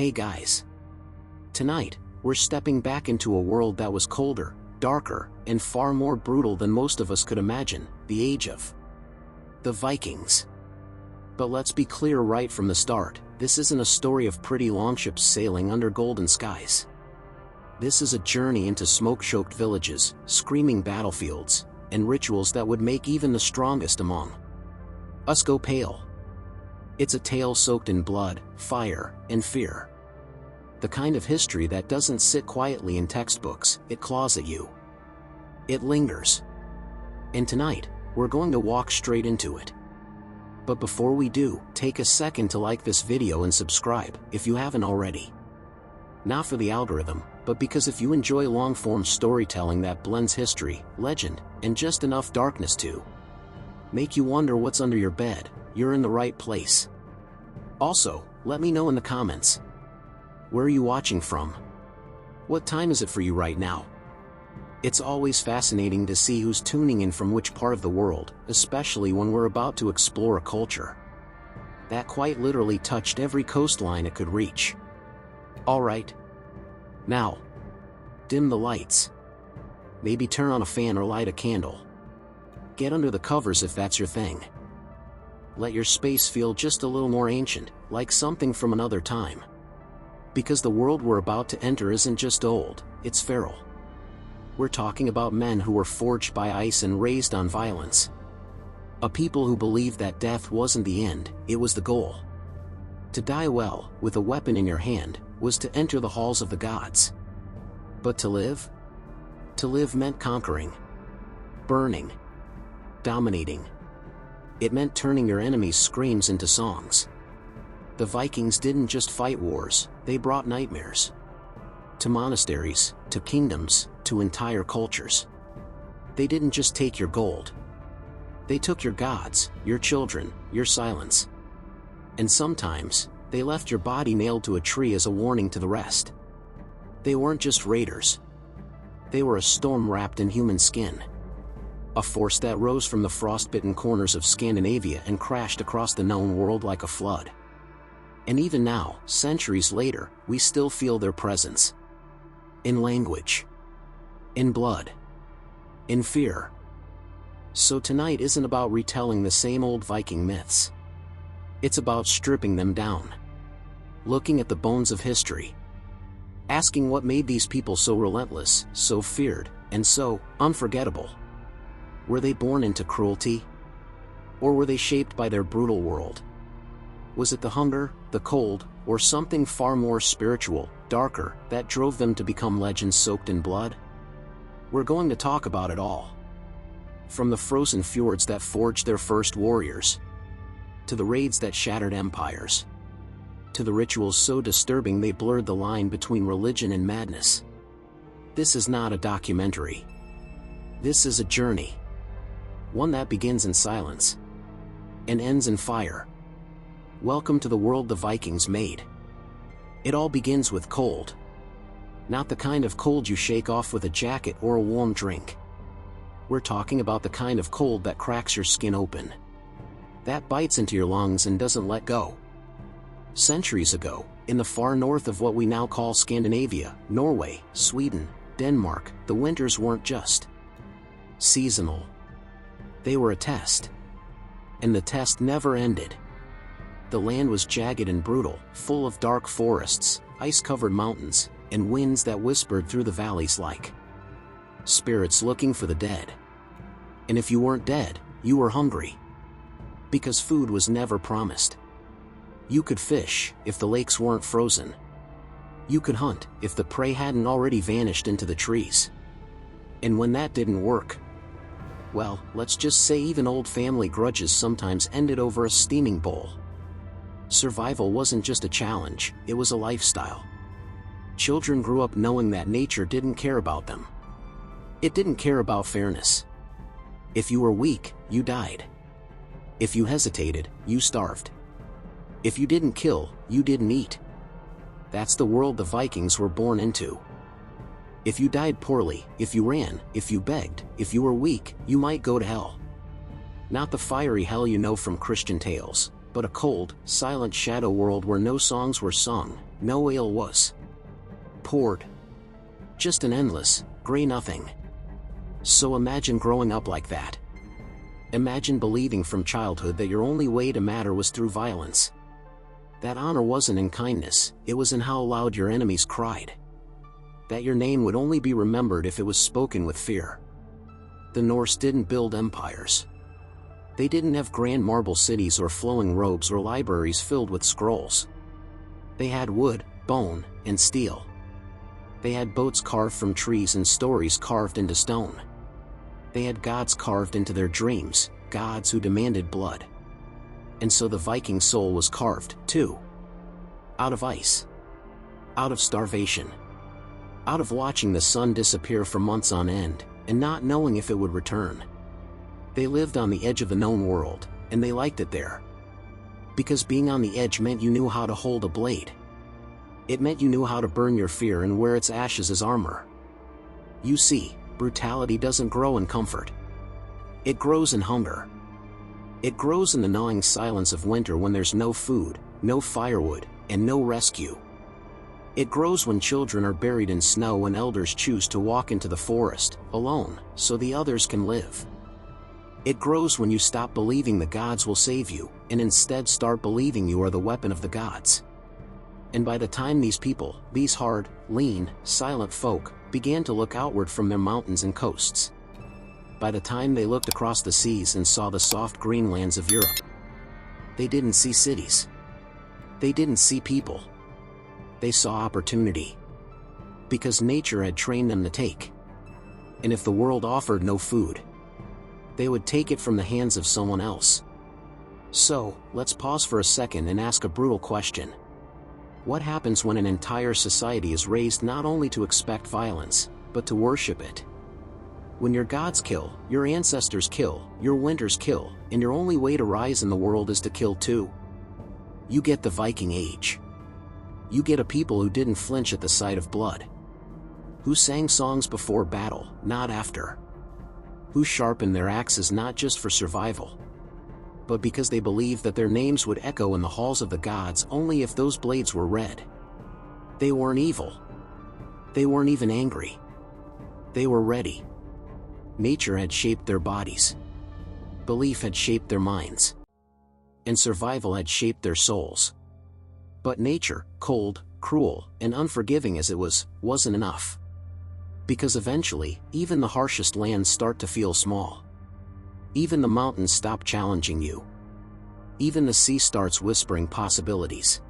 Hey guys. Tonight, we're stepping back into a world that was colder, darker, and far more brutal than most of us could imagine, the age of the Vikings. But let's be clear right from the start, this isn't a story of pretty longships sailing under golden skies. This is a journey into smoke-choked villages, screaming battlefields, and rituals that would make even the strongest among us go pale. It's a tale soaked in blood, fire, and fear. The kind of history that doesn't sit quietly in textbooks, it claws at you. It lingers. And tonight, we're going to walk straight into it. But before we do, take a second to like this video and subscribe, if you haven't already. Not for the algorithm, but because if you enjoy long-form storytelling that blends history, legend, and just enough darkness to make you wonder what's under your bed, you're in the right place. Also, let me know in the comments. Where are you watching from? What time is it for you right now? It's always fascinating to see who's tuning in from which part of the world, especially when we're about to explore a culture that quite literally touched every coastline it could reach. Alright. Now, dim the lights. Maybe turn on a fan or light a candle. Get under the covers if that's your thing. Let your space feel just a little more ancient, like something from another time. Because the world we're about to enter isn't just old, it's feral. We're talking about men who were forged by ice and raised on violence. A people who believed that death wasn't the end, it was the goal. To die well, with a weapon in your hand, was to enter the halls of the gods. But to live? To live meant conquering, burning, dominating. It meant turning your enemies' screams into songs. The Vikings didn't just fight wars, they brought nightmares. To monasteries, to kingdoms, to entire cultures. They didn't just take your gold. They took your gods, your children, your silence. And sometimes, they left your body nailed to a tree as a warning to the rest. They weren't just raiders. They were a storm wrapped in human skin. A force that rose from the frostbitten corners of Scandinavia and crashed across the known world like a flood. And even now, centuries later, we still feel their presence. In language. In blood. In fear. So tonight isn't about retelling the same old Viking myths. It's about stripping them down. Looking at the bones of history. Asking what made these people so relentless, so feared, and so unforgettable. Were they born into cruelty? Or were they shaped by their brutal world? Was it the hunger, the cold, or something far more spiritual, darker, that drove them to become legends soaked in blood? We're going to talk about it all. From the frozen fjords that forged their first warriors, to the raids that shattered empires, to the rituals so disturbing they blurred the line between religion and madness. This is not a documentary. This is a journey. One that begins in silence and ends in fire. Welcome to the world the Vikings made. It all begins with cold. Not the kind of cold you shake off with a jacket or a warm drink. We're talking about the kind of cold that cracks your skin open. That bites into your lungs and doesn't let go. Centuries ago, in the far north of what we now call Scandinavia, Norway, Sweden, Denmark, the winters weren't just seasonal. They were a test. And the test never ended. The land was jagged and brutal, full of dark forests, ice-covered mountains, and winds that whispered through the valleys like spirits looking for the dead. And if you weren't dead, you were hungry. Because food was never promised. You could fish, if the lakes weren't frozen. You could hunt, if the prey hadn't already vanished into the trees. And when that didn't work, well, let's just say even old family grudges sometimes ended over a steaming bowl. Survival wasn't just a challenge, it was a lifestyle. Children grew up knowing that nature didn't care about them. It didn't care about fairness. If you were weak, you died. If you hesitated, you starved. If you didn't kill, you didn't eat. That's the world the Vikings were born into. If you died poorly, if you ran, if you begged, if you were weak, you might go to hell. Not the fiery hell you know from Christian tales, but a cold, silent shadow world where no songs were sung, no ale was poured. Just an endless, gray nothing. So imagine growing up like that. Imagine believing from childhood that your only way to matter was through violence. That honor wasn't in kindness, it was in how loud your enemies cried. That your name would only be remembered if it was spoken with fear. The Norse didn't build empires. They didn't have grand marble cities or flowing robes or libraries filled with scrolls. They had wood, bone, and steel. They had boats carved from trees and stories carved into stone. They had gods carved into their dreams, gods who demanded blood. And so the Viking soul was carved, too. Out of ice. Out of starvation. Out of watching the sun disappear for months on end, and not knowing if it would return. They lived on the edge of the known world, and they liked it there. Because being on the edge meant you knew how to hold a blade. It meant you knew how to burn your fear and wear its ashes as armor. You see, brutality doesn't grow in comfort. It grows in hunger. It grows in the gnawing silence of winter when there's no food, no firewood, and no rescue. It grows when children are buried in snow and elders choose to walk into the forest, alone, so the others can live. It grows when you stop believing the gods will save you, and instead start believing you are the weapon of the gods. And by the time these people, these hard, lean, silent folk, began to look outward from their mountains and coasts. By the time they looked across the seas and saw the soft green lands of Europe, they didn't see cities. They didn't see people. They saw opportunity. Because nature had trained them to take. And if the world offered no food, they would take it from the hands of someone else. So, let's pause for a second and ask a brutal question. What happens when an entire society is raised not only to expect violence, but to worship it? When your gods kill, your ancestors kill, your winters kill, and your only way to rise in the world is to kill too? You get the Viking Age. You get a people who didn't flinch at the sight of blood. Who sang songs before battle, not after. Who sharpened their axes not just for survival, but because they believed that their names would echo in the halls of the gods only if those blades were red. They weren't evil. They weren't even angry. They were ready. Nature had shaped their bodies. Belief had shaped their minds. And survival had shaped their souls. But nature, cold, cruel, and unforgiving as it was, wasn't enough. Because eventually, even the harshest lands start to feel small. Even the mountains stop challenging you. Even the sea starts whispering possibilities.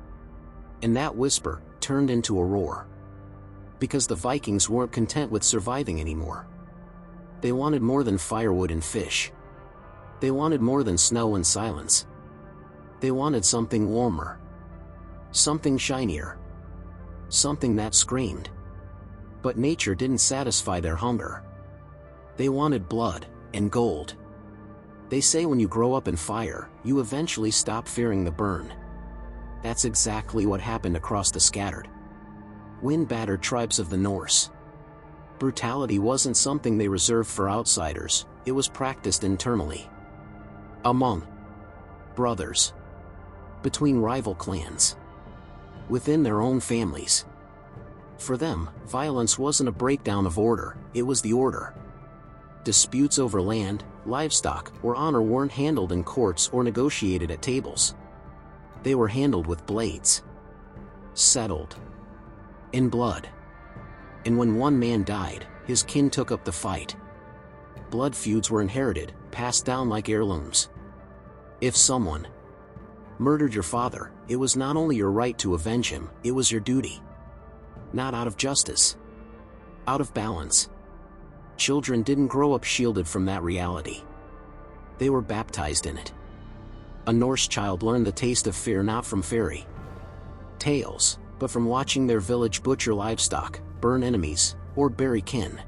And that whisper turned into a roar. Because the Vikings weren't content with surviving anymore. They wanted more than firewood and fish. They wanted more than snow and silence. They wanted something warmer. Something shinier. Something that screamed. But nature didn't satisfy their hunger. They wanted blood and gold. They say when you grow up in fire, you eventually stop fearing the burn. That's exactly what happened across the scattered, wind-battered tribes of the Norse. Brutality wasn't something they reserved for outsiders, it was practiced internally. Among brothers. Between rival clans. Within their own families. For them, violence wasn't a breakdown of order, it was the order. Disputes over land, livestock, or honor weren't handled in courts or negotiated at tables. They were handled with blades. Settled. In blood. And when one man died, his kin took up the fight. Blood feuds were inherited, passed down like heirlooms. If someone murdered your father, it was not only your right to avenge him, it was your duty. Not out of justice. Out of balance. Children didn't grow up shielded from that reality. They were baptized in it. A Norse child learned the taste of fear not from fairy tales, but from watching their village butcher livestock, burn enemies, or bury kin.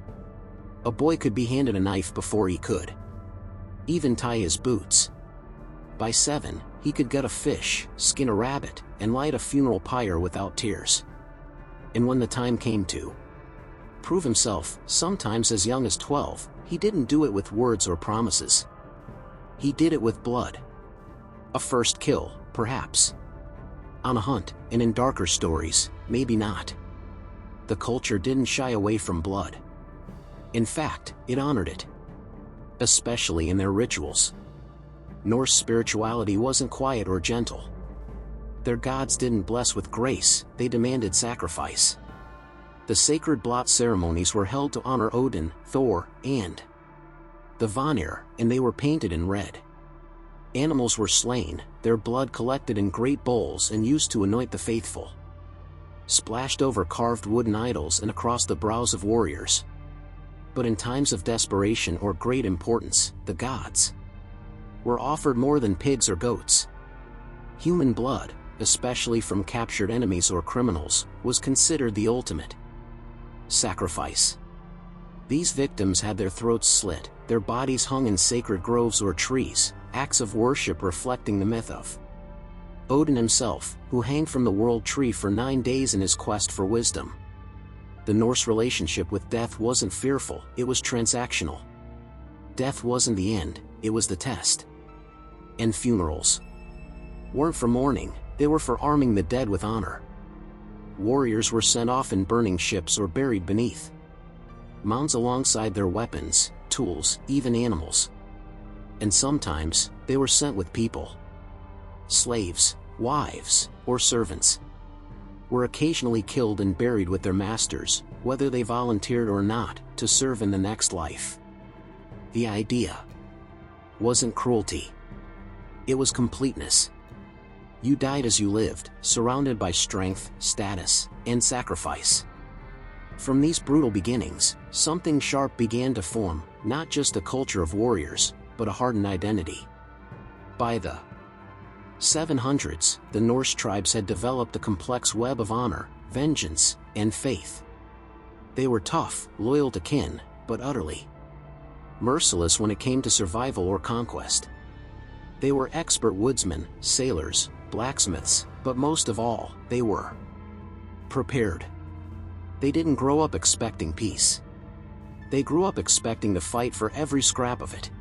A boy could be handed a knife before he could even tie his boots. By 7, he could gut a fish, skin a rabbit, and light a funeral pyre without tears. And when the time came to prove himself, sometimes as young as 12, he didn't do it with words or promises. He did it with blood. A first kill, perhaps. on a hunt, and in darker stories, maybe not. The culture didn't shy away from blood. In fact, it honored it. Especially in their rituals. Norse spirituality wasn't quiet or gentle. Their gods didn't bless with grace, they demanded sacrifice. The sacred blot ceremonies were held to honor Odin, Thor, and the Vanir, and they were painted in red. Animals were slain, their blood collected in great bowls and used to anoint the faithful. Splashed over carved wooden idols and across the brows of warriors. But in times of desperation or great importance, the gods were offered more than pigs or goats. Human blood, especially from captured enemies or criminals, was considered the ultimate sacrifice. These victims had their throats slit, their bodies hung in sacred groves or trees, acts of worship reflecting the myth of Odin himself, who hanged from the world tree for 9 days in his quest for wisdom. The Norse relationship with death wasn't fearful, it was transactional. Death wasn't the end, it was the test. And funerals weren't for mourning, they were for arming the dead with honor. Warriors were sent off in burning ships or buried beneath mounds alongside their weapons, tools, even animals. And sometimes, they were sent with people. Slaves, wives, or servants were occasionally killed and buried with their masters, whether they volunteered or not, to serve in the next life. The idea wasn't cruelty. It was completeness. You died as you lived, surrounded by strength, status, and sacrifice. From these brutal beginnings, something sharp began to form, not just a culture of warriors, but a hardened identity. By the 700s, the Norse tribes had developed a complex web of honor, vengeance, and faith. They were tough, loyal to kin, but utterly merciless when it came to survival or conquest. They were expert woodsmen, sailors, blacksmiths, but most of all, they were prepared. They didn't grow up expecting peace. They grew up expecting to fight for every scrap of it.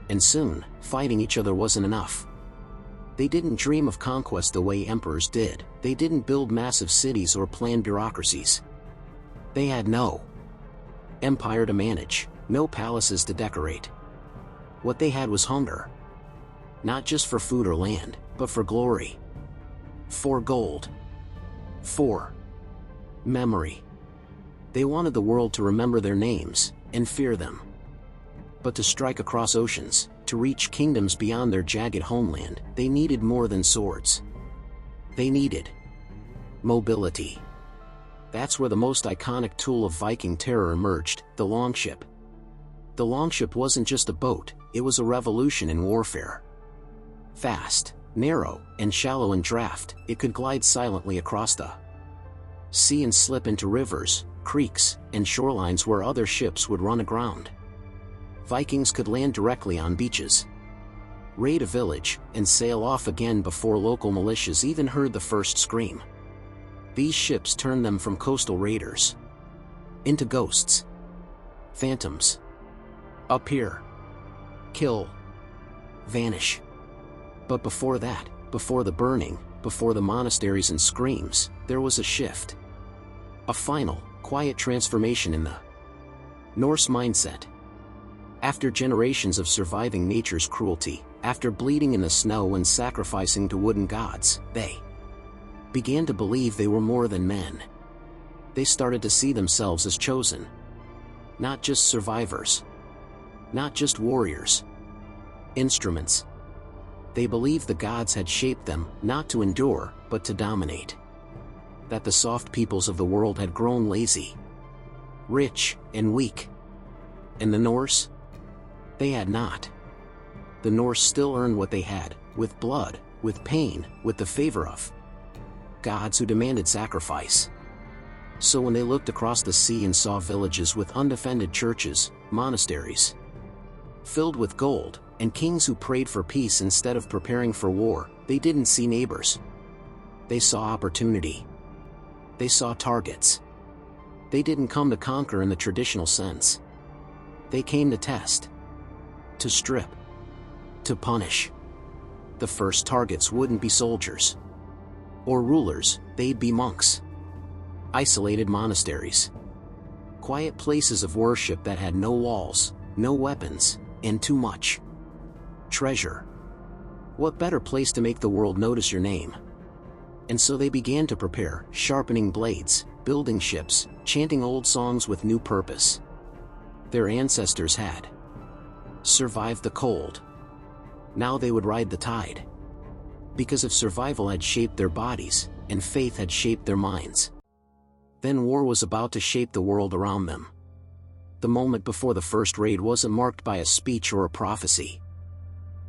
And soon, fighting each other wasn't enough. They didn't dream of conquest the way emperors did, they didn't build massive cities or plan bureaucracies. They had no empire to manage, no palaces to decorate. What they had was hunger. Not just for food or land, but for glory. For gold. For memory. They wanted the world to remember their names, and fear them. But to strike across oceans, to reach kingdoms beyond their jagged homeland, they needed more than swords. They needed mobility. That's where the most iconic tool of Viking terror emerged, the longship. The longship wasn't just a boat, it was a revolution in warfare. Fast, narrow, and shallow in draft, it could glide silently across the sea and slip into rivers, creeks, and shorelines where other ships would run aground. Vikings could land directly on beaches, raid a village, and sail off again before local militias even heard the first scream. These ships turned them from coastal raiders into ghosts. Phantoms. Appear. Kill. Vanish. But before that, before the burning, before the monasteries and screams, there was a shift. A final, quiet transformation in the Norse mindset. After generations of surviving nature's cruelty, after bleeding in the snow and sacrificing to wooden gods, they began to believe they were more than men. They started to see themselves as chosen. Not just survivors. Not just warriors. Instruments. They believed the gods had shaped them, not to endure, but to dominate. That the soft peoples of the world had grown lazy, rich, and weak. And the Norse? They had not. The Norse still earned what they had, with blood, with pain, with the favor of gods who demanded sacrifice. So when they looked across the sea and saw villages with undefended churches, monasteries filled with gold, and kings who prayed for peace instead of preparing for war, they didn't see neighbors. They saw opportunity. They saw targets. They didn't come to conquer in the traditional sense. They came to test. To strip. To punish. The first targets wouldn't be soldiers. Or rulers, they'd be monks. Isolated monasteries. Quiet places of worship that had no walls, no weapons, and too much treasure. What better place to make the world notice your name? And so they began to prepare, sharpening blades, building ships, chanting old songs with new purpose. Their ancestors had survived the cold. Now they would ride the tide. Because if survival had shaped their bodies, and faith had shaped their minds, then war was about to shape the world around them. The moment before the first raid wasn't marked by a speech or a prophecy.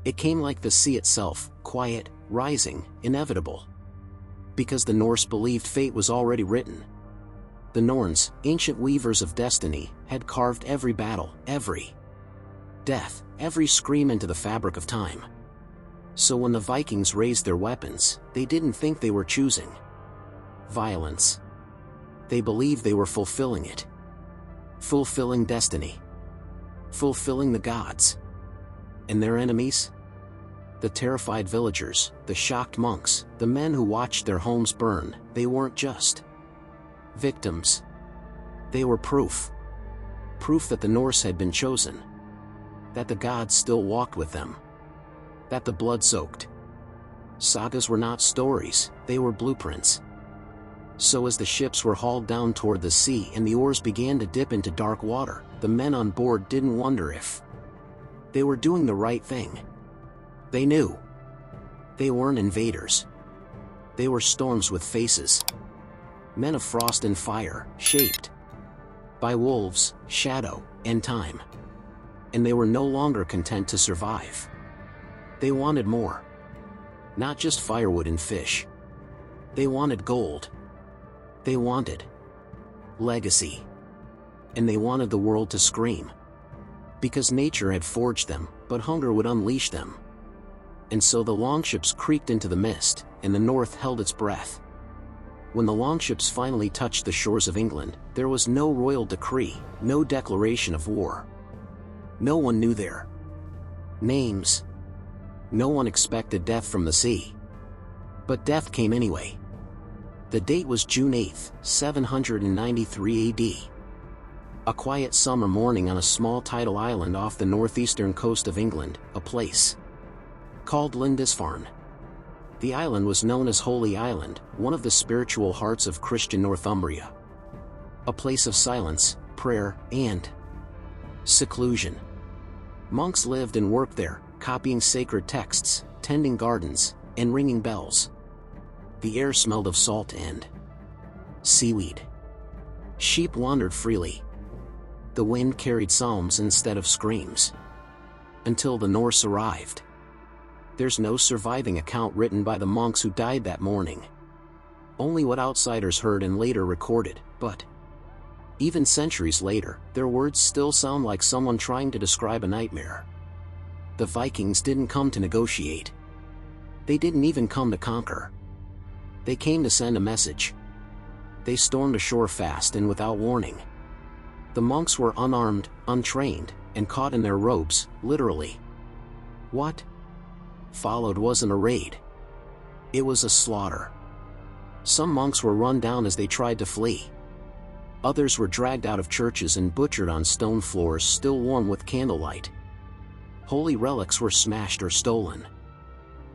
It came like the sea itself, quiet, rising, inevitable. Because the Norse believed fate was already written. The Norns, ancient weavers of destiny, had carved every battle, every death, every scream into the fabric of time. So when the Vikings raised their weapons, they didn't think they were choosing violence. They believed they were fulfilling it. Fulfilling destiny. Fulfilling the gods. And their enemies? The terrified villagers, the shocked monks, the men who watched their homes burn, they weren't just victims. They were proof. Proof that the Norse had been chosen. That the gods still walked with them. That the blood-soaked sagas were not stories, they were blueprints. So as the ships were hauled down toward the sea and the oars began to dip into dark water, the men on board didn't wonder if they were doing the right thing. They knew. They weren't invaders. They were storms with faces. Men of frost and fire, shaped by wolves, shadow, and time. And they were no longer content to survive. They wanted more. Not just firewood and fish. They wanted gold. They wanted legacy. And they wanted the world to scream. Because nature had forged them, but hunger would unleash them. And so the longships creaked into the mist, and the north held its breath. When the longships finally touched the shores of England, there was no royal decree, no declaration of war. No one knew their names. No one expected death from the sea. But death came anyway. The date was June 8, 793 AD. A quiet summer morning on a small tidal island off the northeastern coast of England, a place called Lindisfarne. The island was known as Holy Island, one of the spiritual hearts of Christian Northumbria. A place of silence, prayer, and seclusion. Monks lived and worked there, copying sacred texts, tending gardens, and ringing bells. The air smelled of salt and seaweed. Sheep wandered freely. The wind carried psalms instead of screams. Until the Norse arrived. There's no surviving account written by the monks who died that morning. Only what outsiders heard and later recorded, but even centuries later, their words still sound like someone trying to describe a nightmare. The Vikings didn't come to negotiate. They didn't even come to conquer. They came to send a message. They stormed ashore fast and without warning. The monks were unarmed, untrained, and caught in their robes, literally. What followed wasn't a raid. It was a slaughter. Some monks were run down as they tried to flee. Others were dragged out of churches and butchered on stone floors still warm with candlelight. Holy relics were smashed or stolen.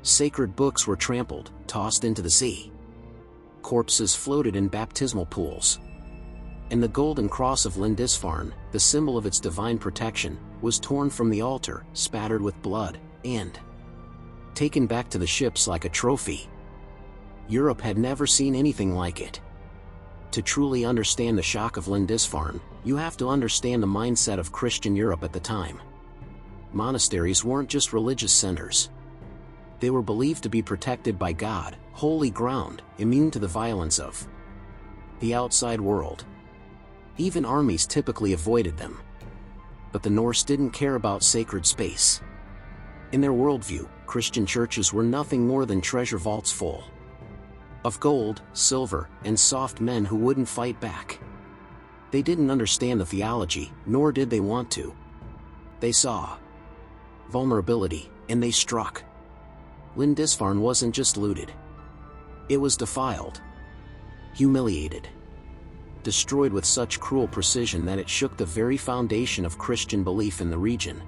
Sacred books were trampled, tossed into the sea. Corpses floated in baptismal pools. And the golden cross of Lindisfarne, the symbol of its divine protection, was torn from the altar, spattered with blood, and taken back to the ships like a trophy. Europe had never seen anything like it. To truly understand the shock of Lindisfarne, you have to understand the mindset of Christian Europe at the time. Monasteries weren't just religious centers. They were believed to be protected by God, holy ground, immune to the violence of the outside world. Even armies typically avoided them. But the Norse didn't care about sacred space. In their worldview, Christian churches were nothing more than treasure vaults full of gold, silver, and soft men who wouldn't fight back. They didn't understand the theology, nor did they want to. They saw vulnerability, and they struck. Lindisfarne wasn't just looted. It was defiled, humiliated, destroyed with such cruel precision that it shook the very foundation of Christian belief in the region.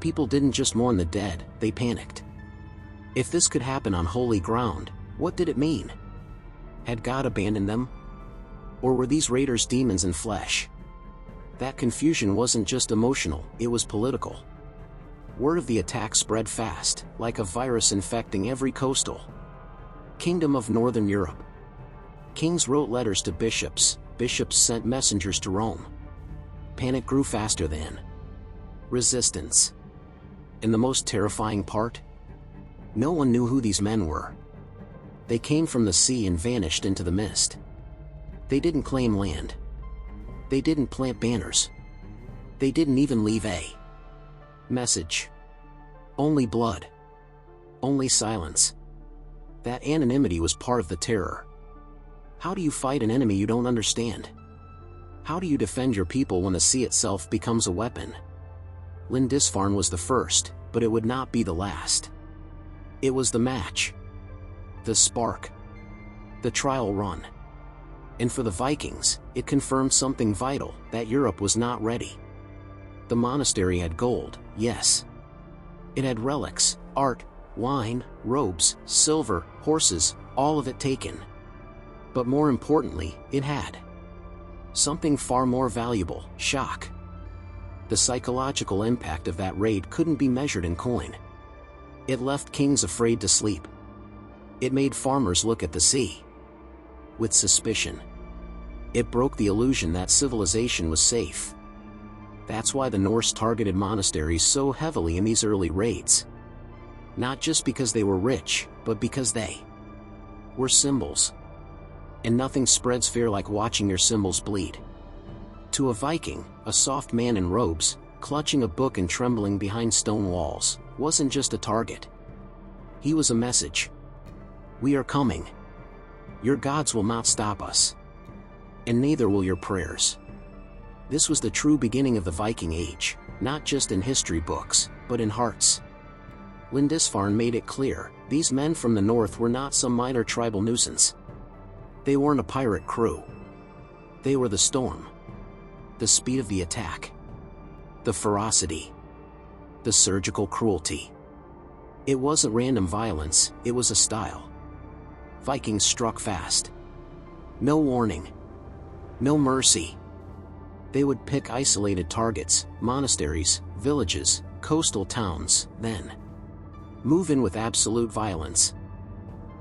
People didn't just mourn the dead, they panicked. If this could happen on holy ground, what did it mean? Had God abandoned them? Or were these raiders demons in flesh? That confusion wasn't just emotional, it was political. Word of the attack spread fast, like a virus infecting every coastal kingdom of northern Europe. Kings wrote letters to bishops, bishops sent messengers to Rome. Panic grew faster than resistance. And the most terrifying part? No one knew who these men were. They came from the sea and vanished into the mist. They didn't claim land. They didn't plant banners. They didn't even leave a message. Only blood. Only silence. That anonymity was part of the terror. How do you fight an enemy you don't understand? How do you defend your people when the sea itself becomes a weapon? Lindisfarne was the first, but it would not be the last. It was the match. The spark. The trial run. And for the Vikings, it confirmed something vital, that Europe was not ready. The monastery had gold, yes. It had relics, art, wine, robes, silver, horses, all of it taken. But more importantly, it had something far more valuable: shock. The psychological impact of that raid couldn't be measured in coin. It left kings afraid to sleep. It made farmers look at the sea with suspicion. It broke the illusion that civilization was safe. That's why the Norse targeted monasteries so heavily in these early raids. Not just because they were rich, but because they were symbols. And nothing spreads fear like watching your symbols bleed. To a Viking, a soft man in robes, clutching a book and trembling behind stone walls, wasn't just a target. He was a message. We are coming. Your gods will not stop us. And neither will your prayers. This was the true beginning of the Viking Age, not just in history books, but in hearts. Lindisfarne made it clear, these men from the north were not some minor tribal nuisance. They weren't a pirate crew. They were the storm. The speed of the attack. The ferocity. The surgical cruelty. It wasn't random violence, it was a style. Vikings struck fast. No warning. No mercy. They would pick isolated targets, monasteries, villages, coastal towns, then move in with absolute violence.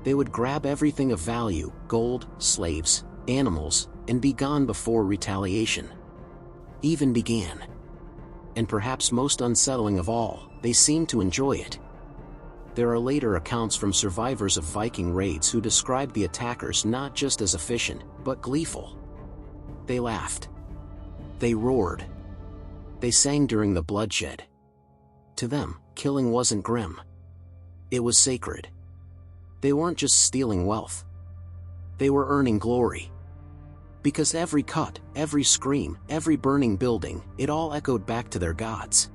They would grab everything of value, gold, slaves, animals, and be gone before retaliation even began. And perhaps most unsettling of all, they seemed to enjoy it. There are later accounts from survivors of Viking raids who described the attackers not just as efficient, but gleeful. They laughed. They roared. They sang during the bloodshed. To them, killing wasn't grim. It was sacred. They weren't just stealing wealth. They were earning glory. Because every cut, every scream, every burning building, it all echoed back to their gods.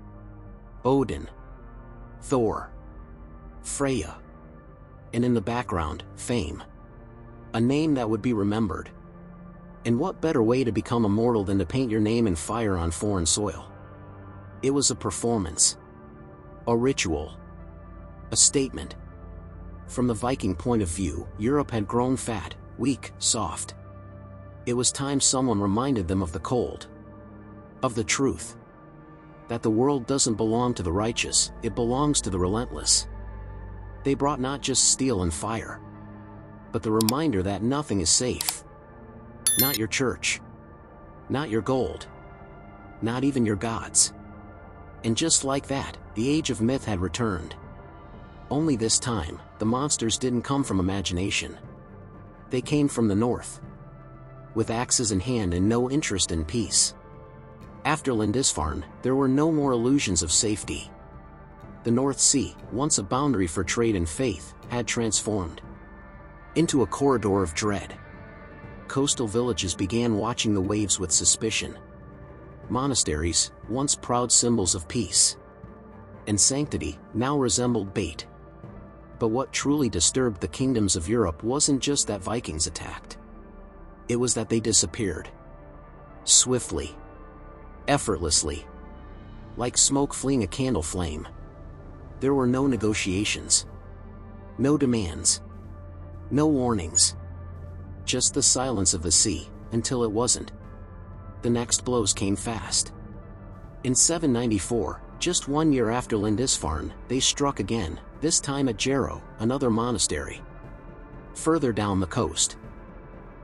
Odin. Thor. Freya. And in the background, fame. A name that would be remembered. And what better way to become immortal than to paint your name in fire on foreign soil? It was a performance. A ritual. A statement. From the Viking point of view, Europe had grown fat, weak, soft. It was time someone reminded them of the cold. Of the truth. That the world doesn't belong to the righteous, it belongs to the relentless. They brought not just steel and fire, but the reminder that nothing is safe. Not your church. Not your gold. Not even your gods. And just like that, the age of myth had returned. Only this time, the monsters didn't come from imagination. They came from the north. With axes in hand and no interest in peace. After Lindisfarne, there were no more illusions of safety. The North Sea, once a boundary for trade and faith, had transformed into a corridor of dread. Coastal villages began watching the waves with suspicion. Monasteries, once proud symbols of peace and sanctity, now resembled bait. But what truly disturbed the kingdoms of Europe wasn't just that Vikings attacked. It was that they disappeared. Swiftly. Effortlessly. Like smoke fleeing a candle flame. There were no negotiations. No demands. No warnings. Just the silence of the sea, until it wasn't. The next blows came fast. In 794, just 1 year after Lindisfarne, they struck again, this time at Jarrow, another monastery. Further down the coast.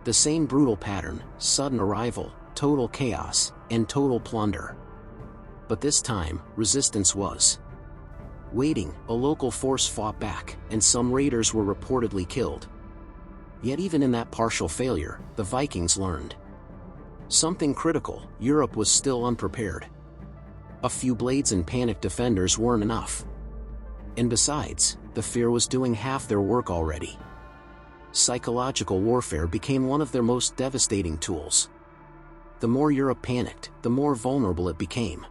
The same brutal pattern, sudden arrival, total chaos, and total plunder. But this time, resistance was waiting. A local force fought back, and some raiders were reportedly killed. Yet even in that partial failure, the Vikings learned something critical: Europe was still unprepared. A few blades and panicked defenders weren't enough. And besides, the fear was doing half their work already. Psychological warfare became one of their most devastating tools. The more Europe panicked, the more vulnerable it became.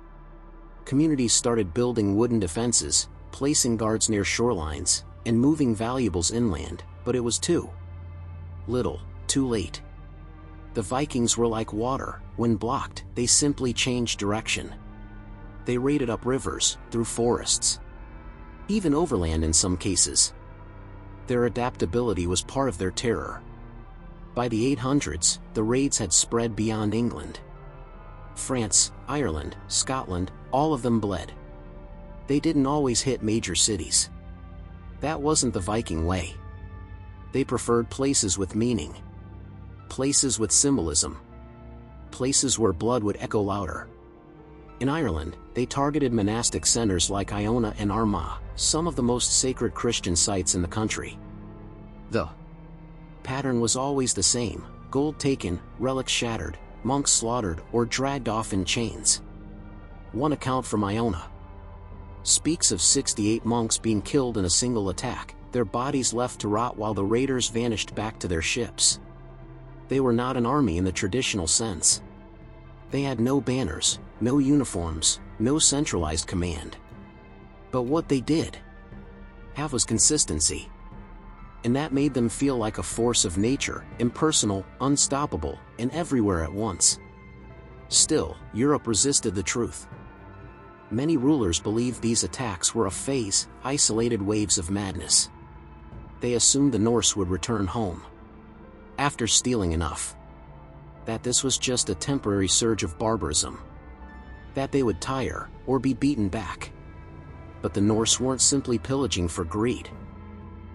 Communities started building wooden defenses, placing guards near shorelines, and moving valuables inland, but it was too little, too late. The Vikings were like water: when blocked, they simply changed direction. They raided up rivers, through forests. Even overland in some cases. Their adaptability was part of their terror. By the 800s, the raids had spread beyond England. France, Ireland, Scotland, all of them bled. They didn't always hit major cities. That wasn't the Viking way. They preferred places with meaning. Places with symbolism. Places where blood would echo louder. In Ireland, they targeted monastic centers like Iona and Armagh, some of the most sacred Christian sites in the country. The pattern was always the same: gold taken, relics shattered, monks slaughtered or dragged off in chains. One account from Iona speaks of 68 monks being killed in a single attack, their bodies left to rot while the raiders vanished back to their ships. They were not an army in the traditional sense. They had no banners, no uniforms, no centralized command. But what they did have was consistency. And that made them feel like a force of nature, impersonal, unstoppable, and everywhere at once. Still, Europe resisted the truth. Many rulers believed these attacks were a phase, isolated waves of madness. They assumed the Norse would return home after stealing enough. That this was just a temporary surge of barbarism. That they would tire, or be beaten back. But the Norse weren't simply pillaging for greed.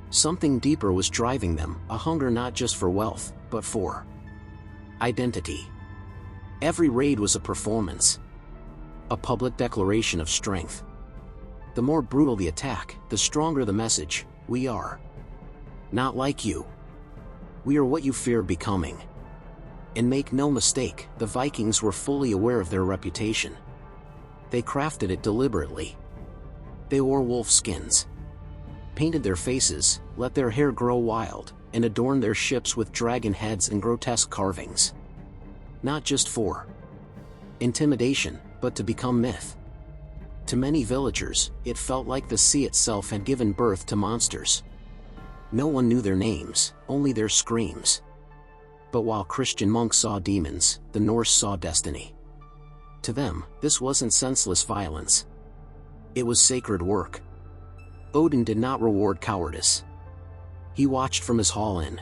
Something deeper was driving them, a hunger not just for wealth, but for identity. Every raid was a performance. A public declaration of strength. The more brutal the attack, the stronger the message: we are not like you. We are what you fear becoming. And make no mistake, the Vikings were fully aware of their reputation. They crafted it deliberately. They wore wolf skins, painted their faces, let their hair grow wild, and adorned their ships with dragon heads and grotesque carvings. Not just for intimidation, but to become myth. To many villagers, it felt like the sea itself had given birth to monsters. No one knew their names, only their screams. But while Christian monks saw demons, the Norse saw destiny. To them, this wasn't senseless violence. It was sacred work. Odin did not reward cowardice. He watched from his hall in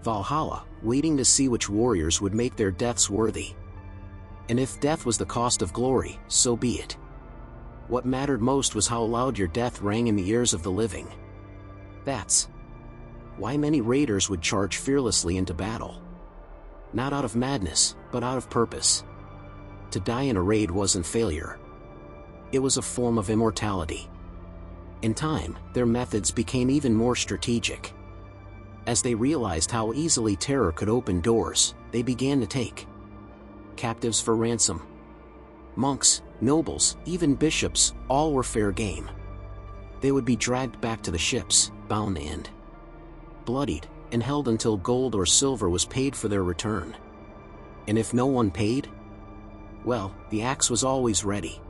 Valhalla, waiting to see which warriors would make their deaths worthy. And if death was the cost of glory, so be it. What mattered most was how loud your death rang in the ears of the living. That's why many raiders would charge fearlessly into battle. Not out of madness, but out of purpose. To die in a raid wasn't failure. It was a form of immortality. In time, their methods became even more strategic. As they realized how easily terror could open doors, they began to take captives for ransom. Monks, nobles, even bishops, all were fair game. They would be dragged back to the ships, bound and bloodied, and held until gold or silver was paid for their return. And if no one paid, well, the axe was always ready.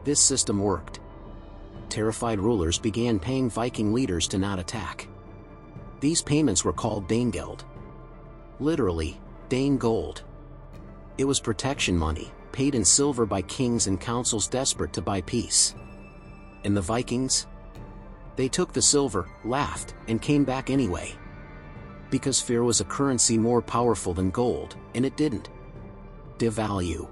This system worked. terrified rulers began paying Viking leaders to not attack. These payments were called Danegeld. Literally, Dane gold. It was protection money, paid in silver by kings and councils desperate to buy peace. And the Vikings? They took the silver, laughed, and came back anyway. Because fear was a currency more powerful than gold, and it didn't devalue.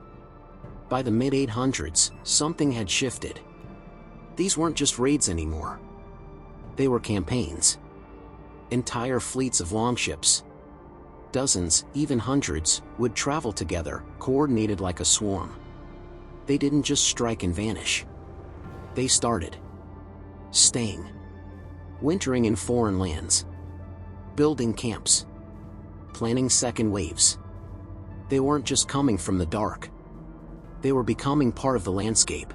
By the mid-800s, something had shifted. These weren't just raids anymore. They were campaigns. Entire fleets of longships, dozens, even hundreds, would travel together, coordinated like a swarm. They didn't just strike and vanish. They started staying, wintering in foreign lands, building camps, planning second waves. They weren't just coming from the dark. They were becoming part of the landscape.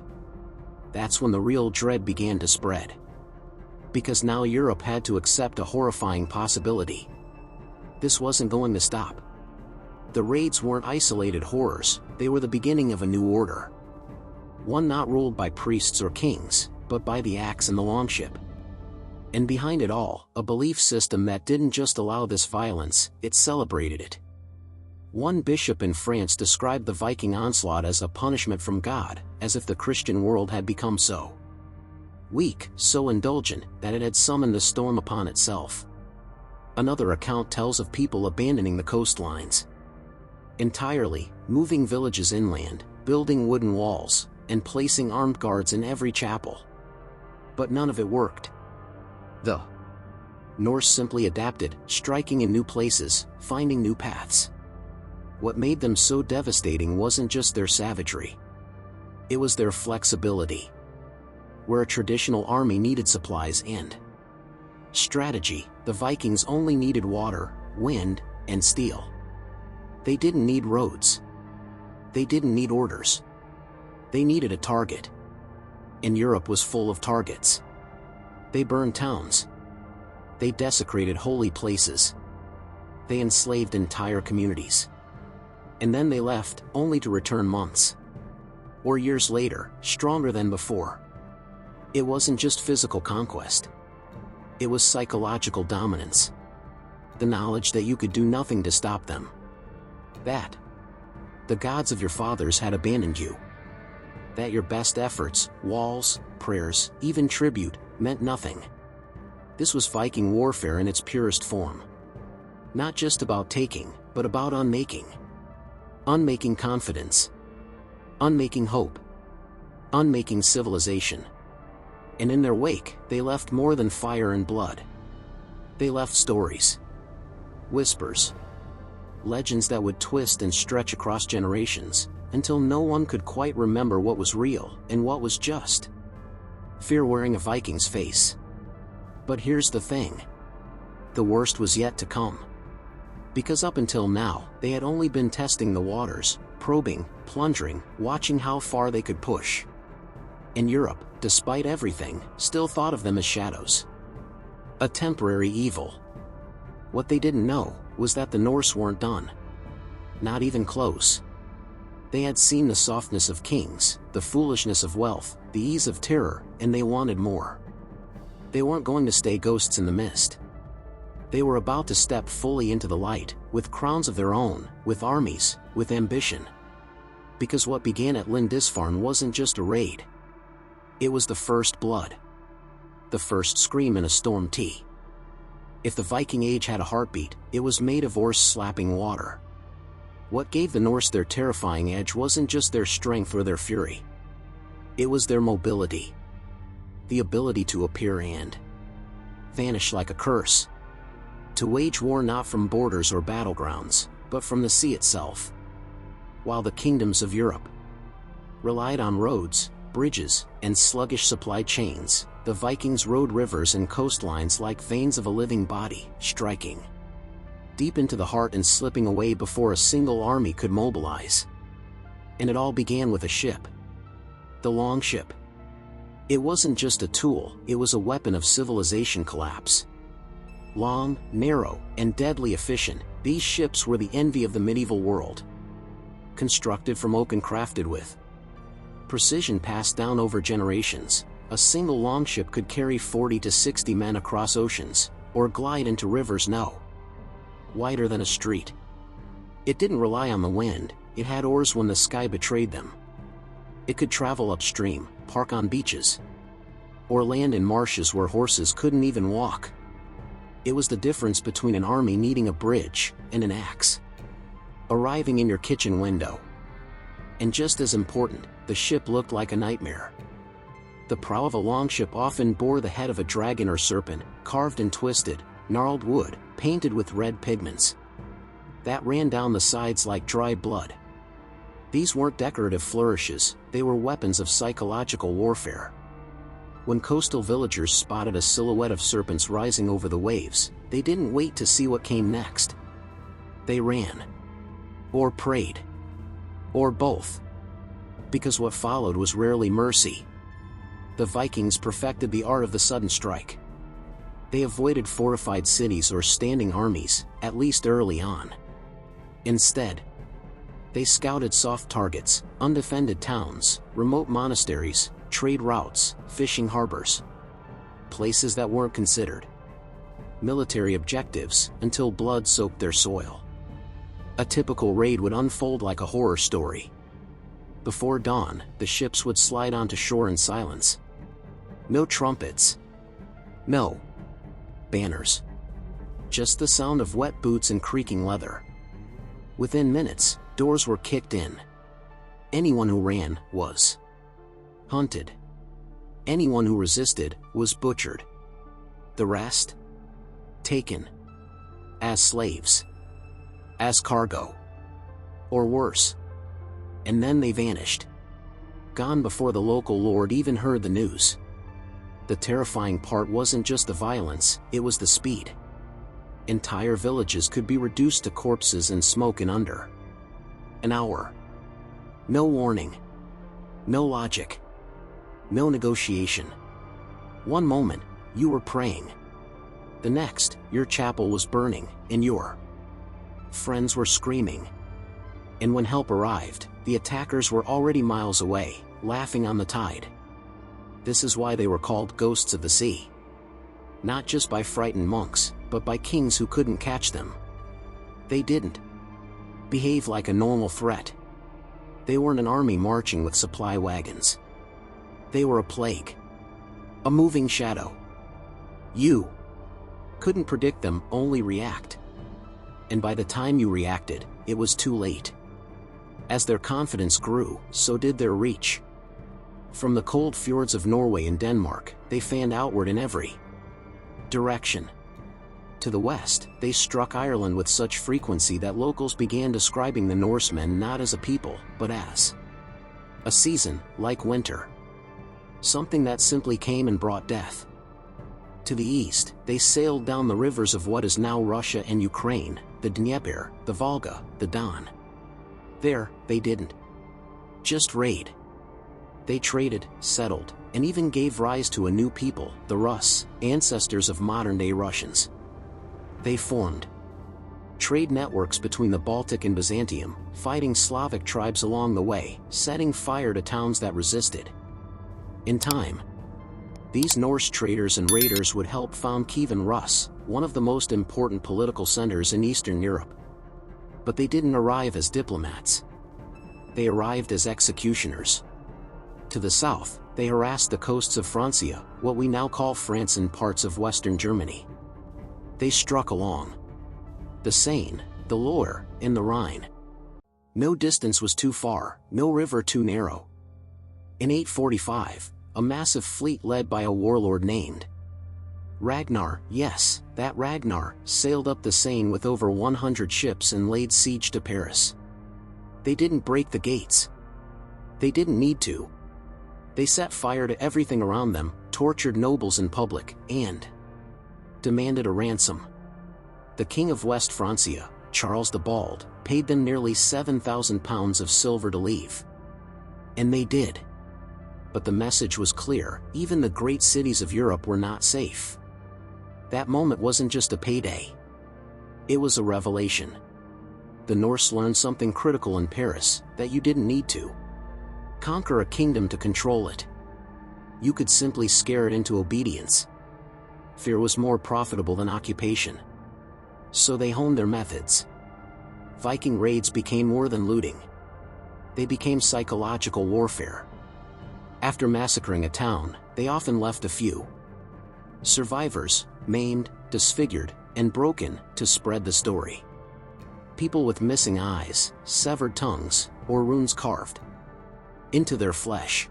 That's when the real dread began to spread. Because now Europe had to accept a horrifying possibility. This wasn't going to stop. The raids weren't isolated horrors, they were the beginning of a new order. One not ruled by priests or kings, but by the axe and the longship. And behind it all, a belief system that didn't just allow this violence, it celebrated it. One bishop in France described the Viking onslaught as a punishment from God, as if the Christian world had become so weak, so indulgent, that it had summoned the storm upon itself. Another account tells of people abandoning the coastlines entirely, moving villages inland, building wooden walls, and placing armed guards in every chapel. But none of it worked. The Norse simply adapted, striking in new places, finding new paths. What made them so devastating wasn't just their savagery. It was their flexibility. Where a traditional army needed supplies and strategy, the Vikings only needed water, wind, and steel. They didn't need roads. They didn't need orders. They needed a target. And Europe was full of targets. They burned towns. They desecrated holy places. They enslaved entire communities. And then they left, only to return months or years later, stronger than before. It wasn't just physical conquest. It was psychological dominance. The knowledge that you could do nothing to stop them. That the gods of your fathers had abandoned you. That your best efforts, walls, prayers, even tribute, meant nothing. This was Viking warfare in its purest form. Not just about taking, but about unmaking. Unmaking confidence. Unmaking hope. Unmaking civilization. And in their wake, they left more than fire and blood. They left stories. Whispers. Legends that would twist and stretch across generations, until no one could quite remember what was real and what was just fear wearing a Viking's face. But here's the thing. The worst was yet to come. Because up until now, they had only been testing the waters, probing, plundering, watching how far they could push. And Europe, despite everything, still thought of them as shadows. A temporary evil. What they didn't know was that the Norse weren't done. Not even close. They had seen the softness of kings, the foolishness of wealth, the ease of terror, and they wanted more. They weren't going to stay ghosts in the mist. They were about to step fully into the light, with crowns of their own, with armies, with ambition. Because what began at Lindisfarne wasn't just a raid. It was the first blood. The first scream in a storm tea. If the Viking Age had a heartbeat, it was made of oars-slapping water. What gave the Norse their terrifying edge wasn't just their strength or their fury. It was their mobility. The ability to appear and vanish like a curse. To wage war not from borders or battlegrounds, but from the sea itself. While the kingdoms of Europe relied on roads, bridges, and sluggish supply chains, the Vikings rode rivers and coastlines like veins of a living body, striking deep into the heart and slipping away before a single army could mobilize. And it all began with a ship. The longship. It wasn't just a tool, it was a weapon of civilization collapse. Long, narrow, and deadly efficient, these ships were the envy of the medieval world. Constructed from oak and crafted with precision passed down over generations, A single longship could carry 40 to 60 men across oceans, or glide into rivers no wider than a street. It didn't rely on the wind, it had oars when the sky betrayed them. It could travel upstream, park on beaches, or land in marshes where horses couldn't even walk. It was the difference between an army needing a bridge and an axe arriving in your kitchen window. And just as important, the ship looked like a nightmare. The prow of a longship often bore the head of a dragon or serpent, carved in twisted, gnarled wood, painted with red pigments that ran down the sides like dry blood. These weren't decorative flourishes, they were weapons of psychological warfare. When coastal villagers spotted a silhouette of serpents rising over the waves, they didn't wait to see what came next. They ran. Or prayed. Or both. Because what followed was rarely mercy. The Vikings perfected the art of the sudden strike. They avoided fortified cities or standing armies, at least early on. Instead, they scouted soft targets, undefended towns, remote monasteries, trade routes, fishing harbors. Places that weren't considered military objectives until blood soaked their soil. A typical raid would unfold like a horror story. Before dawn, the ships would slide onto shore in silence. No trumpets. No banners. Just the sound of wet boots and creaking leather. Within minutes, doors were kicked in. Anyone who ran was hunted. Anyone who resisted was butchered. The rest? Taken. As slaves. As cargo. Or worse. And then they vanished. Gone before the local lord even heard the news. The terrifying part wasn't just the violence, it was the speed. Entire villages could be reduced to corpses and smoke in under an hour. No warning. No logic. No negotiation. One moment, you were praying. The next, your chapel was burning, and your friends were screaming. And when help arrived, the attackers were already miles away, laughing on the tide. This is why they were called ghosts of the sea. Not just by frightened monks, but by kings who couldn't catch them. They didn't behave like a normal threat. They weren't an army marching with supply wagons. They were a plague. A moving shadow. You couldn't predict them, only react. And by the time you reacted, it was too late. As their confidence grew, so did their reach. From the cold fjords of Norway and Denmark, they fanned outward in every direction. To the west, they struck Ireland with such frequency that locals began describing the Norsemen not as a people, but as a season, like winter. Something that simply came and brought death. To the east, they sailed down the rivers of what is now Russia and Ukraine, the Dnieper, the Volga, the Don. There, they didn't just raid. They traded, settled, and even gave rise to a new people, the Rus, ancestors of modern-day Russians. They formed trade networks between the Baltic and Byzantium, fighting Slavic tribes along the way, setting fire to towns that resisted. In time, these Norse traders and raiders would help found Kievan Rus, one of the most important political centers in Eastern Europe. But they didn't arrive as diplomats. They arrived as executioners. To the south, they harassed the coasts of Francia, what we now call France, and parts of western Germany. They struck along the Seine, the Loire, and the Rhine. No distance was too far, no river too narrow. In 845, a massive fleet led by a warlord named Ragnar, yes, that Ragnar, sailed up the Seine with over 100 ships and laid siege to Paris. They didn't break the gates. They didn't need to. They set fire to everything around them, tortured nobles in public, and demanded a ransom. The king of West Francia, Charles the Bald, paid them nearly 7,000 pounds of silver to leave. And they did. But the message was clear, even the great cities of Europe were not safe. That moment wasn't just a payday. It was a revelation. The Norse learned something critical in Paris, that you didn't need to conquer a kingdom to control it. you could simply scare it into obedience. Fear was more profitable than occupation. So they honed their methods. Viking raids became more than looting. They became psychological warfare. After massacring a town, they often left a few survivors, maimed, disfigured, and broken, to spread the story. People with missing eyes, severed tongues, or runes carved into their flesh.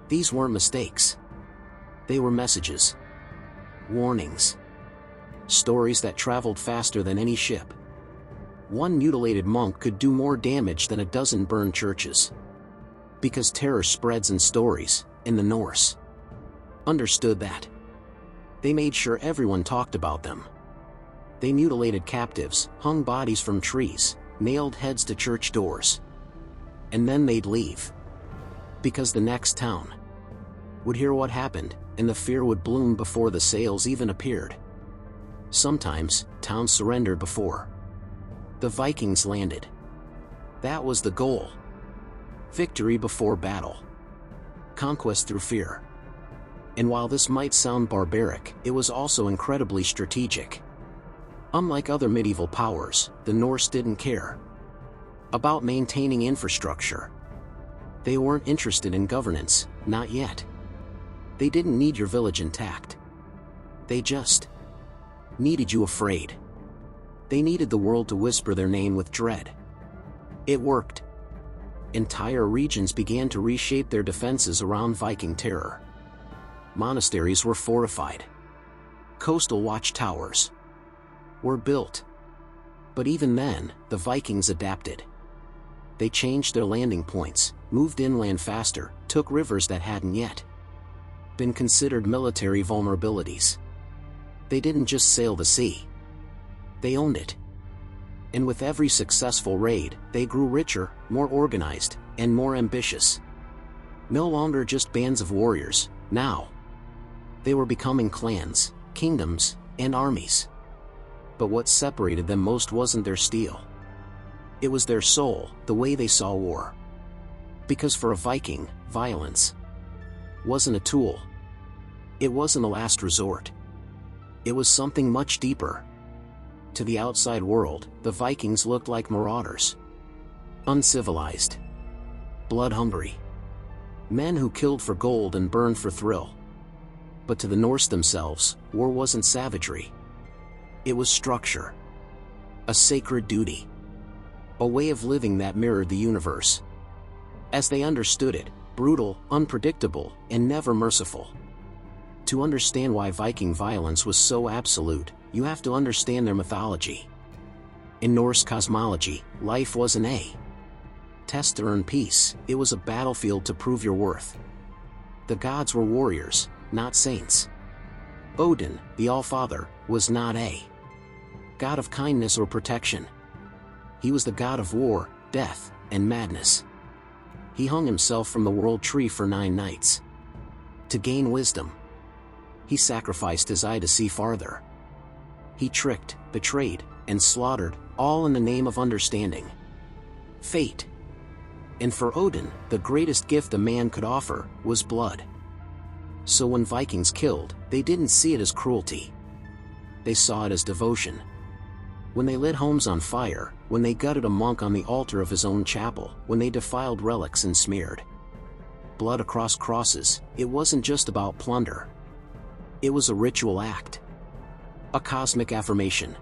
These weren't mistakes. They were messages. Warnings. Stories that traveled faster than any ship. One mutilated monk could do more damage than a dozen burned churches. Because terror spreads in stories, and the Norse understood that. They made sure everyone talked about them. They mutilated captives, hung bodies from trees, nailed heads to church doors. And then they'd leave. Because the next town would hear what happened, and the fear would bloom before the sails even appeared. Sometimes, towns surrendered before the Vikings landed. That was the goal. Victory before battle. Conquest through fear. And while this might sound barbaric, it was also incredibly strategic. Unlike other medieval powers, the Norse didn't care about maintaining infrastructure. They weren't interested in governance, not yet. They didn't need your village intact. They just needed you afraid. They needed the world to whisper their name with dread. It worked. Entire regions began to reshape their defenses around Viking terror. Monasteries were fortified. Coastal watchtowers were built. But even then, the Vikings adapted. They changed their landing points, moved inland faster, took rivers that hadn't yet been considered military vulnerabilities. They didn't just sail the sea. They owned it. And with every successful raid, they grew richer, more organized, and more ambitious. No longer just bands of warriors, now they were becoming clans, kingdoms, and armies. But what separated them most wasn't their steel. It was their soul, the way they saw war. Because for a Viking, violence wasn't a tool. It wasn't a last resort. It was something much deeper. To the outside world, the Vikings looked like marauders. Uncivilized. Blood-hungry. Men who killed for gold and burned for thrill. But to the Norse themselves, war wasn't savagery. It was structure. A sacred duty. A way of living that mirrored the universe. As they understood it, brutal, unpredictable, and never merciful. To understand why Viking violence was so absolute, you have to understand their mythology. In Norse cosmology, life wasn't a test to earn peace, it was a battlefield to prove your worth. The gods were warriors, not saints. Odin, the All-Father, was not a god of kindness or protection. He was the god of war, death, and madness. He hung himself from the world tree for 9 nights. To gain wisdom. He sacrificed his eye to see farther. He tricked, betrayed, and slaughtered, all in the name of understanding. Fate. And for Odin, the greatest gift a man could offer was blood. So when Vikings killed, they didn't see it as cruelty. They saw it as devotion. When they lit homes on fire, when they gutted a monk on the altar of his own chapel, when they defiled relics and smeared blood across crosses, it wasn't just about plunder. It was a ritual act. A cosmic affirmation.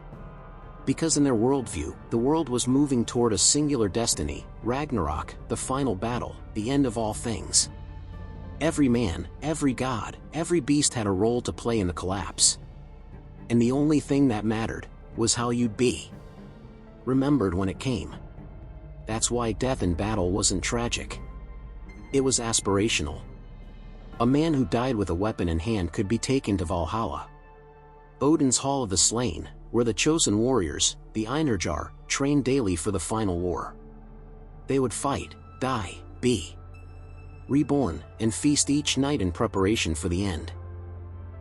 Because in their worldview, the world was moving toward a singular destiny, Ragnarok, the final battle, the end of all things. Every man, every god, every beast had a role to play in the collapse. And the only thing that mattered was how you'd be remembered when it came. That's why death in battle wasn't tragic. It was aspirational. A man who died with a weapon in hand could be taken to Valhalla. Odin's Hall of the Slain, where the chosen warriors, the Einherjar, trained daily for the final war. They would fight, die, be reborn, and feast each night in preparation for the end.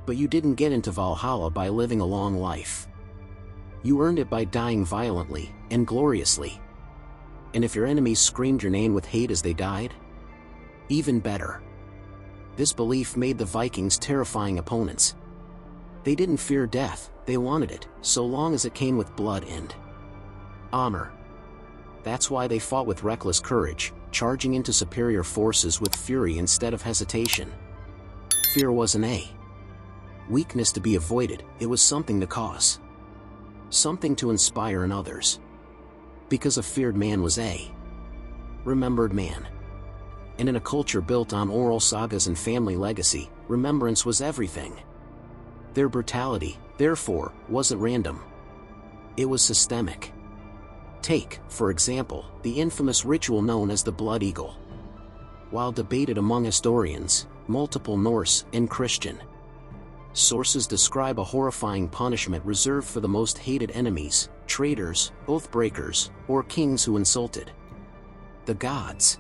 But you didn't get into Valhalla by living a long life. You earned it by dying violently and gloriously. And if your enemies screamed your name with hate as they died, even better. This belief made the Vikings terrifying opponents. They didn't fear death, they wanted it, so long as it came with blood and honor. That's why they fought with reckless courage, charging into superior forces with fury instead of hesitation. Fear wasn't a weakness to be avoided, it was something to cause. Something to inspire in others. Because a feared man was a remembered man. And in a culture built on oral sagas and family legacy, remembrance was everything. Their brutality, therefore, wasn't random. It was systemic. Take, for example, the infamous ritual known as the Blood Eagle. While debated among historians, multiple Norse and Christian sources describe a horrifying punishment reserved for the most hated enemies, traitors, oath breakers, or kings who insulted the gods.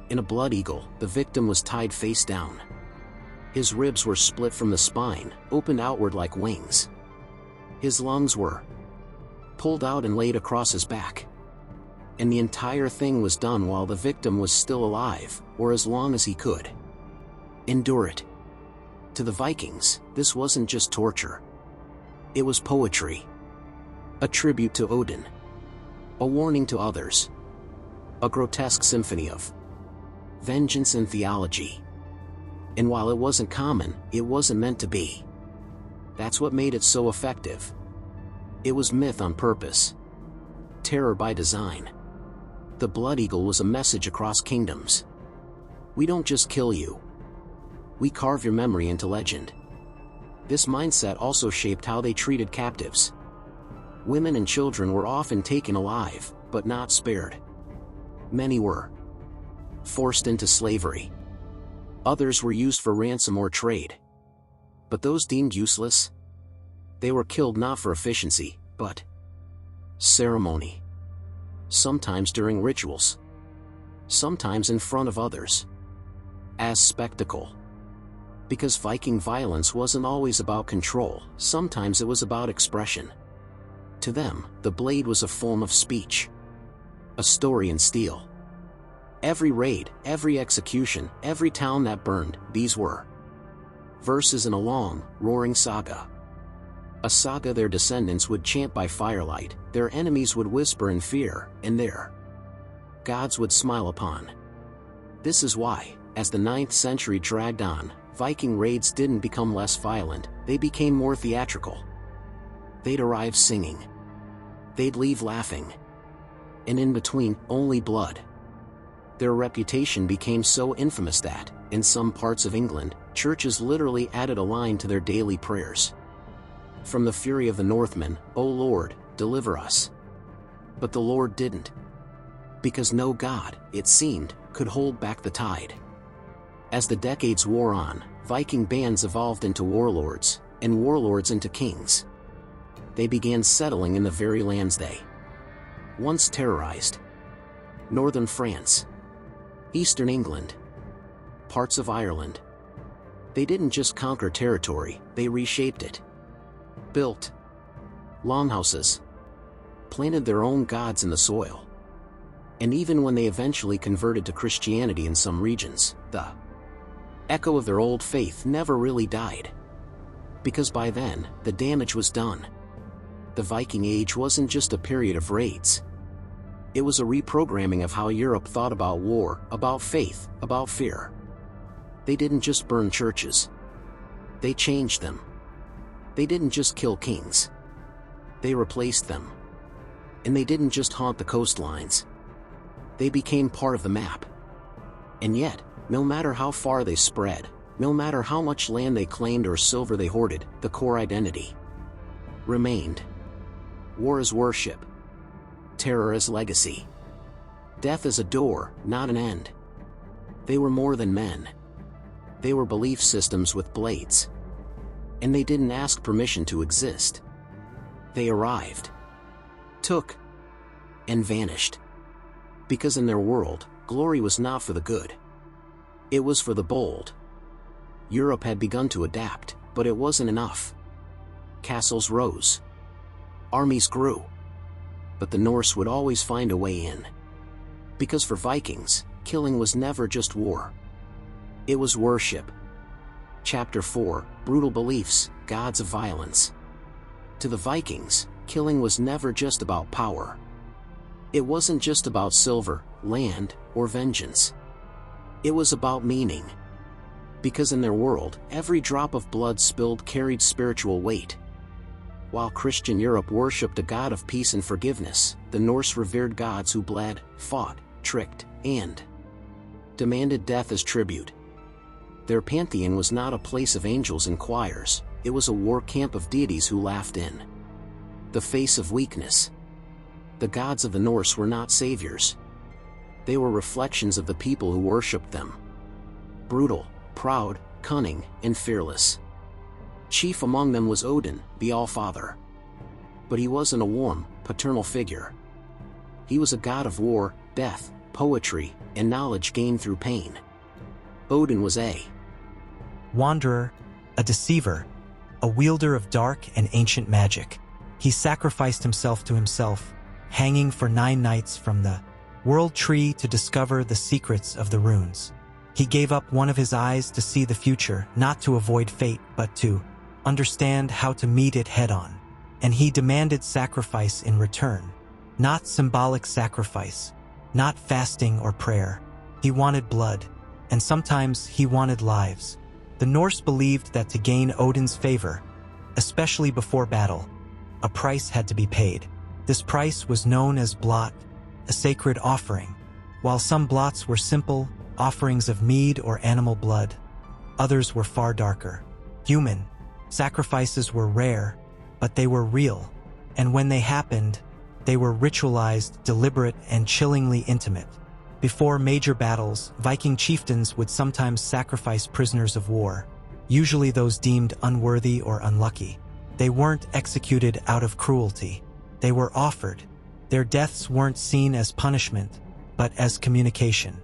In a blood eagle, the victim was tied face down. His ribs were split from the spine, opened outward like wings. His lungs were pulled out and laid across his back. And the entire thing was done while the victim was still alive, or as long as he could endure it. To the Vikings, this wasn't just torture. It was poetry. A tribute to Odin. A warning to others. A grotesque symphony of vengeance and theology. And while it wasn't common, it wasn't meant to be. That's what made it so effective. It was myth on purpose. Terror by design. The Blood Eagle was a message across kingdoms. We don't just kill you. We carve your memory into legend. This mindset also shaped how they treated captives. Women and children were often taken alive, but not spared. Many were forced into slavery. Others were used for ransom or trade. But those deemed useless? They were killed not for efficiency, but ceremony. Sometimes during rituals. Sometimes in front of others. As spectacle. Because Viking violence wasn't always about control, sometimes it was about expression. To them, the blade was a form of speech. A story in steel. Every raid, every execution, every town that burned, these were verses in a long, roaring saga. A saga their descendants would chant by firelight, their enemies would whisper in fear, and their gods would smile upon. This is why, as the 9th century dragged on, Viking raids didn't become less violent, they became more theatrical. They'd arrive singing. They'd leave laughing. And in between, only blood. Their reputation became so infamous that, in some parts of England, churches literally added a line to their daily prayers. From the fury of the Northmen, O Lord, deliver us. But the Lord didn't. Because no god, it seemed, could hold back the tide. As the decades wore on, Viking bands evolved into warlords, and warlords into kings. They began settling in the very lands they once terrorized. Northern France. Eastern England. Parts of Ireland. They didn't just conquer territory, they reshaped it. Built longhouses. Planted their own gods in the soil. And even when they eventually converted to Christianity in some regions, the echo of their old faith never really died. Because by then, the damage was done. The Viking Age wasn't just a period of raids. It was a reprogramming of how Europe thought about war, about faith, about fear. They didn't just burn churches. They changed them. They didn't just kill kings. They replaced them. And they didn't just haunt the coastlines. They became part of the map. And yet, no matter how far they spread, no matter how much land they claimed or silver they hoarded, the core identity remained. War as worship. Terror as legacy. Death as a door, not an end. They were more than men. They were belief systems with blades. And they didn't ask permission to exist. They arrived. Took. And vanished. Because in their world, glory was not for the good. It was for the bold. Europe had begun to adapt, but it wasn't enough. Castles rose. Armies grew. But the Norse would always find a way in. Because for Vikings, killing was never just war. It was worship. Chapter 4, Brutal Beliefs, Gods of Violence. To the Vikings, killing was never just about power. It wasn't just about silver, land, or vengeance. It was about meaning. Because in their world, every drop of blood spilled carried spiritual weight. While Christian Europe worshipped a god of peace and forgiveness, the Norse revered gods who bled, fought, tricked, and demanded death as tribute. Their pantheon was not a place of angels and choirs, it was a war camp of deities who laughed in the face of weakness. The gods of the Norse were not saviors. They were reflections of the people who worshipped them. Brutal, proud, cunning, and fearless. Chief among them was Odin, the All-Father. But he wasn't a warm, paternal figure. He was a god of war, death, poetry, and knowledge gained through pain. Odin was a wanderer, a deceiver, a wielder of dark and ancient magic. He sacrificed himself to himself, hanging for 9 nights from the world tree to discover the secrets of the runes. He gave up one of his eyes to see the future, not to avoid fate, but to understand how to meet it head-on. And he demanded sacrifice in return. Not symbolic sacrifice, not fasting or prayer. He wanted blood, and sometimes he wanted lives. The Norse believed that to gain Odin's favor, especially before battle, a price had to be paid. This price was known as blot, a sacred offering. While some blots were simple, offerings of mead or animal blood, others were far darker. Human sacrifices were rare, but they were real, and when they happened, they were ritualized, deliberate, and chillingly intimate. Before major battles, Viking chieftains would sometimes sacrifice prisoners of war, usually those deemed unworthy or unlucky. They weren't executed out of cruelty. They were offered. Their deaths weren't seen as punishment, but as communication.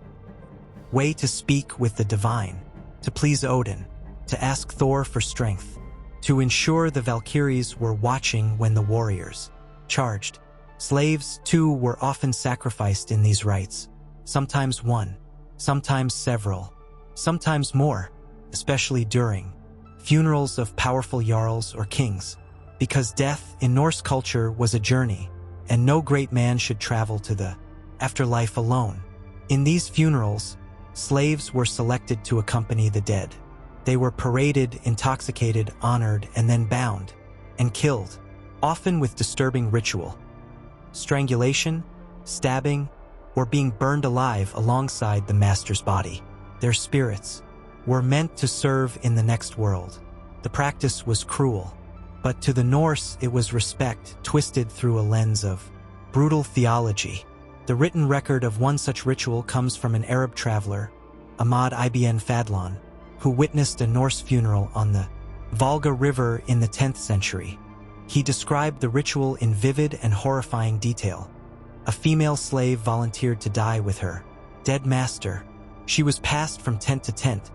Way to speak with the divine, to please Odin, to ask Thor for strength, to ensure the Valkyries were watching when the warriors charged. Slaves, too, were often sacrificed in these rites. Sometimes one, sometimes several, sometimes more, especially during funerals of powerful jarls or kings, because death in Norse culture was a journey, and no great man should travel to the afterlife alone. In these funerals, slaves were selected to accompany the dead. They were paraded, intoxicated, honored, and then bound and killed, often with disturbing ritual. Strangulation, stabbing, or being burned alive alongside the master's body. Their spirits were meant to serve in the next world. The practice was cruel, but to the Norse it was respect twisted through a lens of brutal theology. The written record of one such ritual comes from an Arab traveler, Ahmad ibn Fadlan, who witnessed a Norse funeral on the Volga River in the 10th century. He described the ritual in vivid and horrifying detail. A female slave volunteered to die with her dead master. She was passed from tent to tent,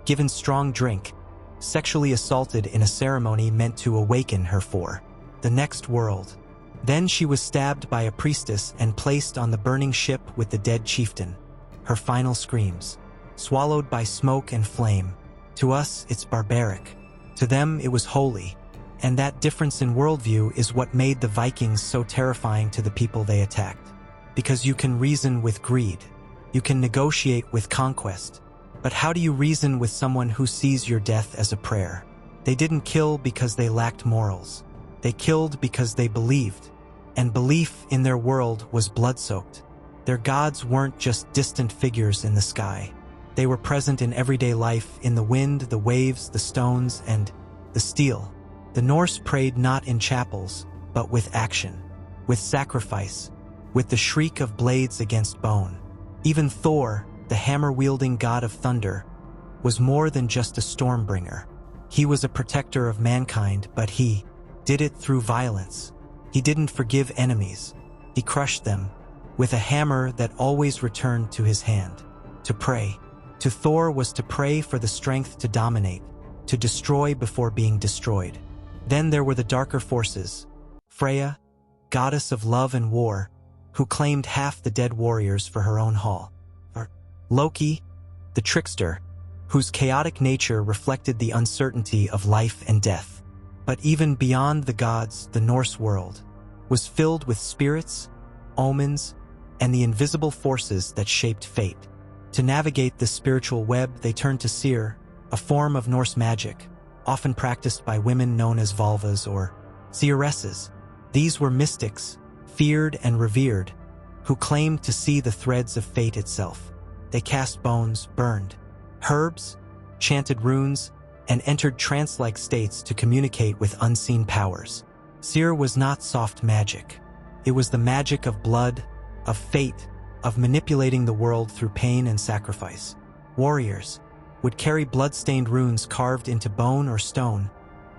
given strong drink, sexually assaulted in a ceremony meant to awaken her for the next world. Then she was stabbed by a priestess and placed on the burning ship with the dead chieftain. Her final screams, swallowed by smoke and flame. To us, it's barbaric. To them, it was holy. And that difference in worldview is what made the Vikings so terrifying to the people they attacked. Because you can reason with greed. You can negotiate with conquest. But how do you reason with someone who sees your death as a prayer? They didn't kill because they lacked morals. They killed because they believed. And belief in their world was blood-soaked. Their gods weren't just distant figures in the sky. They were present in everyday life, in the wind, the waves, the stones, and the steel. The Norse prayed not in chapels, but with action, with sacrifice, with the shriek of blades against bone. Even Thor, the hammer-wielding god of thunder, was more than just a stormbringer. He was a protector of mankind, but he did it through violence. He didn't forgive enemies. He crushed them with a hammer that always returned to his hand. To pray to Thor was to pray for the strength to dominate, to destroy before being destroyed. Then there were the darker forces, Freya, goddess of love and war, who claimed half the dead warriors for her own hall. Or Loki, the trickster, whose chaotic nature reflected the uncertainty of life and death. But even beyond the gods, the Norse world was filled with spirits, omens, and the invisible forces that shaped fate. To navigate this spiritual web, they turned to Seer, a form of Norse magic, often practiced by women known as Volvas or seeresses. These were mystics, feared and revered, who claimed to see the threads of fate itself. They cast bones, burned herbs, chanted runes, and entered trance-like states to communicate with unseen powers. Seer was not soft magic. It was the magic of blood, of fate, of manipulating the world through pain and sacrifice. Warriors would carry blood-stained runes carved into bone or stone,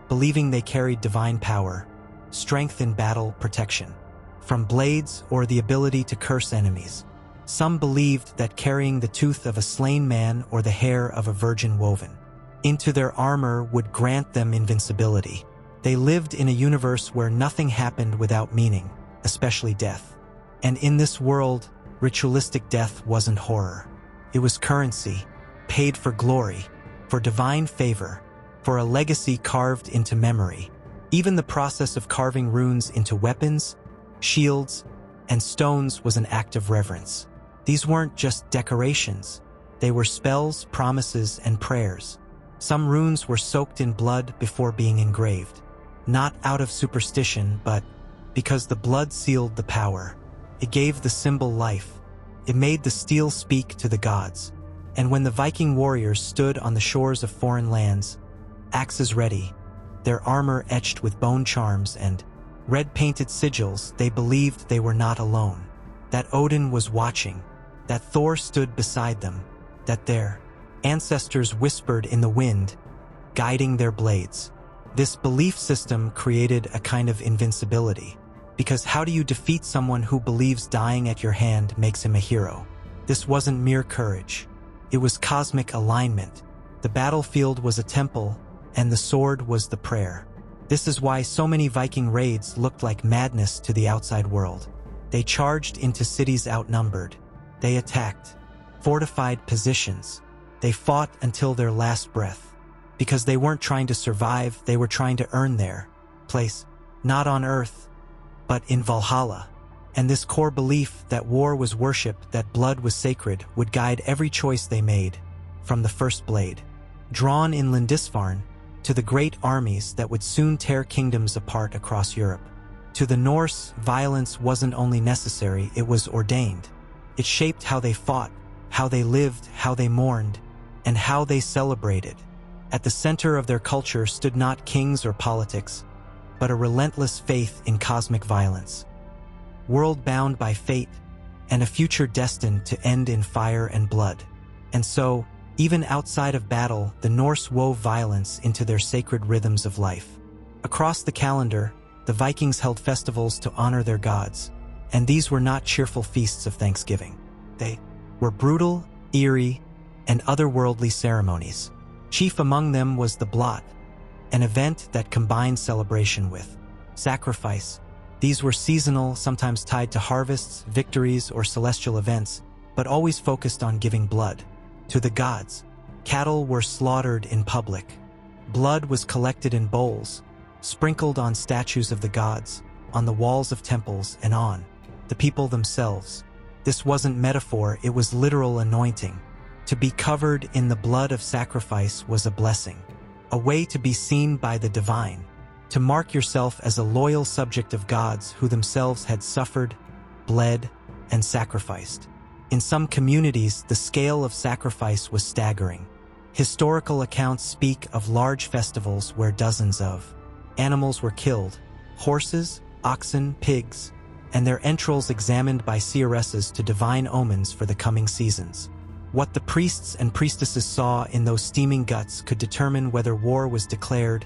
believing they carried divine power, strength in battle, protection from blades, or the ability to curse enemies. Some believed that carrying the tooth of a slain man or the hair of a virgin woven into their armor would grant them invincibility. They lived in a universe where nothing happened without meaning, especially death. And in this world, ritualistic death wasn't horror. It was currency, paid for glory, for divine favor, for a legacy carved into memory. Even the process of carving runes into weapons, shields, and stones was an act of reverence. These weren't just decorations. They were spells, promises, and prayers. Some runes were soaked in blood before being engraved, not out of superstition, but because the blood sealed the power. It gave the symbol life. It made the steel speak to the gods. And when the Viking warriors stood on the shores of foreign lands, axes ready, their armor etched with bone charms and red-painted sigils, they believed they were not alone, that Odin was watching, that Thor stood beside them, that their ancestors whispered in the wind, guiding their blades. This belief system created a kind of invincibility, because how do you defeat someone who believes dying at your hand makes him a hero? This wasn't mere courage. It was cosmic alignment. The battlefield was a temple, and the sword was the prayer. This is why so many Viking raids looked like madness to the outside world. They charged into cities outnumbered. They attacked fortified positions. They fought until their last breath. Because they weren't trying to survive, they were trying to earn their place, not on Earth, but in Valhalla. And this core belief that war was worship, that blood was sacred, would guide every choice they made, from the first blade drawn in Lindisfarne to the great armies that would soon tear kingdoms apart across Europe. To the Norse, violence wasn't only necessary, it was ordained. It shaped how they fought, how they lived, how they mourned, and how they celebrated. At the center of their culture stood not kings or politics, but a relentless faith in cosmic violence, world-bound by fate, and a future destined to end in fire and blood. And so, even outside of battle, the Norse wove violence into their sacred rhythms of life. Across the calendar, the Vikings held festivals to honor their gods, and these were not cheerful feasts of Thanksgiving. They were brutal, eerie, and otherworldly ceremonies. Chief among them was the Blot, an event that combined celebration with sacrifice. These were seasonal, sometimes tied to harvests, victories, or celestial events, but always focused on giving blood to the gods. Cattle were slaughtered in public. Blood was collected in bowls, sprinkled on statues of the gods, on the walls of temples, and on the people themselves. This wasn't metaphor, it was literal anointing. To be covered in the blood of sacrifice was a blessing, a way to be seen by the divine, to mark yourself as a loyal subject of gods who themselves had suffered, bled, and sacrificed. In some communities, the scale of sacrifice was staggering. Historical accounts speak of large festivals where dozens of animals were killed, horses, oxen, pigs, and their entrails examined by seeresses to divine omens for the coming seasons. What the priests and priestesses saw in those steaming guts could determine whether war was declared,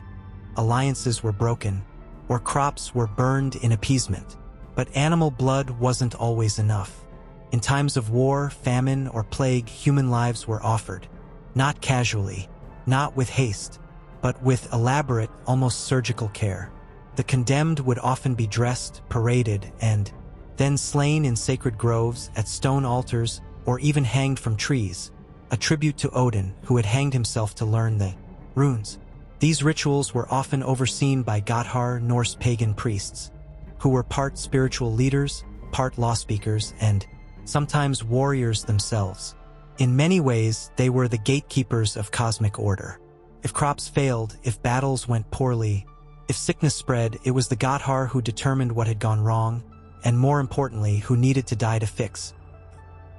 alliances were broken, or crops were burned in appeasement. But animal blood wasn't always enough. In times of war, famine, or plague, human lives were offered, not casually, not with haste, but with elaborate, almost surgical care. The condemned would often be dressed, paraded, and then slain in sacred groves, at stone altars, or even hanged from trees. a tribute to Odin, who had hanged himself to learn the runes. These rituals were often overseen by Gotthar Norse pagan priests, who were part spiritual leaders, part law speakers, and sometimes warriors themselves. In many ways, they were the gatekeepers of cosmic order. If crops failed, if battles went poorly, if sickness spread, it was the Gotthar who determined what had gone wrong, and more importantly, who needed to die to fix.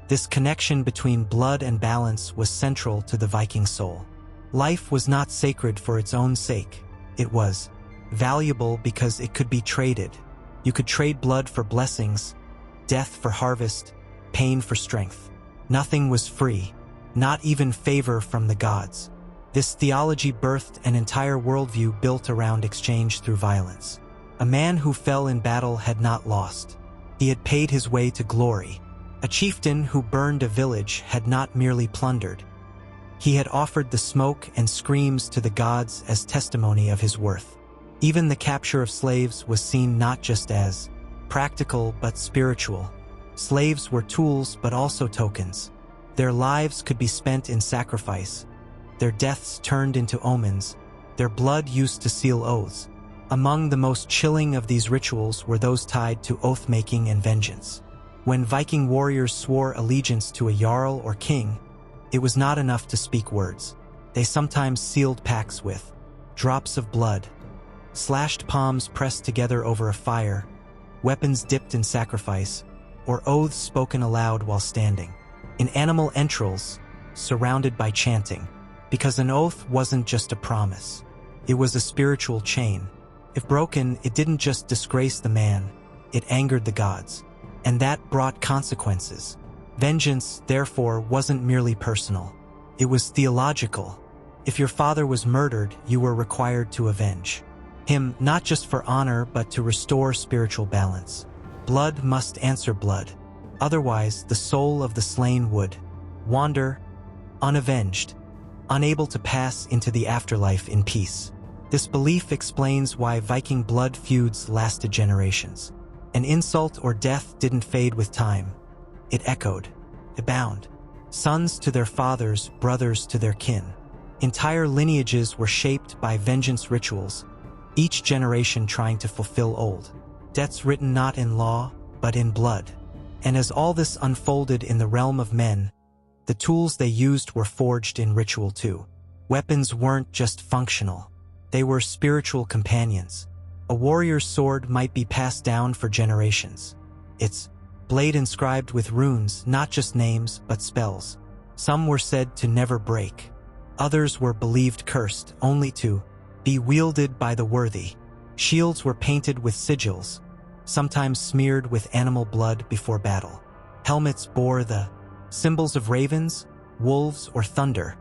This connection between blood and balance was central to the Viking soul. Life was not sacred for its own sake. It was valuable because it could be traded. You could trade blood for blessings, death for harvest, pain for strength. Nothing was free, not even favor from the gods. This theology birthed an entire worldview built around exchange through violence. A man who fell in battle had not lost. He had paid his way to glory. A chieftain who burned a village had not merely plundered. He had offered the smoke and screams to the gods as testimony of his worth. Even the capture of slaves was seen not just as practical but spiritual. Slaves were tools but also tokens. Their lives could be spent in sacrifice, their deaths turned into omens, their blood used to seal oaths. Among the most chilling of these rituals were those tied to oath-making and vengeance. When Viking warriors swore allegiance to a jarl or king, it was not enough to speak words. They sometimes sealed pacts with drops of blood, slashed palms pressed together over a fire, weapons dipped in sacrifice, or oaths spoken aloud while standing, in animal entrails, surrounded by chanting. Because an oath wasn't just a promise. It was a spiritual chain. If broken, it didn't just disgrace the man, it angered the gods. And that brought consequences. Vengeance, therefore, wasn't merely personal. It was theological. If your father was murdered, you were required to avenge him, not just for honor, but to restore spiritual balance. Blood must answer blood. Otherwise, the soul of the slain would wander unavenged, unable to pass into the afterlife in peace. This belief explains why Viking blood feuds lasted generations. An insult or death didn't fade with time. It echoed, abound. Sons to their fathers, brothers to their kin. Entire lineages were shaped by vengeance rituals, each generation trying to fulfill old debts written not in law, but in blood. And as all this unfolded in the realm of men, the tools they used were forged in ritual too. Weapons weren't just functional. They were spiritual companions. A warrior's sword might be passed down for generations. Its blade inscribed with runes, not just names, but spells. Some were said to never break. Others were believed cursed, only to be wielded by the worthy. Shields were painted with sigils, sometimes smeared with animal blood before battle. Helmets bore the symbols of ravens, wolves, or thunder,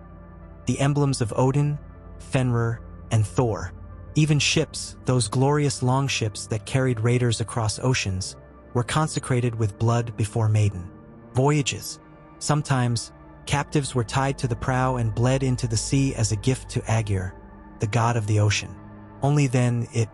the emblems of Odin, Fenrir, and Thor. Even ships, those glorious longships that carried raiders across oceans, were consecrated with blood before maiden voyages. Sometimes, captives were tied to the prow and bled into the sea as a gift to Aegir, the god of the ocean. Only then, it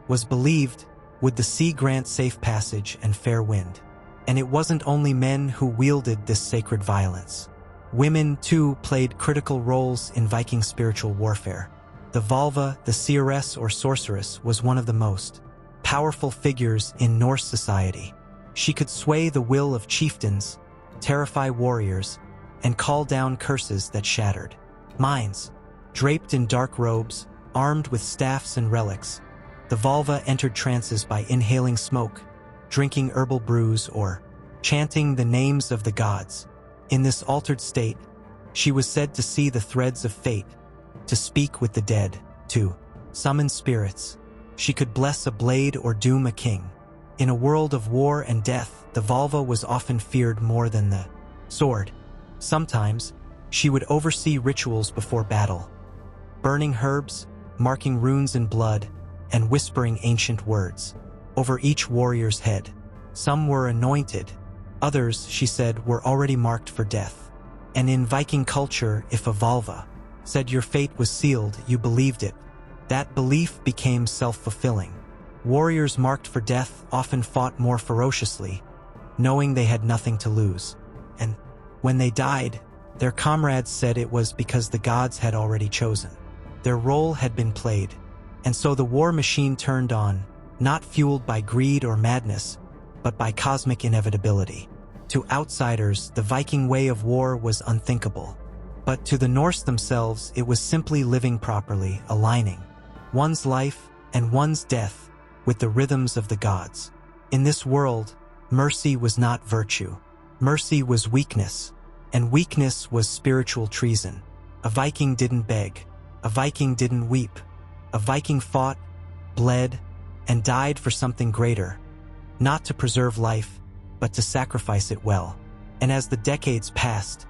was believed, would the sea grant safe passage and fair wind. And it wasn't only men who wielded this sacred violence. Women, too, played critical roles in Viking spiritual warfare. The Valva, the seeress or sorceress, was one of the most powerful figures in Norse society. She could sway the will of chieftains, terrify warriors, and call down curses that shattered minds. Draped in dark robes, armed with staffs and relics, the Valva entered trances by inhaling smoke, drinking herbal brews, or chanting the names of the gods. In this altered state, she was said to see the threads of fate, to speak with the dead, to summon spirits. She could bless a blade or doom a king. In a world of war and death, the Valva was often feared more than the sword. Sometimes, she would oversee rituals before battle, burning herbs, marking runes in blood, and whispering ancient words over each warrior's head. Some were anointed, others, she said, were already marked for death. And in Viking culture, if a Valva said your fate was sealed, you believed it. That belief became self-fulfilling. Warriors marked for death often fought more ferociously, knowing they had nothing to lose. And when they died, Their comrades said it was because the gods had already chosen. Their role had been played, and so the war machine turned on, not fueled by greed or madness, but by cosmic inevitability. To outsiders, the Viking way of war was unthinkable. But to the Norse themselves, it was simply living properly, aligning one's life and one's death with the rhythms of the gods. In this world, mercy was not virtue. Mercy was weakness, and weakness was spiritual treason. A Viking didn't beg. A Viking didn't weep. A Viking fought, bled, and died for something greater, not to preserve life, but to sacrifice it well. And as the decades passed,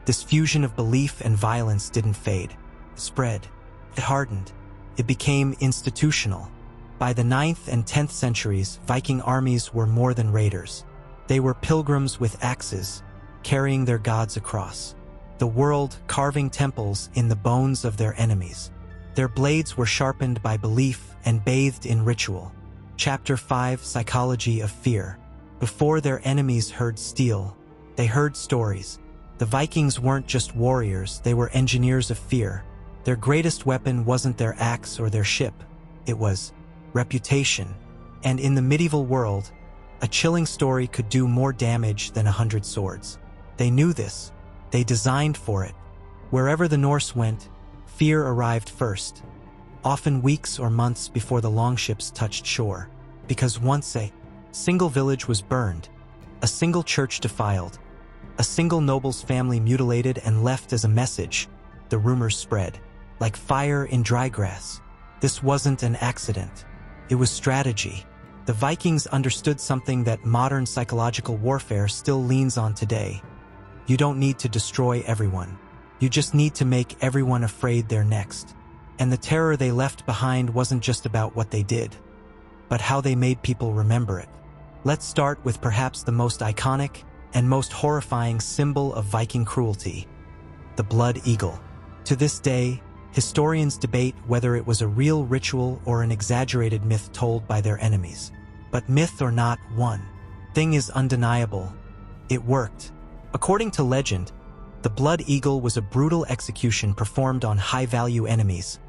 this fusion of belief and violence didn't fade. It spread. It hardened. It became institutional. By the 9th and 10th centuries, Viking armies were more than raiders. They were pilgrims with axes, carrying their gods across the world, carving temples in the bones of their enemies. Their blades were sharpened by belief and bathed in ritual. Chapter 5: Psychology of Fear. Before their enemies heard steel, they heard stories. The Vikings weren't just warriors, they were engineers of fear. Their greatest weapon wasn't their axe or their ship. It was reputation. And in the medieval world, a chilling story could do more damage than 100 swords. They knew this. They designed for it. Wherever the Norse went, fear arrived first, often weeks or months before the longships touched shore. Because once a single village was burned, a single church defiled, a single noble's family mutilated and left as a message, the rumors spread, like fire in dry grass. This wasn't an accident. It was strategy. The Vikings understood something that modern psychological warfare still leans on today. You don't need to destroy everyone. You just need to make everyone afraid they're next. And the terror they left behind wasn't just about what they did, but how they made people remember it. Let's start with perhaps the most iconic and most horrifying symbol of Viking cruelty, the blood eagle. To this day, historians debate whether it was a real ritual or an exaggerated myth told by their enemies. But myth or not, one thing is undeniable: it worked. According to legend, the blood eagle was a brutal execution performed on high-value enemies,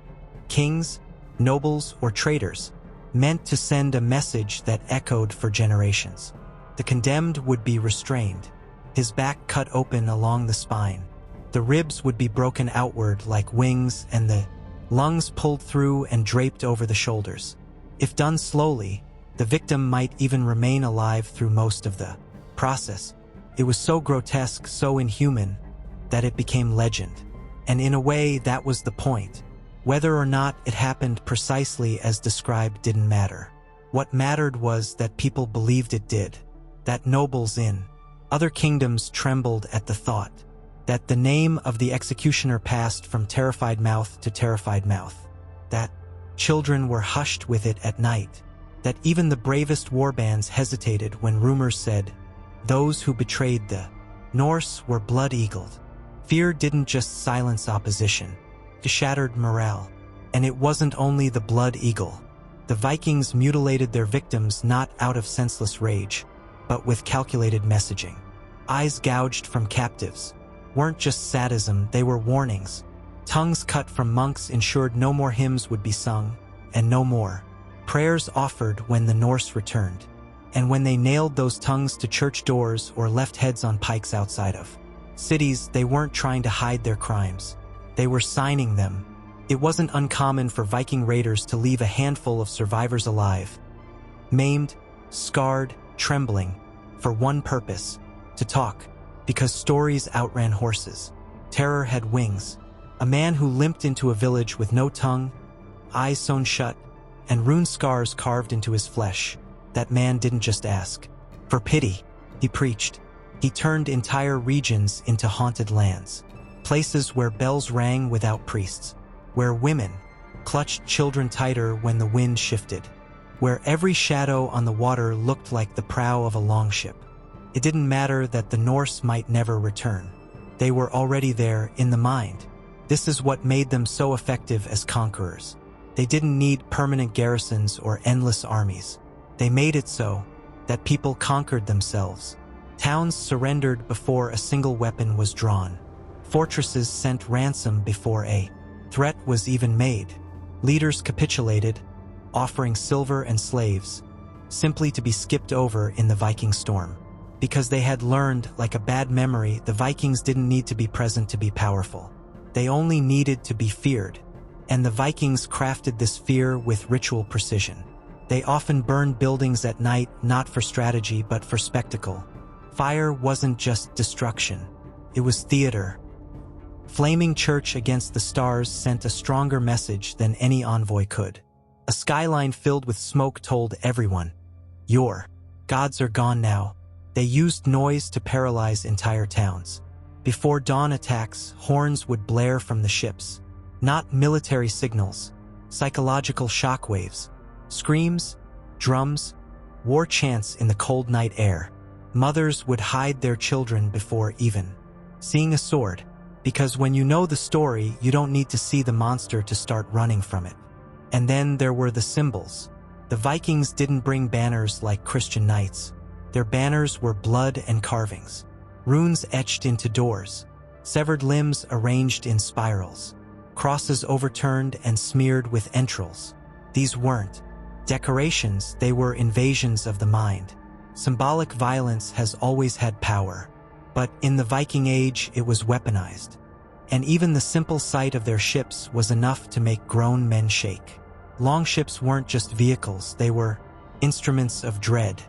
kings, nobles, or traitors, meant to send a message that echoed for generations. The condemned would be restrained, his back cut open along the spine. The ribs would be broken outward like wings and the lungs pulled through and draped over the shoulders. If done slowly, the victim might even remain alive through most of the process. It was so grotesque, so inhuman, that it became legend. And in a way, that was the point. Whether or not it happened precisely as described didn't matter. What mattered was that people believed it did, that nobles in other kingdoms trembled at the thought, that the name of the executioner passed from terrified mouth to terrified mouth, that children were hushed with it at night, that even the bravest warbands hesitated when rumors said those who betrayed the Norse were blood-eagled. Fear didn't just silence opposition, it shattered morale. And it wasn't only the blood eagle. The Vikings mutilated their victims not out of senseless rage, but with calculated messaging. Eyes gouged from captives weren't just sadism, they were warnings. Tongues cut from monks ensured no more hymns would be sung, and no more prayers offered when the Norse returned. And when they nailed those tongues to church doors or left heads on pikes outside of cities, they weren't trying to hide their crimes. They were signing them. It wasn't uncommon for Viking raiders to leave a handful of survivors alive, maimed, scarred, trembling, for one purpose: to talk. Because stories outran horses. Terror had wings. A man who limped into a village with no tongue, eyes sewn shut, and rune scars carved into his flesh. That man didn't just ask for pity, he preached. He turned entire regions into haunted lands, places where bells rang without priests, where women clutched children tighter when the wind shifted, where every shadow on the water looked like the prow of a longship. It didn't matter that the Norse might never return. They were already there in the mind. This is what made them so effective as conquerors. They didn't need permanent garrisons or endless armies. They made it so that people conquered themselves. Towns surrendered before a single weapon was drawn. Fortresses sent ransom before a threat was even made. Leaders capitulated, offering silver and slaves, simply to be skipped over in the Viking storm. Because they had learned, like a bad memory, the Vikings didn't need to be present to be powerful. They only needed to be feared. And the Vikings crafted this fear with ritual precision. They often burned buildings at night, not for strategy but for spectacle. Fire wasn't just destruction. It was theater. Flaming church against the stars sent a stronger message than any envoy could. A skyline filled with smoke told everyone, "Your gods are gone now." They used noise to paralyze entire towns. Before dawn attacks, horns would blare from the ships. Not military signals, psychological shockwaves, screams, drums, war chants in the cold night air. Mothers would hide their children before even seeing a sword, because when you know the story, you don't need to see the monster to start running from it. And then there were the symbols. The Vikings didn't bring banners like Christian knights. Their banners were blood and carvings, runes etched into doors, severed limbs arranged in spirals, crosses overturned and smeared with entrails. These weren't decorations, they were invasions of the mind. Symbolic violence has always had power, but in the Viking Age it was weaponized. And even the simple sight of their ships was enough to make grown men shake. Longships weren't just vehicles, they were instruments of dread,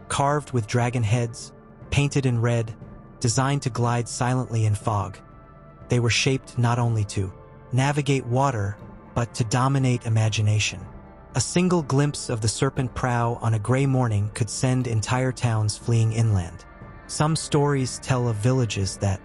carved with dragon heads, painted in red, designed to glide silently in fog. They were shaped not only to navigate water, but to dominate imagination. A single glimpse of the serpent prow on a gray morning could send entire towns fleeing inland. Some stories tell of villages that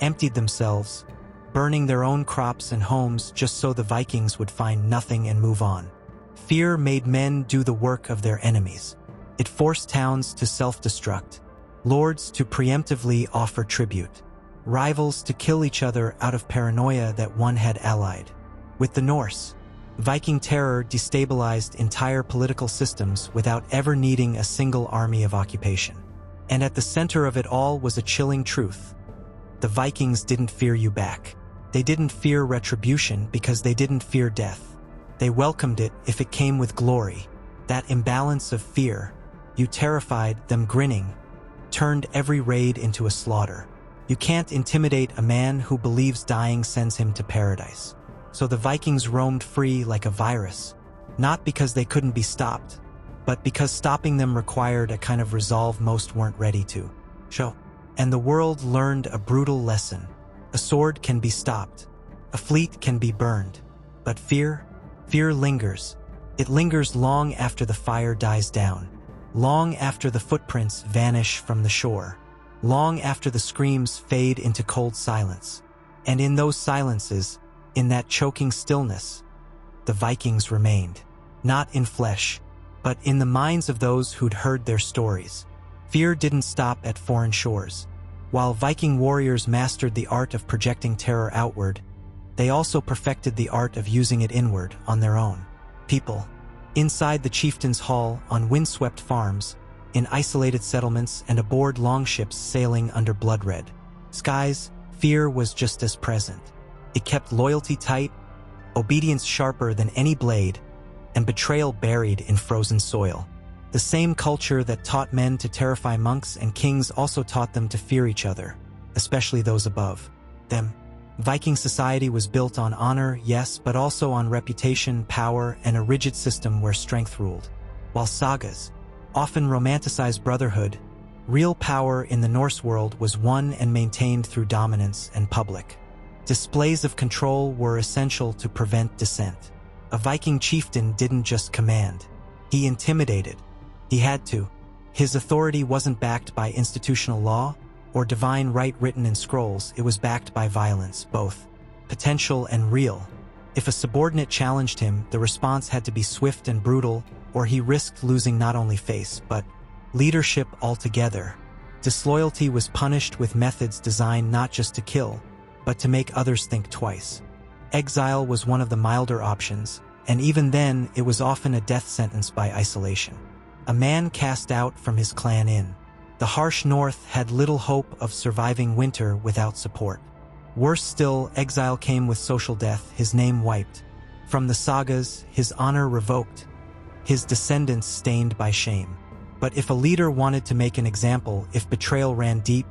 emptied themselves, burning their own crops and homes just so the Vikings would find nothing and move on. Fear made men do the work of their enemies. It forced towns to self-destruct, lords to preemptively offer tribute, rivals to kill each other out of paranoia that one had allied. With the Norse, Viking terror destabilized entire political systems without ever needing a single army of occupation. And at the center of it all was a chilling truth. The Vikings didn't fear you back. They didn't fear retribution because they didn't fear death. They welcomed it if it came with glory. That imbalance of fear, you terrified, them grinning, turned every raid into a slaughter. You can't intimidate a man who believes dying sends him to paradise. So the Vikings roamed free like a virus, not because they couldn't be stopped, but because stopping them required a kind of resolve most weren't ready to show. And the world learned a brutal lesson. A sword can be stopped, a fleet can be burned, but fear lingers. It lingers long after the fire dies down, long after the footprints vanish from the shore, long after the screams fade into cold silence. And in those silences, in that choking stillness, the Vikings remained, not in flesh, but in the minds of those who'd heard their stories. Fear didn't stop at foreign shores. While Viking warriors mastered the art of projecting terror outward, they also perfected the art of using it inward on their own people. Inside the chieftain's hall, on windswept farms, in isolated settlements, and aboard longships sailing under blood-red skies, fear was just as present. It kept loyalty tight, obedience sharper than any blade, and betrayal buried in frozen soil. The same culture that taught men to terrify monks and kings also taught them to fear each other, especially those above them. Viking society was built on honor, yes, but also on reputation, power, and a rigid system where strength ruled. While sagas often romanticized brotherhood, real power in the Norse world was won and maintained through dominance and public displays of control were essential to prevent dissent. A Viking chieftain didn't just command. He intimidated. He had to. His authority wasn't backed by institutional law or divine right written in scrolls. It was backed by violence, both potential and real. If a subordinate challenged him, the response had to be swift and brutal, or he risked losing not only face, but leadership altogether. Disloyalty was punished with methods designed not just to kill, but to make others think twice. Exile was one of the milder options, and even then, it was often a death sentence by isolation. A man cast out from his clan in the harsh north had little hope of surviving winter without support. Worse still, exile came with social death, his name wiped. From the sagas, his honor revoked, his descendants stained by shame. But if a leader wanted to make an example, if betrayal ran deep,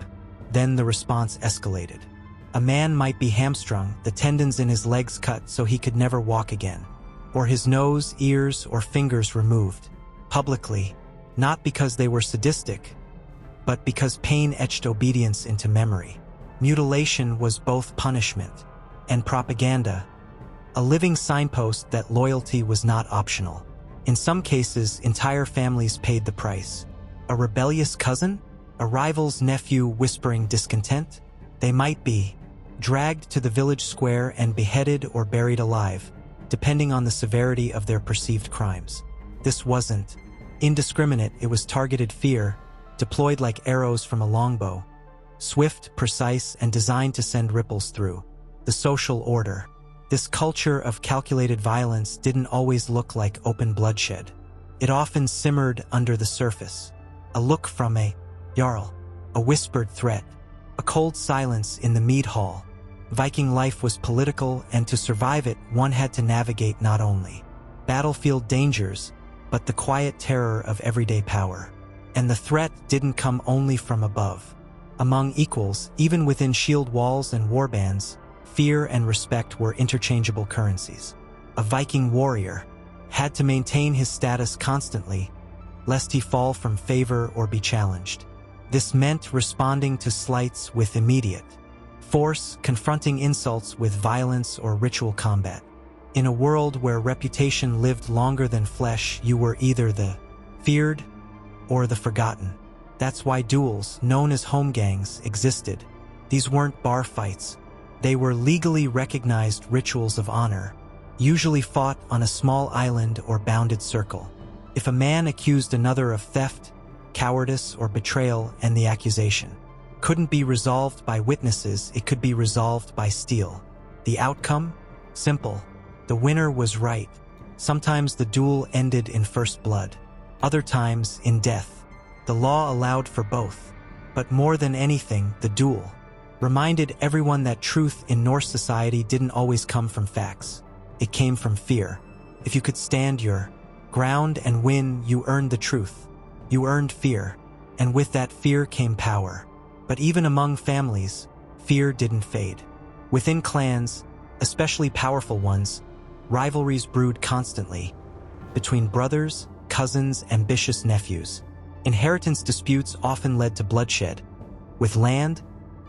then the response escalated. A man might be hamstrung, the tendons in his legs cut so he could never walk again, or his nose, ears, or fingers removed, publicly, not because they were sadistic, but because pain etched obedience into memory. Mutilation was both punishment and propaganda, a living signpost that loyalty was not optional. In some cases, entire families paid the price. A rebellious cousin? A rival's nephew whispering discontent? They might be dragged to the village square and beheaded or buried alive, depending on the severity of their perceived crimes. This wasn't indiscriminate, it was targeted fear, deployed like arrows from a longbow, swift, precise, and designed to send ripples through the social order. This culture of calculated violence didn't always look like open bloodshed. It often simmered under the surface. A look from a jarl, a whispered threat, a cold silence in the mead hall. Viking life was political, and to survive it, one had to navigate not only battlefield dangers, but the quiet terror of everyday power. And the threat didn't come only from above. Among equals, even within shield walls and warbands, fear and respect were interchangeable currencies. A Viking warrior had to maintain his status constantly, lest he fall from favor or be challenged. This meant responding to slights with immediate force, confronting insults with violence or ritual combat. In a world where reputation lived longer than flesh, you were either the feared or the forgotten. That's why duels, known as home gangs, existed. These weren't bar fights. They were legally recognized rituals of honor, usually fought on a small island or bounded circle. If a man accused another of theft, cowardice, or betrayal, and the accusation couldn't be resolved by witnesses, it could be resolved by steel. The outcome? Simple. The winner was right. Sometimes the duel ended in first blood, other times in death. The law allowed for both. But more than anything, the duel reminded everyone that truth in Norse society didn't always come from facts. It came from fear. If you could stand your ground and win, you earned the truth. You earned fear. And with that fear came power. But even among families, fear didn't fade. Within clans, especially powerful ones, rivalries brewed constantly. Between brothers, cousins, ambitious nephews. Inheritance disputes often led to bloodshed, with land,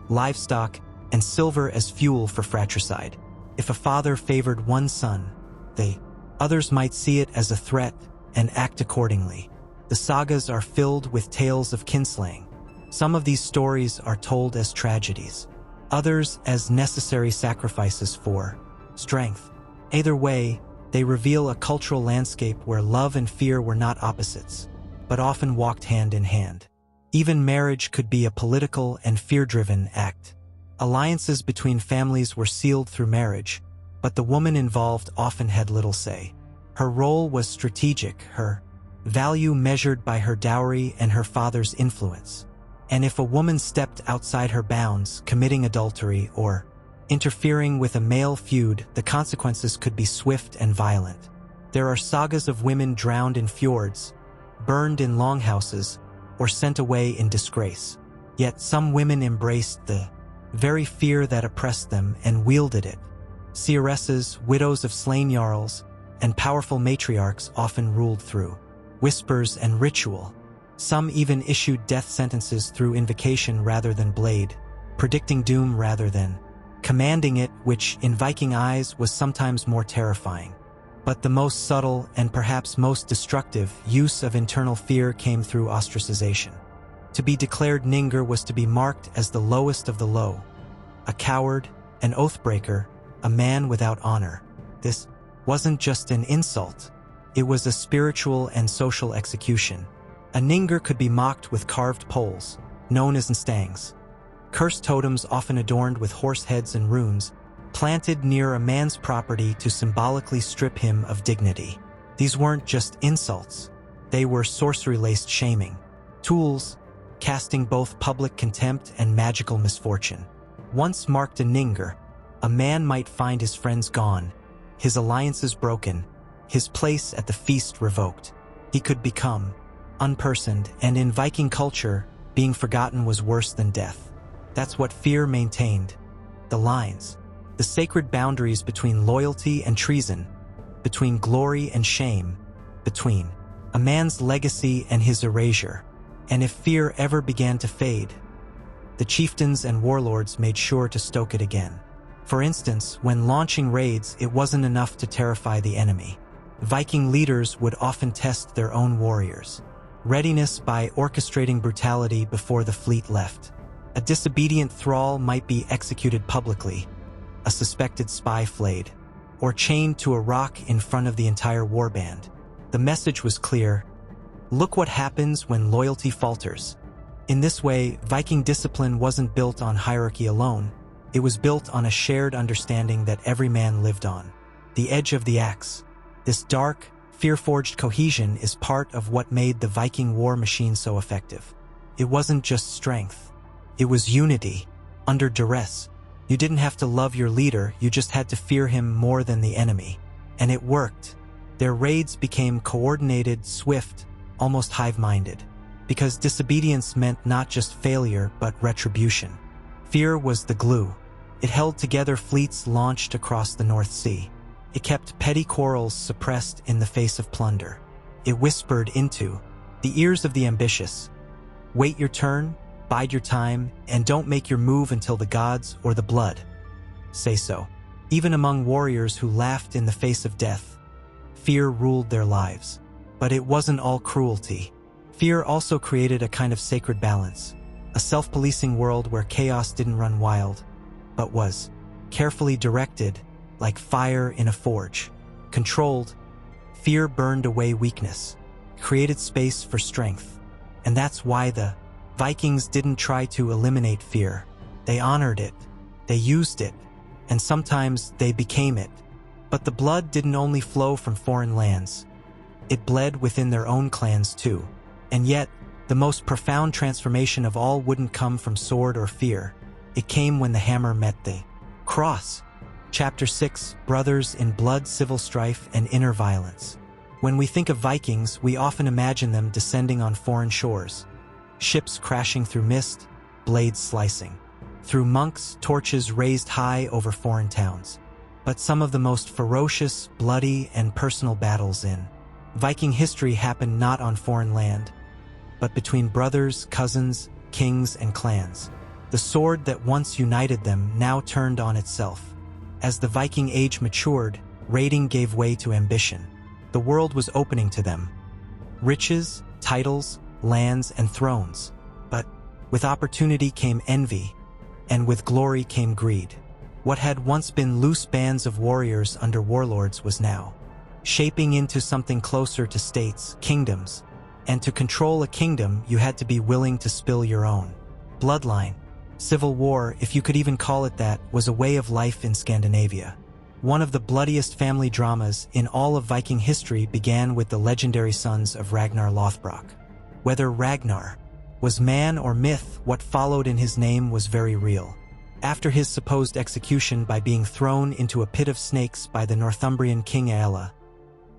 livestock, and silver as fuel for fratricide. If a father favored one son, the others might see it as a threat and act accordingly. The sagas are filled with tales of kinslaying. Some of these stories are told as tragedies, others as necessary sacrifices for strength. Either way, they reveal a cultural landscape where love and fear were not opposites, but often walked hand in hand. Even marriage could be a political and fear-driven act. Alliances between families were sealed through marriage, but the woman involved often had little say. Her role was strategic, her value measured by her dowry and her father's influence. And if a woman stepped outside her bounds, committing adultery or interfering with a male feud, the consequences could be swift and violent. There are sagas of women drowned in fjords, burned in longhouses, or sent away in disgrace. Yet some women embraced the very fear that oppressed them and wielded it. Seeresses, widows of slain jarls, and powerful matriarchs often ruled through whispers and ritual. Some even issued death sentences through invocation rather than blade, predicting doom rather than commanding it, which in Viking eyes was sometimes more terrifying. But the most subtle and perhaps most destructive use of internal fear came through ostracization. To be declared Ningur was to be marked as the lowest of the low, a coward, an oathbreaker, a man without honor. This wasn't just an insult, it was a spiritual and social execution. A Ningur could be mocked with carved poles, known as nstangs. Cursed totems often adorned with horse heads and runes, planted near a man's property to symbolically strip him of dignity. These weren't just insults, they were sorcery-laced shaming, tools casting both public contempt and magical misfortune. What once marked a Ninger, a man might find his friends gone, his alliances broken, his place at the feast revoked. He could become unpersoned, and in Viking culture, being forgotten was worse than death. That's what fear maintained. The lines, the sacred boundaries between loyalty and treason, between glory and shame, between a man's legacy and his erasure. And if fear ever began to fade, the chieftains and warlords made sure to stoke it again. For instance, when launching raids, it wasn't enough to terrify the enemy. Viking leaders would often test their own warriors' readiness by orchestrating brutality before the fleet left. A disobedient thrall might be executed publicly, a suspected spy flayed, or chained to a rock in front of the entire warband. The message was clear: look what happens when loyalty falters. In this way, Viking discipline wasn't built on hierarchy alone. It was built on a shared understanding that every man lived on the edge of the axe. This dark, fear-forged cohesion is part of what made the Viking war machine so effective. It wasn't just strength. It was unity, under duress. You didn't have to love your leader, you just had to fear him more than the enemy. And it worked. Their raids became coordinated, swift, almost hive-minded. Because disobedience meant not just failure, but retribution. Fear was the glue. It held together fleets launched across the North Sea. It kept petty quarrels suppressed in the face of plunder. It whispered into the ears of the ambitious: wait your turn, bide your time, and don't make your move until the gods or the blood say so. Even among warriors who laughed in the face of death, fear ruled their lives. But it wasn't all cruelty. Fear also created a kind of sacred balance, a self-policing world where chaos didn't run wild, but was carefully directed, like fire in a forge. Controlled, fear burned away weakness, created space for strength. And that's why the Vikings didn't try to eliminate fear. They honored it, they used it, and sometimes they became it. But the blood didn't only flow from foreign lands. It bled within their own clans too. And yet, the most profound transformation of all wouldn't come from sword or fear. It came when the hammer met the cross. Chapter 6, Brothers in Blood, Civil Strife, and Inner Violence. When we think of Vikings, we often imagine them descending on foreign shores. Ships crashing through mist, blades slicing through monks, torches raised high over foreign towns. But some of the most ferocious, bloody, and personal battles in Viking history happened not on foreign land, but between brothers, cousins, kings, and clans. The sword that once united them now turned on itself. As the Viking Age matured, raiding gave way to ambition. The world was opening to them. Riches, titles, lands, and thrones. But with opportunity came envy, and with glory came greed. What had once been loose bands of warriors under warlords was now shaping into something closer to states, kingdoms. And to control a kingdom, you had to be willing to spill your own bloodline. Civil war, if you could even call it that, was a way of life in Scandinavia. One of the bloodiest family dramas in all of Viking history began with the legendary sons of Ragnar Lothbrok. Whether Ragnar was man or myth, what followed in his name was very real. After his supposed execution by being thrown into a pit of snakes by the Northumbrian king Aella,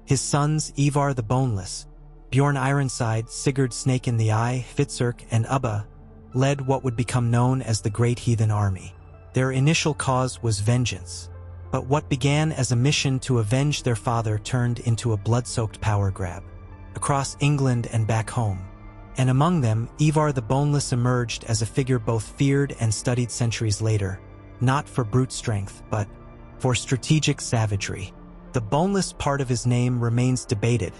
his sons Ivar the Boneless, Bjorn Ironside, Sigurd Snake in the Eye, Fitzurk, and Ubba led what would become known as the Great Heathen Army. Their initial cause was vengeance, but what began as a mission to avenge their father turned into a blood-soaked power grab across England and back home. And among them, Ivar the Boneless emerged as a figure both feared and studied centuries later, not for brute strength, but for strategic savagery. The boneless part of his name remains debated.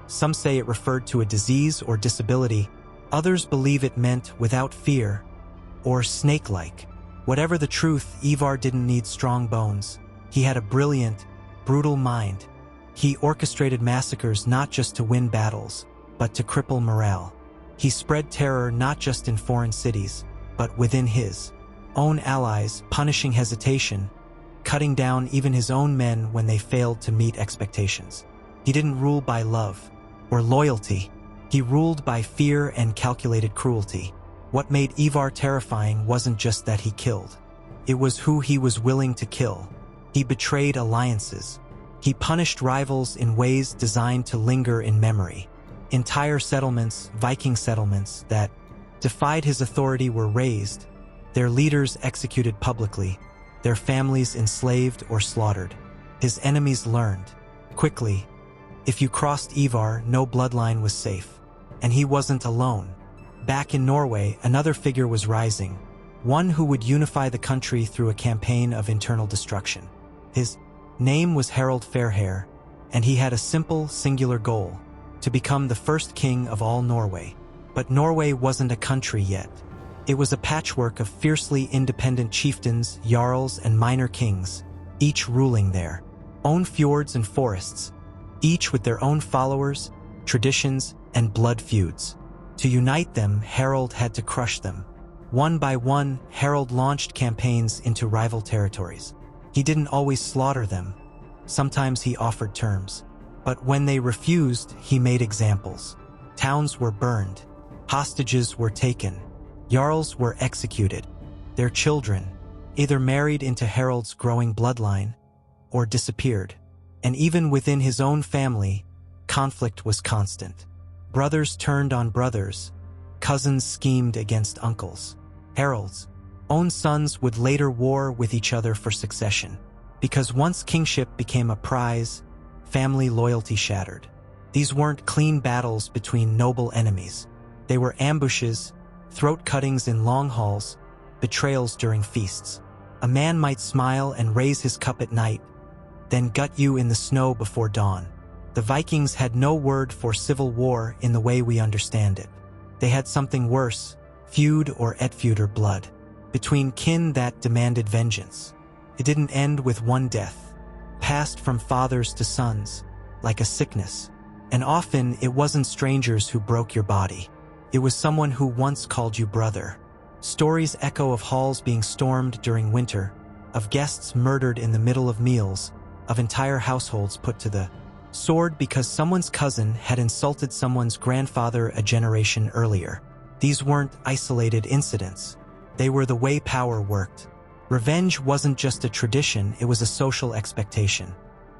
Some say it referred to a disease or disability. Others believe it meant without fear, or snake-like. Whatever the truth, Ivar didn't need strong bones. He had a brilliant, brutal mind. He orchestrated massacres not just to win battles, but to cripple morale. He spread terror not just in foreign cities, but within his own allies, punishing hesitation, cutting down even his own men when they failed to meet expectations. He didn't rule by love or loyalty. He ruled by fear and calculated cruelty. What made Ivar terrifying wasn't just that he killed. it was who he was willing to kill. He betrayed alliances. He punished rivals in ways designed to linger in memory. Entire settlements, Viking settlements, that defied his authority were razed, their leaders executed publicly, their families enslaved or slaughtered. His enemies learned, quickly, if you crossed Ivar, no bloodline was safe. And he wasn't alone. Back in Norway, another figure was rising, one who would unify the country through a campaign of internal destruction. His name was Harald Fairhair, and he had a simple, singular goal: to become the first king of all Norway. But Norway wasn't a country yet. It was a patchwork of fiercely independent chieftains, jarls, and minor kings, each ruling their own fjords and forests, each with their own followers, traditions, and blood feuds. To unite them, Harald had to crush them. One by one, Harald launched campaigns into rival territories. He didn't always slaughter them. Sometimes he offered terms. But when they refused, he made examples. Towns were burned. Hostages were taken. Jarls were executed. Their children either married into Harald's growing bloodline or disappeared. And even within his own family, conflict was constant. Brothers turned on brothers. Cousins schemed against uncles. Harald's own sons would later war with each other for succession. Because once kingship became a prize, family loyalty shattered. These weren't clean battles between noble enemies. They were ambushes, throat cuttings in long halls, betrayals during feasts. A man might smile and raise his cup at night, then gut you in the snow before dawn. The Vikings had no word for civil war in the way we understand it. They had something worse: feud or etfeuder blood, between kin that demanded vengeance. It didn't end with one death, passed from fathers to sons, like a sickness. And often it wasn't strangers who broke your body. It was someone who once called you brother. Stories echo of halls being stormed during winter, of guests murdered in the middle of meals, of entire households put to the sword because someone's cousin had insulted someone's grandfather a generation earlier. These weren't isolated incidents. They were the way power worked. Revenge wasn't just a tradition, it was a social expectation.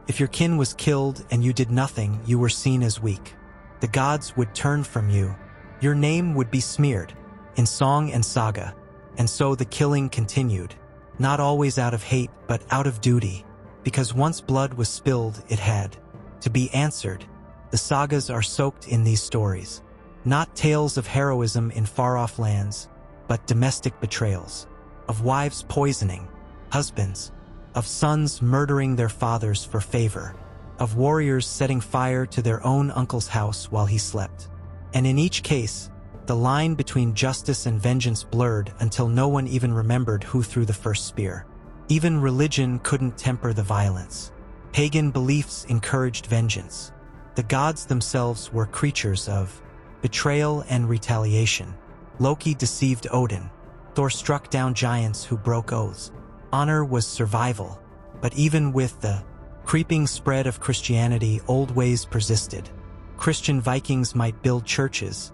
If your kin was killed and you did nothing, you were seen as weak. The gods would turn from you. Your name would be smeared in song and saga. And so the killing continued, not always out of hate, but out of duty. Because once blood was spilled, it had to be answered. The sagas are soaked in these stories. Not tales of heroism in far-off lands, but domestic betrayals. Of wives poisoning husbands, of sons murdering their fathers for favor, of warriors setting fire to their own uncle's house while he slept. And in each case, the line between justice and vengeance blurred until no one even remembered who threw the first spear. Even religion couldn't temper the violence. Pagan beliefs encouraged vengeance. The gods themselves were creatures of betrayal and retaliation. Loki deceived Odin. Thor struck down giants who broke oaths. Honor was survival. But even with the creeping spread of Christianity, old ways persisted. Christian Vikings might build churches,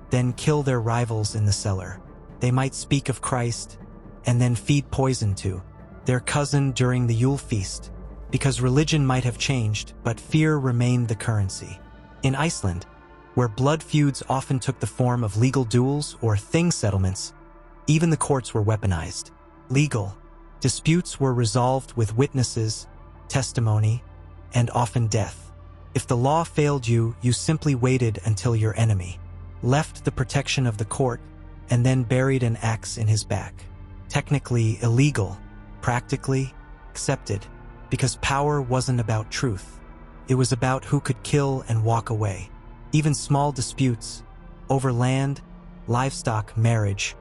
then kill their rivals in the cellar. They might speak of Christ, and then feed poison to their cousin during the Yule feast. Because religion might have changed, but fear remained the currency. In Iceland, where blood feuds often took the form of legal duels or thing settlements, even the courts were weaponized. Legal disputes were resolved with witnesses, testimony, and often death. If the law failed you, you simply waited until your enemy left the protection of the court and then buried an axe in his back. Technically illegal, practically accepted, because power wasn't about truth. It was about who could kill and walk away. Even small disputes over land, livestock, marriage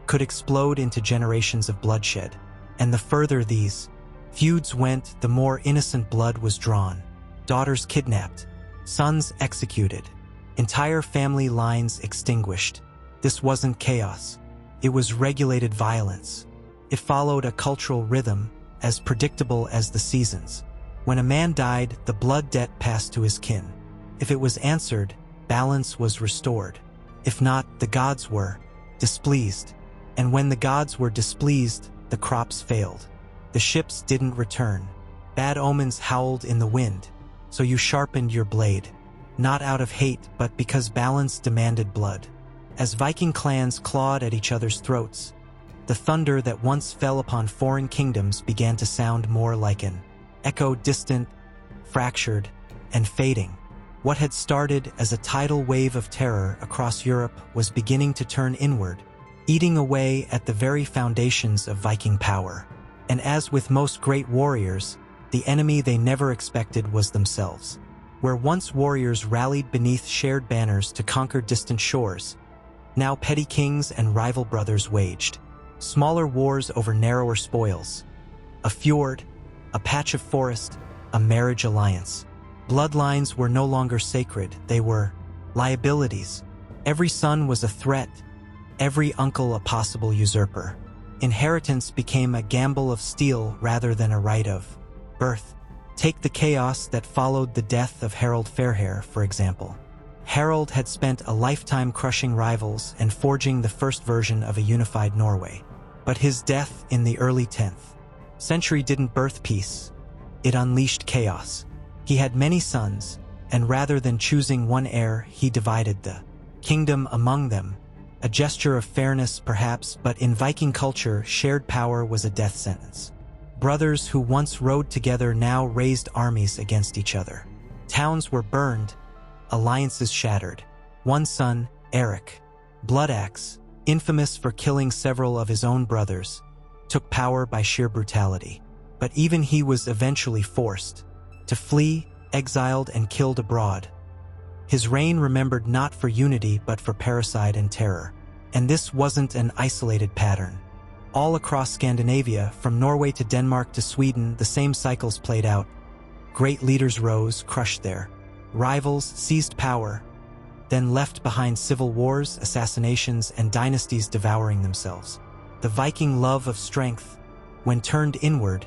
could explode into generations of bloodshed. And the further these feuds went, the more innocent blood was drawn. Daughters kidnapped, sons executed, entire family lines extinguished. This wasn't chaos. It was regulated violence. It followed a cultural rhythm as predictable as the seasons. When a man died, the blood debt passed to his kin. If it was answered, balance was restored. If not, the gods were displeased. And when the gods were displeased, the crops failed. The ships didn't return. Bad omens howled in the wind, so you sharpened your blade, not out of hate but because balance demanded blood. As Viking clans clawed at each other's throats, the thunder that once fell upon foreign kingdoms began to sound more like an echo, distant, fractured, and fading. What had started as a tidal wave of terror across Europe was beginning to turn inward, eating away at the very foundations of Viking power. And as with most great warriors, the enemy they never expected was themselves. Where once warriors rallied beneath shared banners to conquer distant shores, now petty kings and rival brothers waged smaller wars over narrower spoils. A fjord, a patch of forest, a marriage alliance. Bloodlines were no longer sacred, they were liabilities. Every son was a threat, every uncle a possible usurper. Inheritance became a gamble of steel rather than a right of birth. Take the chaos that followed the death of Harold Fairhair, for example. Harold had spent a lifetime crushing rivals and forging the first version of a unified Norway. But his death in the early 10th century didn't birth peace, it unleashed chaos. He had many sons, and rather than choosing one heir, he divided the kingdom among them. A gesture of fairness, perhaps, but in Viking culture, shared power was a death sentence. Brothers who once rode together now raised armies against each other. Towns were burned, alliances shattered. One son, Eric, Bloodaxe, infamous for killing several of his own brothers, took power by sheer brutality. But even he was eventually forced to flee, exiled, and killed abroad. His reign remembered not for unity but for parricide and terror. And this wasn't an isolated pattern. All across Scandinavia, from Norway to Denmark to Sweden, the same cycles played out. Great leaders rose, crushed there. Rivals seized power, then left behind civil wars, assassinations, and dynasties devouring themselves. The Viking love of strength, when turned inward,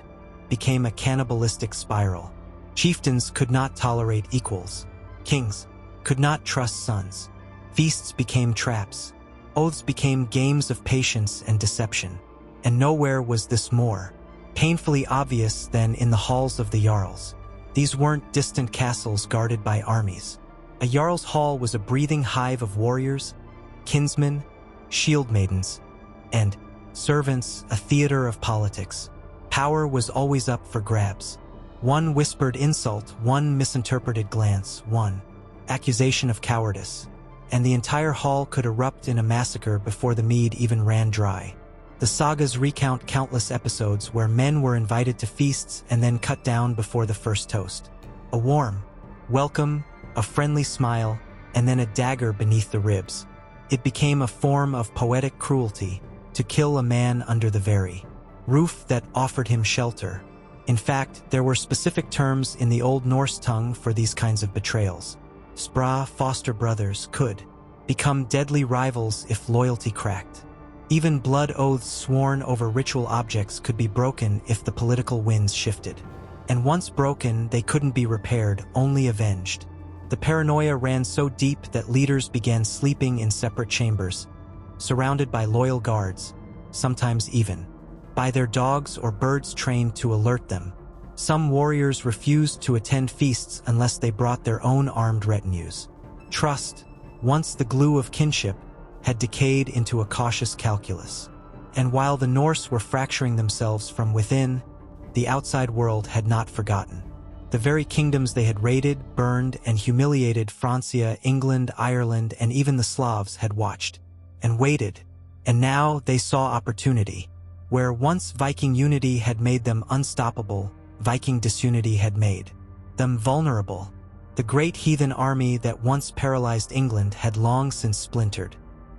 became a cannibalistic spiral. Chieftains could not tolerate equals. Kings could not trust sons. Feasts became traps. Oaths became games of patience and deception. And nowhere was this more painfully obvious than in the halls of the Jarls. These weren't distant castles guarded by armies. A Jarl's hall was a breathing hive of warriors, kinsmen, shield maidens, and servants, a theater of politics. Power was always up for grabs. One whispered insult, one misinterpreted glance, one accusation of cowardice, and the entire hall could erupt in a massacre before the mead even ran dry. The sagas recount countless episodes where men were invited to feasts and then cut down before the first toast. A warm welcome, a friendly smile, and then a dagger beneath the ribs. It became a form of poetic cruelty to kill a man under the very roof that offered him shelter. In fact, there were specific terms in the Old Norse tongue for these kinds of betrayals. Spra, foster brothers, could become deadly rivals if loyalty cracked. Even blood oaths sworn over ritual objects could be broken if the political winds shifted. And once broken, they couldn't be repaired, only avenged. The paranoia ran so deep that leaders began sleeping in separate chambers, surrounded by loyal guards, sometimes even by their dogs or birds trained to alert them. Some warriors refused to attend feasts unless they brought their own armed retinues. Trust, once the glue of kinship, had decayed into a cautious calculus. And while the Norse were fracturing themselves from within, the outside world had not forgotten. The very kingdoms they had raided, burned, and humiliated, Francia, England, Ireland, and even the Slavs, had watched and waited. And now they saw opportunity. Where once Viking unity had made them unstoppable, Viking disunity had made them vulnerable. The great heathen army that once paralyzed England had long since splintered.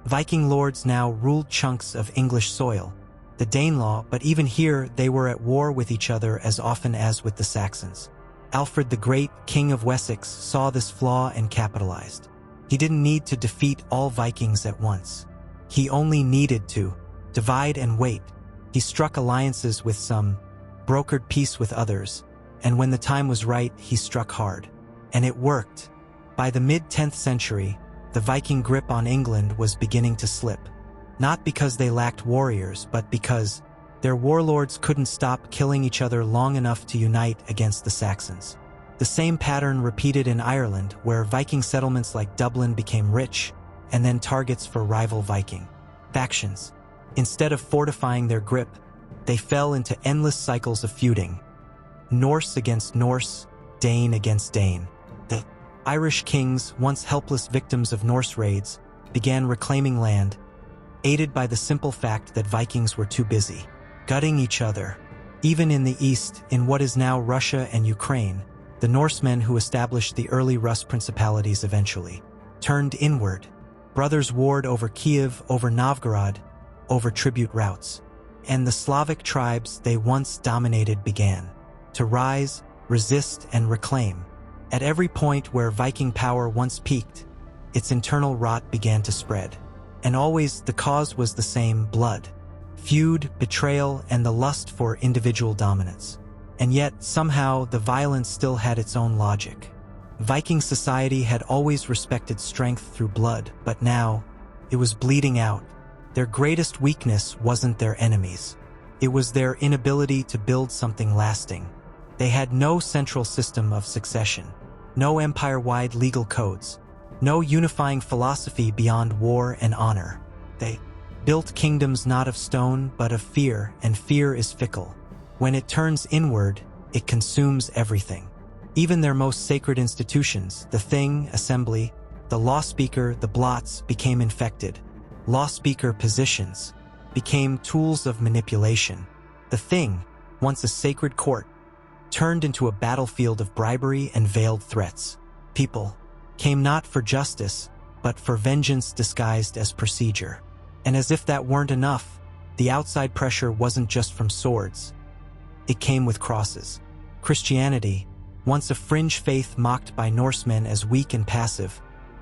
Viking lords now ruled chunks of English soil, the Danelaw, but even here they were at war with each other as often as with the Saxons. Alfred the Great, King of Wessex, saw this flaw and capitalized. He didn't need to defeat all Vikings at once. He only needed to divide and wait. He struck alliances with some, brokered peace with others, and when the time was right, he struck hard. And it worked. By the mid-10th century, the Viking grip on England was beginning to slip. Not because they lacked warriors, but because Their warlords couldn't stop killing each other long enough to unite against the Saxons. The same pattern repeated in Ireland, where Viking settlements like Dublin became rich and then targets for rival Viking factions. Instead of fortifying their grip, they fell into endless cycles of feuding. Norse against Norse, Dane against Dane. The Irish kings, once helpless victims of Norse raids, began reclaiming land, aided by the simple fact that Vikings were too busy gutting each other. Even in the east, in what is now Russia and Ukraine, the Norsemen who established the early Rus principalities eventually turned inward. Brothers warred over Kiev, over Novgorod, over tribute routes. And the Slavic tribes they once dominated began to rise, resist, and reclaim. At every point where Viking power once peaked, its internal rot began to spread. And always the cause was the same: blood, feud, betrayal, and the lust for individual dominance. And yet, somehow, the violence still had its own logic. Viking society had always respected strength through blood, but now, it was bleeding out. Their greatest weakness wasn't their enemies. It was their inability to build something lasting. They had no central system of succession, no empire-wide legal codes, no unifying philosophy beyond war and honor. They built kingdoms not of stone, but of fear, and fear is fickle. When it turns inward, it consumes everything. Even their most sacred institutions, the Thing, Assembly, the Law Speaker, the Blots, became infected. Law Speaker positions became tools of manipulation. The Thing, once a sacred court, turned into a battlefield of bribery and veiled threats. People came not for justice, but for vengeance disguised as procedure. And as if that weren't enough, the outside pressure wasn't just from swords. It came with crosses. Christianity, once a fringe faith mocked by Norsemen as weak and passive,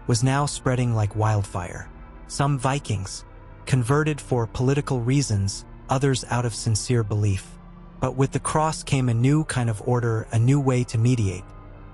was now spreading like wildfire. Some Vikings converted for political reasons, others out of sincere belief. But with the cross came a new kind of order, a new way to mediate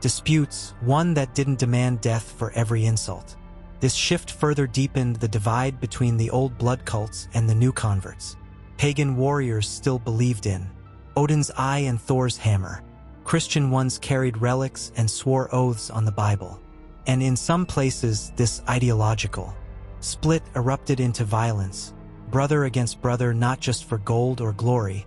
disputes, one that didn't demand death for every insult. This shift further deepened the divide between the old blood cults and the new converts. Pagan warriors still believed in Odin's eye and Thor's hammer. Christian ones carried relics and swore oaths on the Bible. And in some places, this ideological split erupted into violence, brother against brother, not just for gold or glory,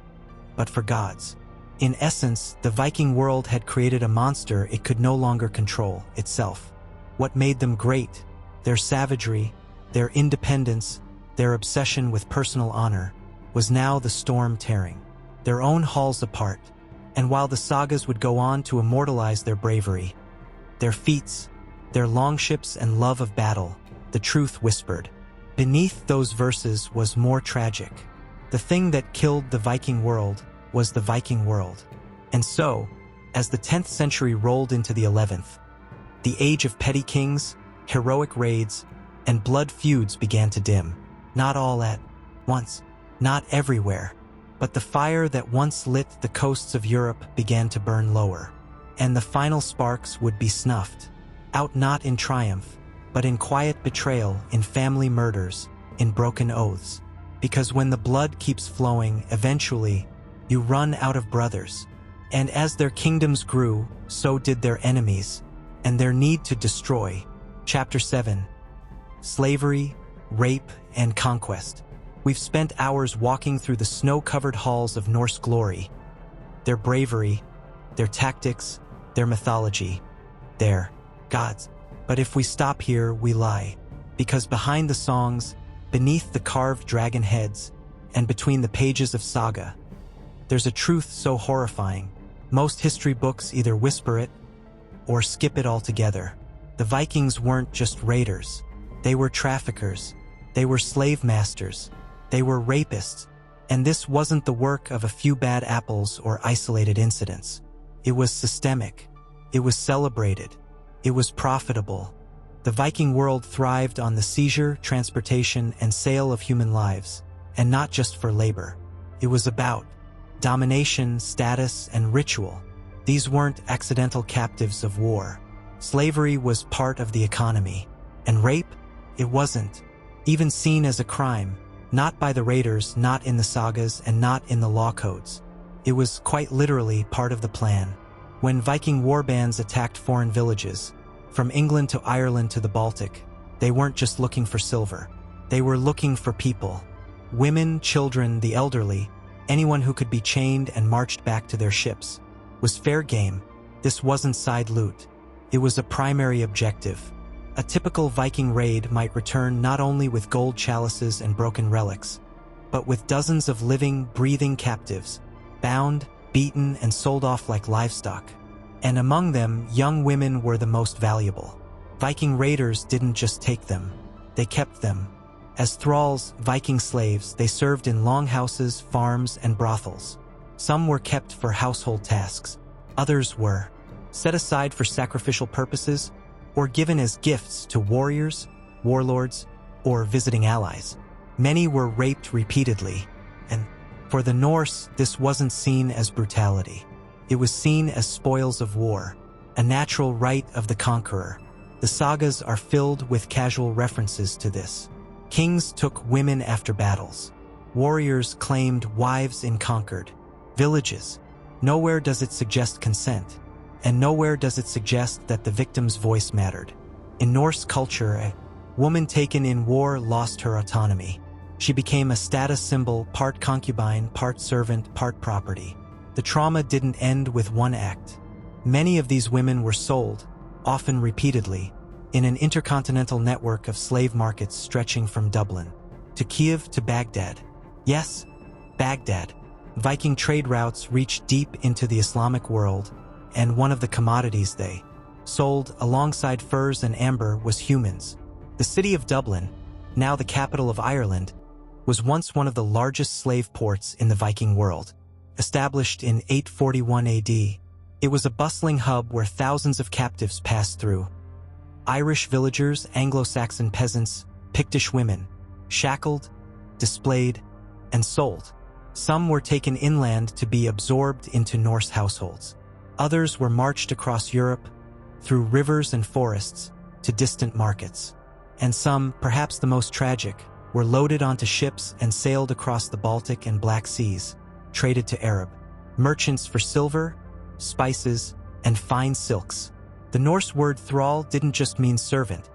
but for gods. In essence, the Viking world had created a monster it could no longer control itself. What made them great? Their savagery, their independence, their obsession with personal honor, was now the storm tearing their own halls apart. And while the sagas would go on to immortalize their bravery, their feats, their longships and love of battle, the truth whispered beneath those verses was more tragic. The thing that killed the Viking world was the Viking world. And so, as the 10th century rolled into the 11th, the age of petty kings, heroic raids, and blood feuds began to dim. Not all at once, not everywhere, but the fire that once lit the coasts of Europe began to burn lower, and the final sparks would be snuffed out, not in triumph, but in quiet betrayal, in family murders, in broken oaths. Because when the blood keeps flowing, eventually, you run out of brothers. And as their kingdoms grew, so did their enemies, and their need to destroy. Chapter 7. Slavery, Rape, and Conquest. We've spent hours walking through the snow-covered halls of Norse glory. Their bravery, their tactics, their mythology, their gods. But if we stop here, we lie. Because behind the songs, beneath the carved dragon heads, and between the pages of saga, there's a truth so horrifying, most history books either whisper it or skip it altogether. The Vikings weren't just raiders. They were traffickers. They were slave masters. They were rapists. And this wasn't the work of a few bad apples or isolated incidents. It was systemic. It was celebrated. It was profitable. The Viking world thrived on the seizure, transportation, and sale of human lives, and not just for labor. It was about domination, status, and ritual. These weren't accidental captives of war. Slavery was part of the economy. And rape? It wasn't even seen as a crime. Not by the raiders, not in the sagas, and not in the law codes. It was quite literally part of the plan. When Viking warbands attacked foreign villages, from England to Ireland to the Baltic, they weren't just looking for silver. They were looking for people. Women, children, the elderly, anyone who could be chained and marched back to their ships. Was fair game. This wasn't side loot. It was a primary objective. A typical Viking raid might return not only with gold chalices and broken relics, but with dozens of living, breathing captives, bound, beaten, and sold off like livestock. And among them, young women were the most valuable. Viking raiders didn't just take them, they kept them. As thralls, Viking slaves, they served in longhouses, farms, and brothels. Some were kept for household tasks. Others were set aside for sacrificial purposes or given as gifts to warriors, warlords, or visiting allies. Many were raped repeatedly, and for the Norse, this wasn't seen as brutality. It was seen as spoils of war, a natural right of the conqueror. The sagas are filled with casual references to this. Kings took women after battles. Warriors claimed wives in conquered villages. Nowhere does it suggest consent, and nowhere does it suggest that the victim's voice mattered. In Norse culture, a woman taken in war lost her autonomy. She became a status symbol, part concubine, part servant, part property. The trauma didn't end with one act. Many of these women were sold, often repeatedly, in an intercontinental network of slave markets stretching from Dublin to Kiev to Baghdad. Yes, Baghdad. Viking trade routes reached deep into the Islamic world, and one of the commodities they sold alongside furs and amber was humans. The city of Dublin, now the capital of Ireland, was once one of the largest slave ports in the Viking world. Established in 841 AD, it was a bustling hub where thousands of captives passed through. Irish villagers, Anglo-Saxon peasants, Pictish women, shackled, displayed, and sold. Some were taken inland to be absorbed into Norse households. Others were marched across Europe, through rivers and forests, to distant markets. And some, perhaps the most tragic, were loaded onto ships and sailed across the Baltic and Black Seas, traded to Arab merchants for silver, spices, and fine silks. The Norse word thrall didn't just mean servant.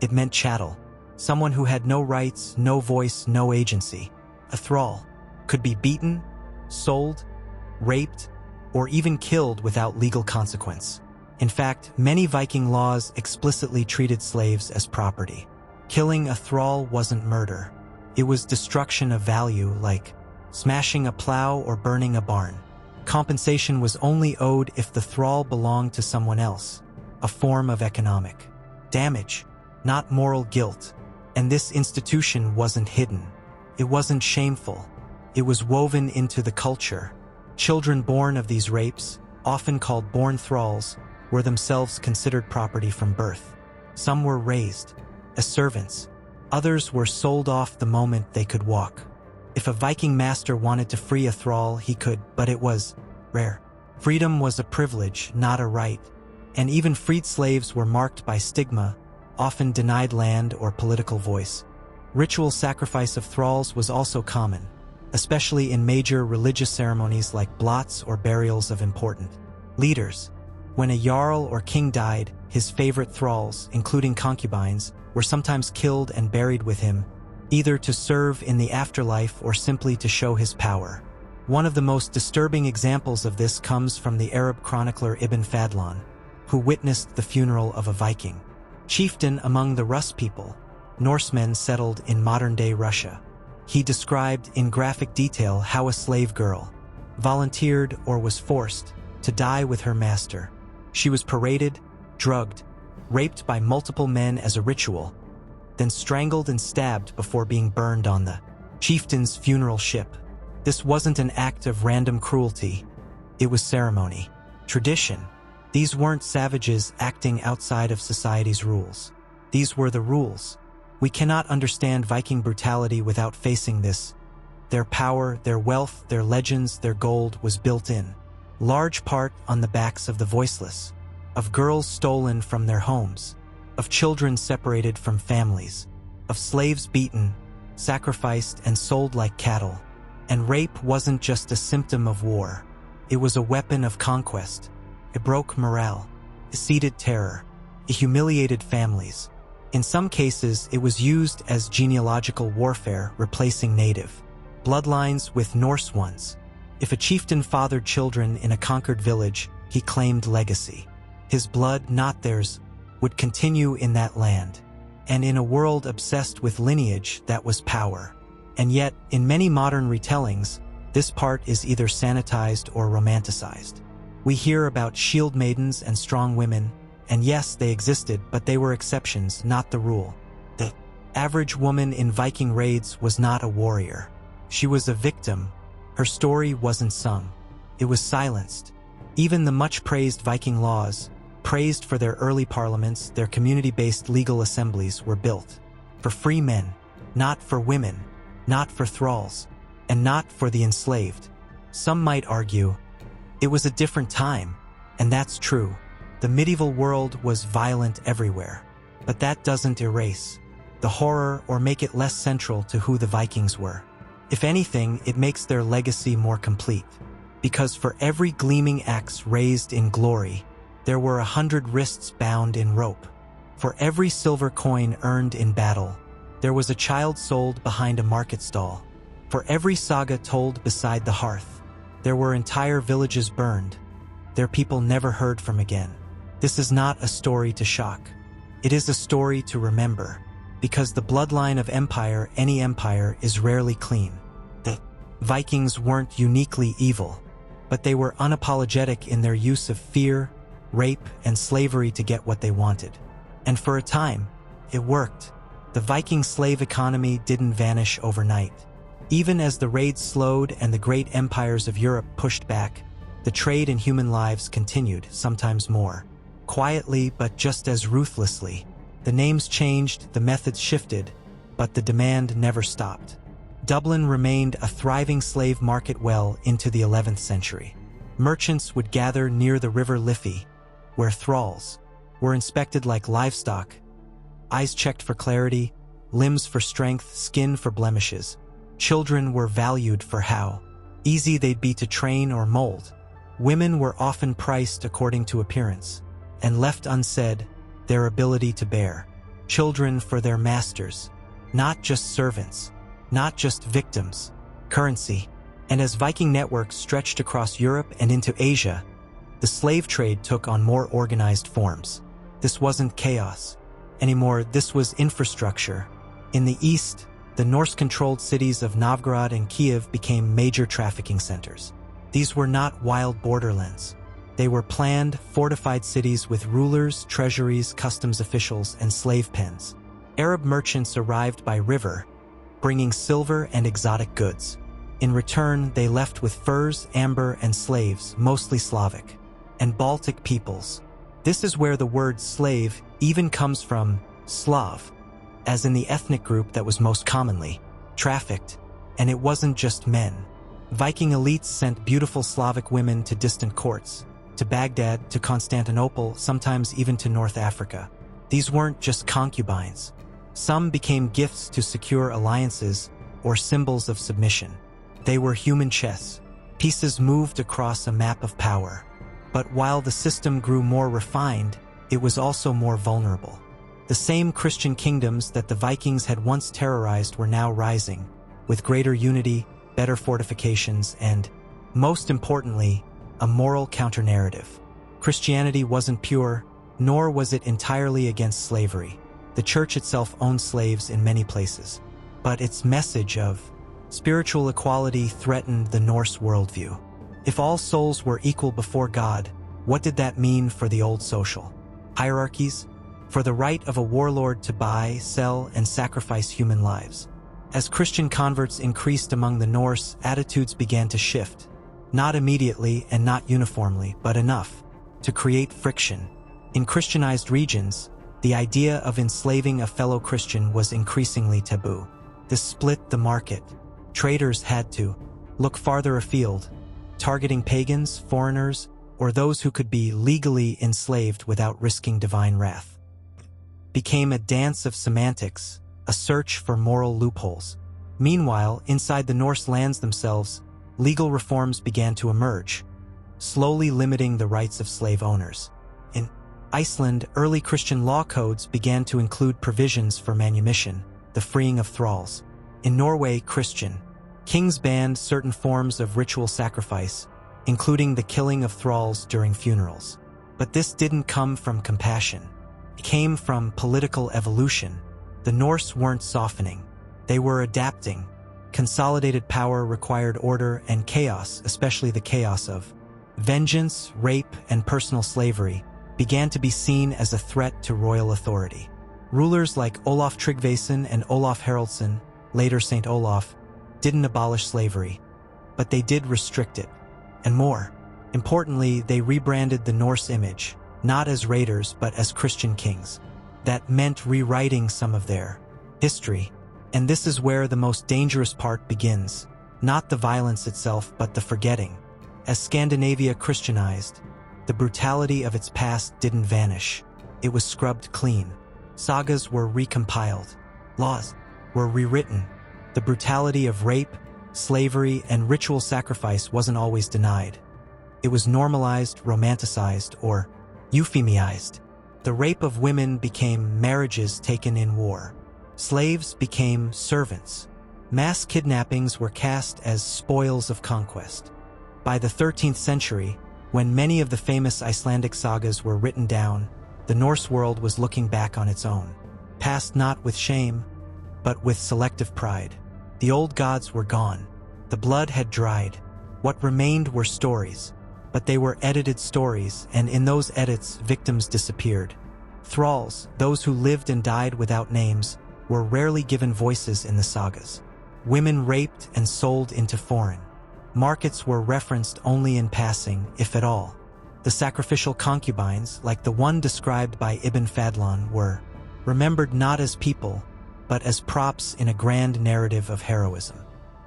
It meant chattel, someone who had no rights, no voice, no agency. A thrall could be beaten, sold, raped, or even killed without legal consequence. In fact, many Viking laws explicitly treated slaves as property. Killing a thrall wasn't murder. It was destruction of value, like smashing a plow or burning a barn. Compensation was only owed if the thrall belonged to someone else, a form of economic damage, not moral guilt. And this institution wasn't hidden. It wasn't shameful. It was woven into the culture. Children born of these rapes, often called born thralls, were themselves considered property from birth. Some were raised as servants. Others were sold off the moment they could walk. If a Viking master wanted to free a thrall, he could, but it was rare. Freedom was a privilege, not a right. And even freed slaves were marked by stigma, often denied land or political voice. Ritual sacrifice of thralls was also common, especially in major religious ceremonies like blots or burials of important leaders. When a jarl or king died, his favorite thralls, including concubines, were sometimes killed and buried with him, either to serve in the afterlife or simply to show his power. One of the most disturbing examples of this comes from the Arab chronicler Ibn Fadlan, who witnessed the funeral of a Viking chieftain among the Rus people, Norsemen settled in modern-day Russia. He described in graphic detail how a slave girl volunteered or was forced to die with her master. She was paraded, drugged, raped by multiple men as a ritual, then strangled and stabbed before being burned on the chieftain's funeral ship. This wasn't an act of random cruelty. It was ceremony, tradition. These weren't savages acting outside of society's rules. These were the rules. We cannot understand Viking brutality without facing this. Their power, their wealth, their legends, their gold was built in, large part on the backs of the voiceless, of girls stolen from their homes, of children separated from families, of slaves beaten, sacrificed and sold like cattle. And rape wasn't just a symptom of war. It was a weapon of conquest. It broke morale. It seeded terror. It humiliated families. In some cases, it was used as genealogical warfare, replacing native bloodlines with Norse ones. If a chieftain fathered children in a conquered village, he claimed legacy. His blood, not theirs, would continue in that land. And in a world obsessed with lineage, that was power. And yet, in many modern retellings, this part is either sanitized or romanticized. We hear about shield maidens and strong women, and yes, they existed, but they were exceptions, not the rule. The average woman in Viking raids was not a warrior. She was a victim. Her story wasn't sung. It was silenced. Even the much-praised Viking laws, praised for their early parliaments, their community-based legal assemblies, were built for free men, not for women, not for thralls, and not for the enslaved. Some might argue, it was a different time, and that's true. The medieval world was violent everywhere, but that doesn't erase the horror or make it less central to who the Vikings were. If anything, it makes their legacy more complete, because for every gleaming axe raised in glory, there were 100 wrists bound in rope. For every silver coin earned in battle, there was a child sold behind a market stall. For every saga told beside the hearth, there were entire villages burned, their people never heard from again. This is not a story to shock. It is a story to remember, because the bloodline of empire, any empire, is rarely clean. The Vikings weren't uniquely evil, but they were unapologetic in their use of fear, rape, and slavery to get what they wanted. And for a time, it worked. The Viking slave economy didn't vanish overnight. Even as the raids slowed and the great empires of Europe pushed back, the trade in human lives continued, sometimes more quietly, but just as ruthlessly. The names changed, the methods shifted, but the demand never stopped. Dublin remained a thriving slave market well into the 11th century. Merchants would gather near the river Liffey, where thralls were inspected like livestock, eyes checked for clarity, limbs for strength, skin for blemishes. Children were valued for how easy they'd be to train or mold. Women were often priced according to appearance, and left unsaid their ability to bear children for their masters, not just servants, not just victims, currency. And as Viking networks stretched across Europe and into Asia, the slave trade took on more organized forms. This wasn't chaos anymore, this was infrastructure. In the east, the Norse-controlled cities of Novgorod and Kiev became major trafficking centers. These were not wild borderlands. They were planned, fortified cities with rulers, treasuries, customs officials, and slave pens. Arab merchants arrived by river, bringing silver and exotic goods. In return, they left with furs, amber, and slaves, mostly Slavic and Baltic peoples. This is where the word slave even comes from, Slav, as in the ethnic group that was most commonly trafficked. And it wasn't just men. Viking elites sent beautiful Slavic women to distant courts, to Baghdad, to Constantinople, sometimes even to North Africa. These weren't just concubines. Some became gifts to secure alliances or symbols of submission. They were human chess, pieces moved across a map of power. But while the system grew more refined, it was also more vulnerable. The same Christian kingdoms that the Vikings had once terrorized were now rising, with greater unity, better fortifications, and, most importantly, a moral counter-narrative. Christianity wasn't pure, nor was it entirely against slavery. The church itself owned slaves in many places, but its message of spiritual equality threatened the Norse worldview. If all souls were equal before God, what did that mean for the old social hierarchies? For the right of a warlord to buy, sell, and sacrifice human lives. As Christian converts increased among the Norse, attitudes began to shift. Not immediately and not uniformly, but enough to create friction. In Christianized regions, the idea of enslaving a fellow Christian was increasingly taboo. This split the market. Traders had to look farther afield, targeting pagans, foreigners, or those who could be legally enslaved without risking divine wrath. Became a dance of semantics, a search for moral loopholes. Meanwhile, inside the Norse lands themselves, legal reforms began to emerge, slowly limiting the rights of slave owners. In Iceland, early Christian law codes began to include provisions for manumission, the freeing of thralls. In Norway, Christian kings banned certain forms of ritual sacrifice, including the killing of thralls during funerals. But this didn't come from compassion. It came from political evolution. The Norse weren't softening. They were adapting. Consolidated power required order and chaos, especially the chaos of vengeance, rape, and personal slavery, began to be seen as a threat to royal authority. Rulers like Olaf Tryggvason and Olaf Haraldsson, later Saint Olaf, didn't abolish slavery, but they did restrict it. And more importantly, they rebranded the Norse image, not as raiders but as Christian kings. That meant rewriting some of their history. And this is where the most dangerous part begins. Not the violence itself, but the forgetting. As Scandinavia Christianized, the brutality of its past didn't vanish. It was scrubbed clean. Sagas were recompiled. Laws were rewritten. The brutality of rape, slavery, and ritual sacrifice wasn't always denied. It was normalized, romanticized, or euphemized. The rape of women became marriages taken in war. Slaves became servants. Mass kidnappings were cast as spoils of conquest. By the 13th century, when many of the famous Icelandic sagas were written down, the Norse world was looking back on its own past, not with shame, but with selective pride. The old gods were gone. The blood had dried. What remained were stories, but they were edited stories, and in those edits, victims disappeared. Thralls, those who lived and died without names, were rarely given voices in the sagas. Women raped and sold into foreign markets were referenced only in passing, if at all. The sacrificial concubines, like the one described by Ibn Fadlan, were remembered not as people, but as props in a grand narrative of heroism.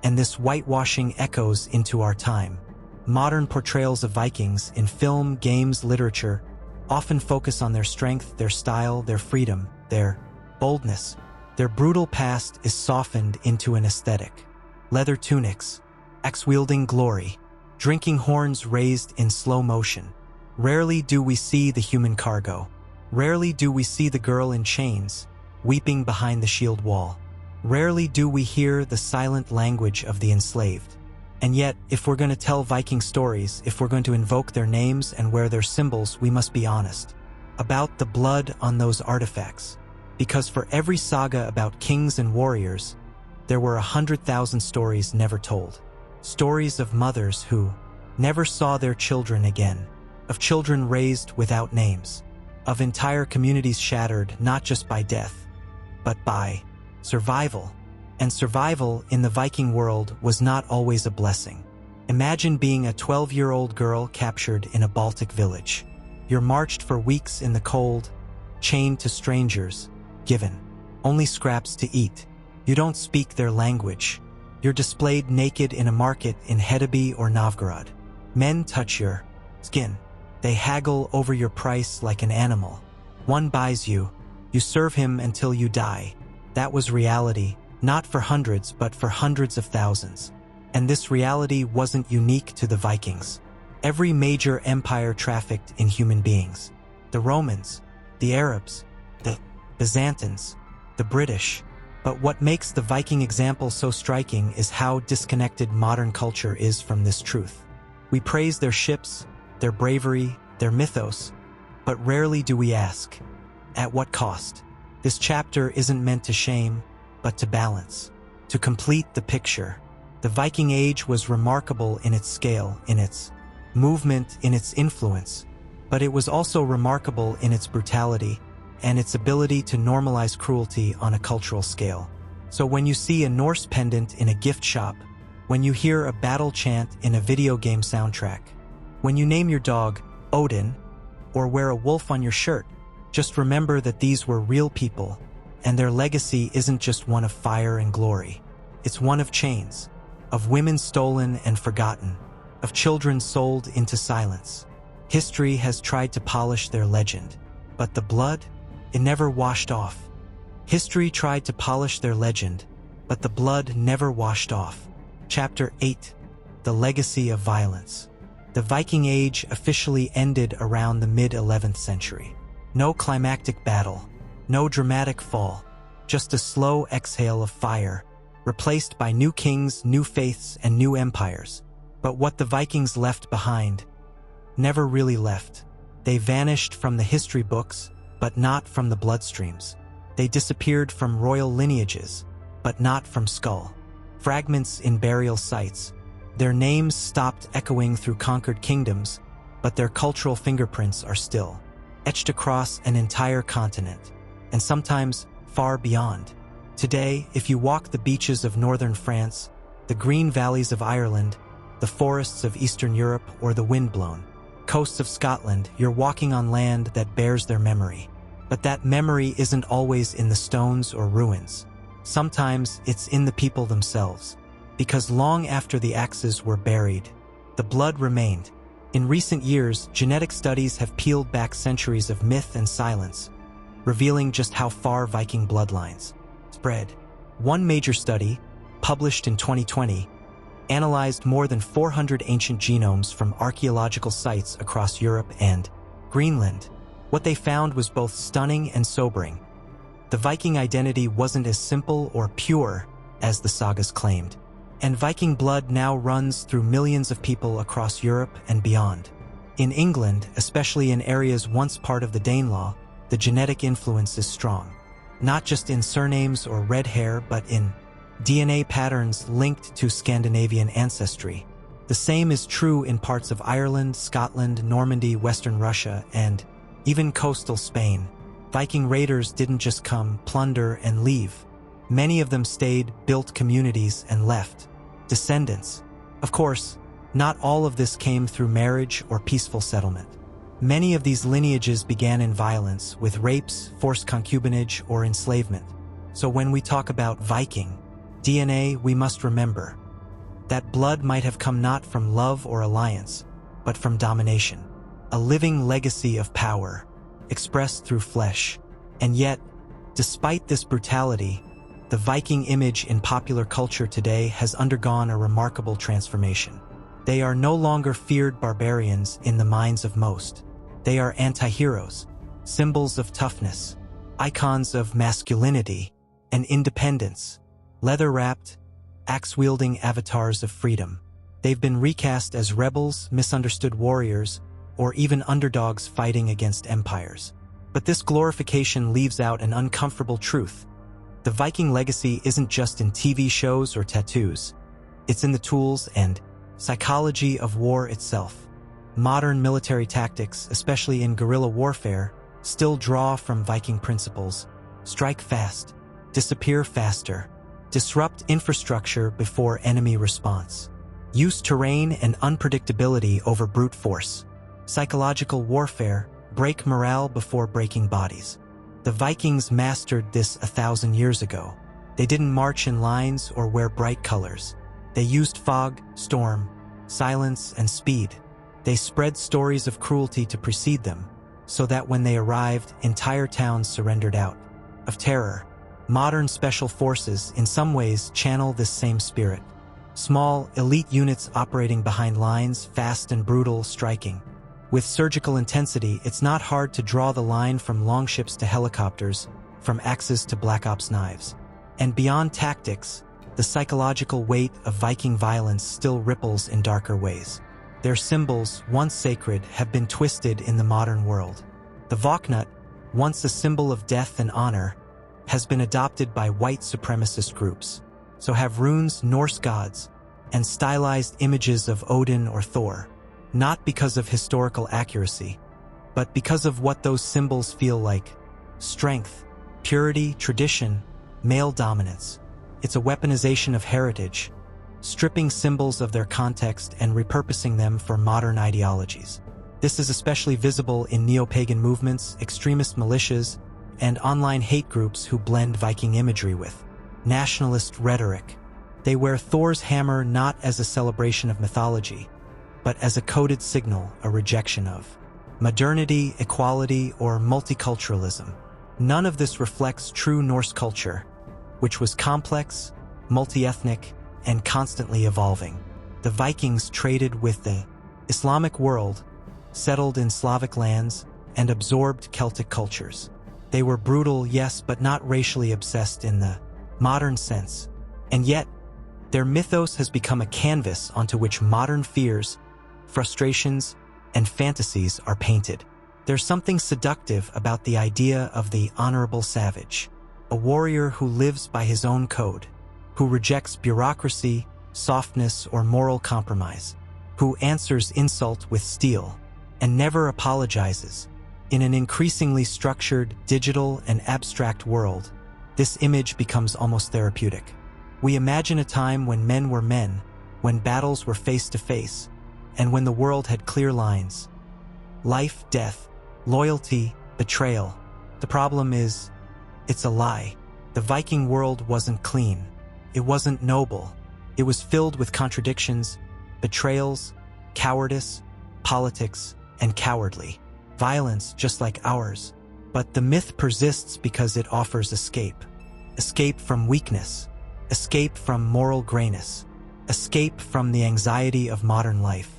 And this whitewashing echoes into our time. Modern portrayals of Vikings in film, games, literature often focus on their strength, their style, their freedom, their boldness. Their brutal past is softened into an aesthetic. Leather tunics, axe-wielding glory, drinking horns raised in slow motion. Rarely do we see the human cargo. Rarely do we see the girl in chains, weeping behind the shield wall. Rarely do we hear the silent language of the enslaved. And yet, if we're going to tell Viking stories, if we're going to invoke their names and wear their symbols, we must be honest about the blood on those artifacts. Because for every saga about kings and warriors, there were 100,000 stories never told. Stories of mothers who never saw their children again, of children raised without names, of entire communities shattered not just by death, but by survival. And survival in the Viking world was not always a blessing. Imagine being a 12-year-old girl captured in a Baltic village. You're marched for weeks in the cold, chained to strangers, given only scraps to eat. You don't speak their language. You're displayed naked in a market in Hedeby or Novgorod. Men touch your skin. They haggle over your price like an animal. One buys you. You serve him until you die. That was reality, not for hundreds but for hundreds of thousands. And this reality wasn't unique to the Vikings. Every major empire trafficked in human beings. The Romans, the Arabs, the Byzantines, the British. But what makes the Viking example so striking is how disconnected modern culture is from this truth. We praise their ships, their bravery, their mythos, but rarely do we ask, at what cost? This chapter isn't meant to shame, but to balance, to complete the picture. The Viking Age was remarkable in its scale, in its movement, in its influence, but it was also remarkable in its brutality and its ability to normalize cruelty on a cultural scale. So when you see a Norse pendant in a gift shop, when you hear a battle chant in a video game soundtrack, when you name your dog Odin, or wear a wolf on your shirt, just remember that these were real people, and their legacy isn't just one of fire and glory. It's one of chains, of women stolen and forgotten, of children sold into silence. History has tried to polish their legend, but the blood, it never washed off. History tried to polish their legend, but the blood never washed off. Chapter 8: The Legacy of Violence. The Viking Age officially ended around the mid-11th century. No climactic battle, no dramatic fall, just a slow exhale of fire, replaced by new kings, new faiths, and new empires. But what the Vikings left behind never really left. They vanished from the history books, but not from the bloodstreams. They disappeared from royal lineages, but not from skull fragments in burial sites. Their names stopped echoing through conquered kingdoms, but their cultural fingerprints are still etched across an entire continent, and sometimes far beyond. Today, if you walk the beaches of northern France, the green valleys of Ireland, the forests of Eastern Europe, or the wind-blown coasts of Scotland, you're walking on land that bears their memory. But that memory isn't always in the stones or ruins. Sometimes it's in the people themselves. Because long after the axes were buried, the blood remained. In recent years, genetic studies have peeled back centuries of myth and silence, revealing just how far Viking bloodlines spread. One major study, published in 2020, analyzed more than 400 ancient genomes from archaeological sites across Europe and Greenland. What they found was both stunning and sobering. The Viking identity wasn't as simple or pure as the sagas claimed, and Viking blood now runs through millions of people across Europe and beyond. In England, especially in areas once part of the Danelaw, the genetic influence is strong, not just in surnames or red hair, but in DNA patterns linked to Scandinavian ancestry. The same is true in parts of Ireland, Scotland, Normandy, Western Russia, and even coastal Spain. Viking raiders didn't just come, plunder, and leave. Many of them stayed, built communities, and left descendants. Of course, not all of this came through marriage or peaceful settlement. Many of these lineages began in violence, with rapes, forced concubinage, or enslavement. So when we talk about Viking DNA, we must remember that blood might have come not from love or alliance, but from domination, a living legacy of power, expressed through flesh. And yet, despite this brutality, the Viking image in popular culture today has undergone a remarkable transformation. They are no longer feared barbarians in the minds of most. They are anti-heroes, symbols of toughness, icons of masculinity and independence, leather-wrapped, axe-wielding avatars of freedom. They've been recast as rebels, misunderstood warriors, or even underdogs fighting against empires. But this glorification leaves out an uncomfortable truth. The Viking legacy isn't just in TV shows or tattoos. It's in the tools and psychology of war itself. Modern military tactics, especially in guerrilla warfare, still draw from Viking principles. Strike fast, disappear faster, disrupt infrastructure before enemy response. Use terrain and unpredictability over brute force. Psychological warfare, break morale before breaking bodies. The Vikings mastered this 1,000 years ago. They didn't march in lines or wear bright colors. They used fog, storm, silence, and speed. They spread stories of cruelty to precede them, so that when they arrived, entire towns surrendered out of terror. Modern special forces, in some ways, channel this same spirit. Small, elite units operating behind lines, fast and brutal, striking with surgical intensity. It's not hard to draw the line from longships to helicopters, from axes to Black Ops knives. And beyond tactics, the psychological weight of Viking violence still ripples in darker ways. Their symbols, once sacred, have been twisted in the modern world. The Våknut, once a symbol of death and honor, has been adopted by white supremacist groups. So have runes, Norse gods, and stylized images of Odin or Thor. Not because of historical accuracy, but because of what those symbols feel like: strength, purity, tradition, male dominance. It's a weaponization of heritage, stripping symbols of their context and repurposing them for modern ideologies. This is especially visible in neo-pagan movements, extremist militias, and online hate groups who blend Viking imagery with nationalist rhetoric. They wear Thor's hammer not as a celebration of mythology, but as a coded signal, a rejection of modernity, equality, or multiculturalism. None of this reflects true Norse culture, which was complex, multi-ethnic, and constantly evolving. The Vikings traded with the Islamic world, settled in Slavic lands, and absorbed Celtic cultures. They were brutal, yes, but not racially obsessed in the modern sense. And yet, their mythos has become a canvas onto which modern fears, frustrations, and fantasies are painted. There's something seductive about the idea of the honorable savage, a warrior who lives by his own code, who rejects bureaucracy, softness, or moral compromise, who answers insult with steel, and never apologizes. In an increasingly structured, digital, and abstract world, this image becomes almost therapeutic. We imagine a time when men were men, when battles were face-to-face, and when the world had clear lines. Life, death, loyalty, betrayal. The problem is, it's a lie. The Viking world wasn't clean. It wasn't noble. It was filled with contradictions, betrayals, cowardice, politics, and cowardly violence just like ours. But the myth persists because it offers escape. Escape from weakness. Escape from moral grayness. Escape from the anxiety of modern life.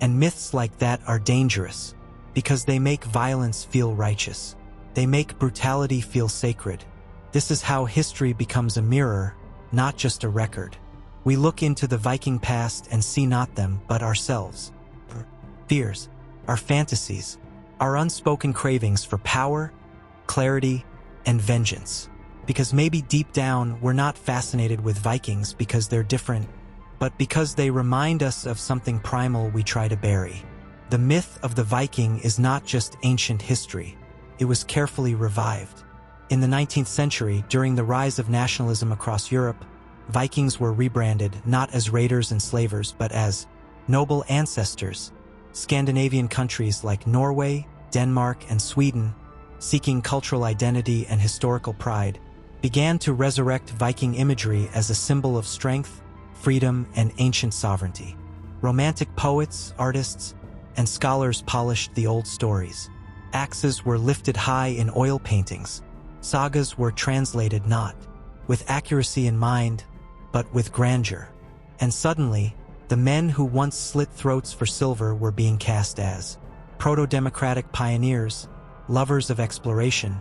And myths like that are dangerous because they make violence feel righteous. They make brutality feel sacred. This is how history becomes a mirror, not just a record. We look into the Viking past and see not them, but ourselves. Our fears, our fantasies, our unspoken cravings for power, clarity, and vengeance. Because maybe deep down, we're not fascinated with Vikings because they're different, but because they remind us of something primal we try to bury. The myth of the Viking is not just ancient history. It was carefully revived. In the 19th century, during the rise of nationalism across Europe, Vikings were rebranded not as raiders and slavers, but as noble ancestors. Scandinavian countries like Norway, Denmark, and Sweden, seeking cultural identity and historical pride, began to resurrect Viking imagery as a symbol of strength, freedom, and ancient sovereignty. Romantic poets, artists, and scholars polished the old stories. Axes were lifted high in oil paintings. Sagas were translated not with accuracy in mind, but with grandeur. And suddenly, the men who once slit throats for silver were being cast as proto-democratic pioneers, lovers of exploration,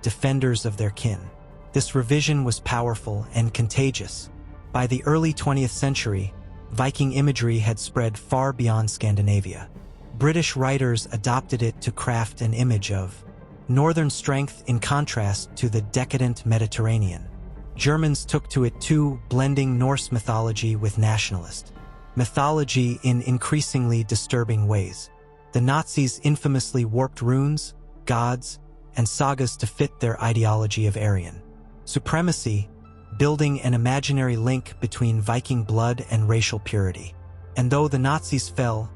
defenders of their kin. This revision was powerful and contagious. By the early 20th century, Viking imagery had spread far beyond Scandinavia. British writers adopted it to craft an image of northern strength in contrast to the decadent Mediterranean. Germans took to it too, blending Norse mythology with nationalist mythology in increasingly disturbing ways. The Nazis infamously warped runes, gods, and sagas to fit their ideology of Aryan supremacy, building an imaginary link between Viking blood and racial purity. And though the Nazis fell,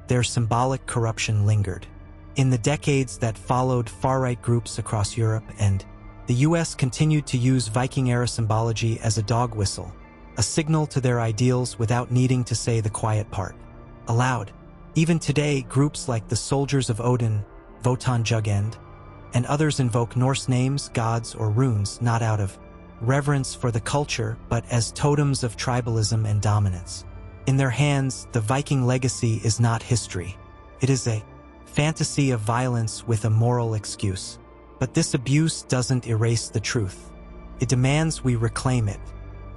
their symbolic corruption lingered. In the decades that followed, far-right groups across Europe and the US continued to use Viking-era symbology as a dog whistle, a signal to their ideals without needing to say the quiet part aloud. Even today, groups like the Soldiers of Odin, Votanjugend, and others invoke Norse names, gods, or runes not out of reverence for the culture, but as totems of tribalism and dominance. In their hands, the Viking legacy is not history. It is a fantasy of violence with a moral excuse. But this abuse doesn't erase the truth. It demands we reclaim it,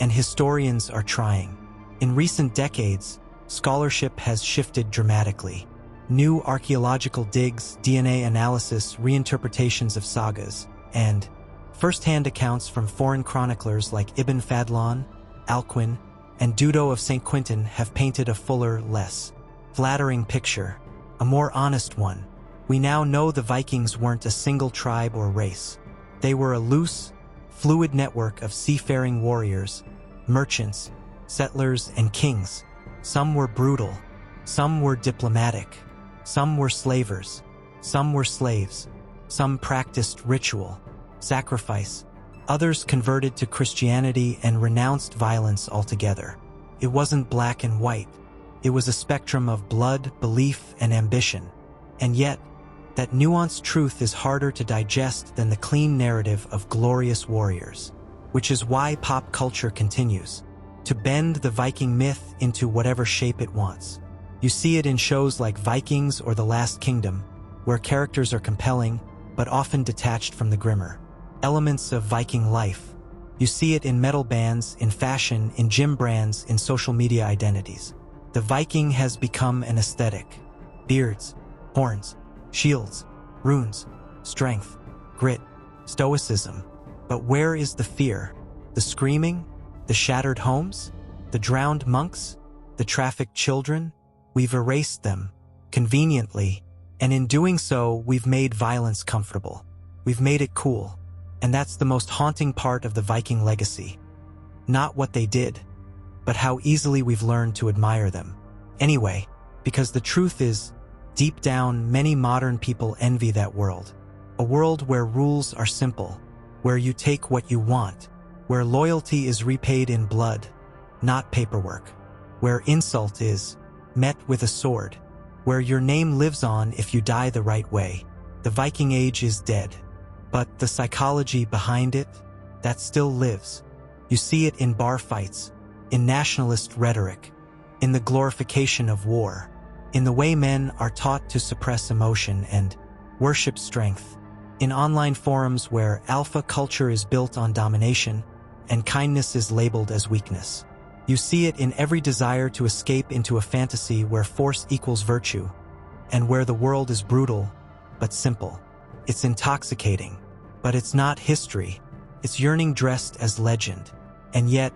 and historians are trying. In recent decades, scholarship has shifted dramatically. New archaeological digs, DNA analysis, reinterpretations of sagas, and first-hand accounts from foreign chroniclers like Ibn Fadlan, Alcuin, and Dudo of St. Quentin have painted a fuller, less flattering picture, a more honest one. We now know the Vikings weren't a single tribe or race. They were a loose, fluid network of seafaring warriors, merchants, settlers, and kings. Some were brutal, some were diplomatic, some were slavers, some were slaves, some practiced ritual, sacrifice, others converted to Christianity and renounced violence altogether. It wasn't black and white. It was a spectrum of blood, belief, and ambition. And yet, that nuanced truth is harder to digest than the clean narrative of glorious warriors, which is why pop culture continues. to bend the Viking myth into whatever shape it wants. You see it in shows like Vikings or The Last Kingdom, where characters are compelling, but often detached from the grimmer elements of Viking life. You see it in metal bands, in fashion, in gym brands, in social media identities. The Viking has become an aesthetic. Beards, horns, shields, runes, strength, grit, stoicism. But where is the fear? The screaming? The shattered homes? The drowned monks? The trafficked children? We've erased them, conveniently, and in doing so, we've made violence comfortable. We've made it cool. And that's the most haunting part of the Viking legacy. Not what they did, but how easily we've learned to admire them. Anyway, because the truth is, deep down, many modern people envy that world. A world where rules are simple, where you take what you want, where loyalty is repaid in blood, not paperwork, where insult is met with a sword, where your name lives on if you die the right way. The Viking Age is dead, but the psychology behind it, that still lives. You see it in bar fights, in nationalist rhetoric, in the glorification of war, in the way men are taught to suppress emotion and worship strength, in online forums where alpha culture is built on domination and kindness is labeled as weakness. You see it in every desire to escape into a fantasy where force equals virtue, and where the world is brutal, but simple. It's intoxicating, but it's not history. It's yearning dressed as legend. And yet,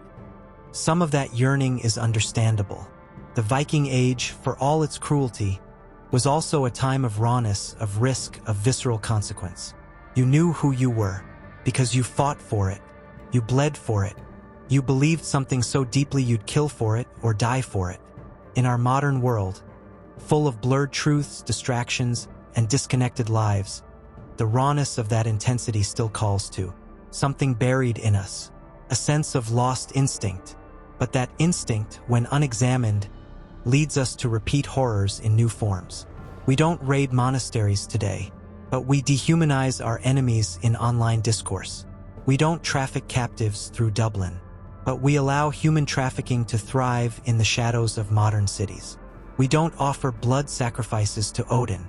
some of that yearning is understandable. The Viking Age, for all its cruelty, was also a time of rawness, of risk, of visceral consequence. You knew who you were, because you fought for it. You bled for it. You believed something so deeply you'd kill for it or die for it. In our modern world, full of blurred truths, distractions, and disconnected lives, the rawness of that intensity still calls to something buried in us, a sense of lost instinct. But that instinct, when unexamined, leads us to repeat horrors in new forms. We don't raid monasteries today, but we dehumanize our enemies in online discourse. We don't traffic captives through Dublin, but we allow human trafficking to thrive in the shadows of modern cities. We don't offer blood sacrifices to Odin,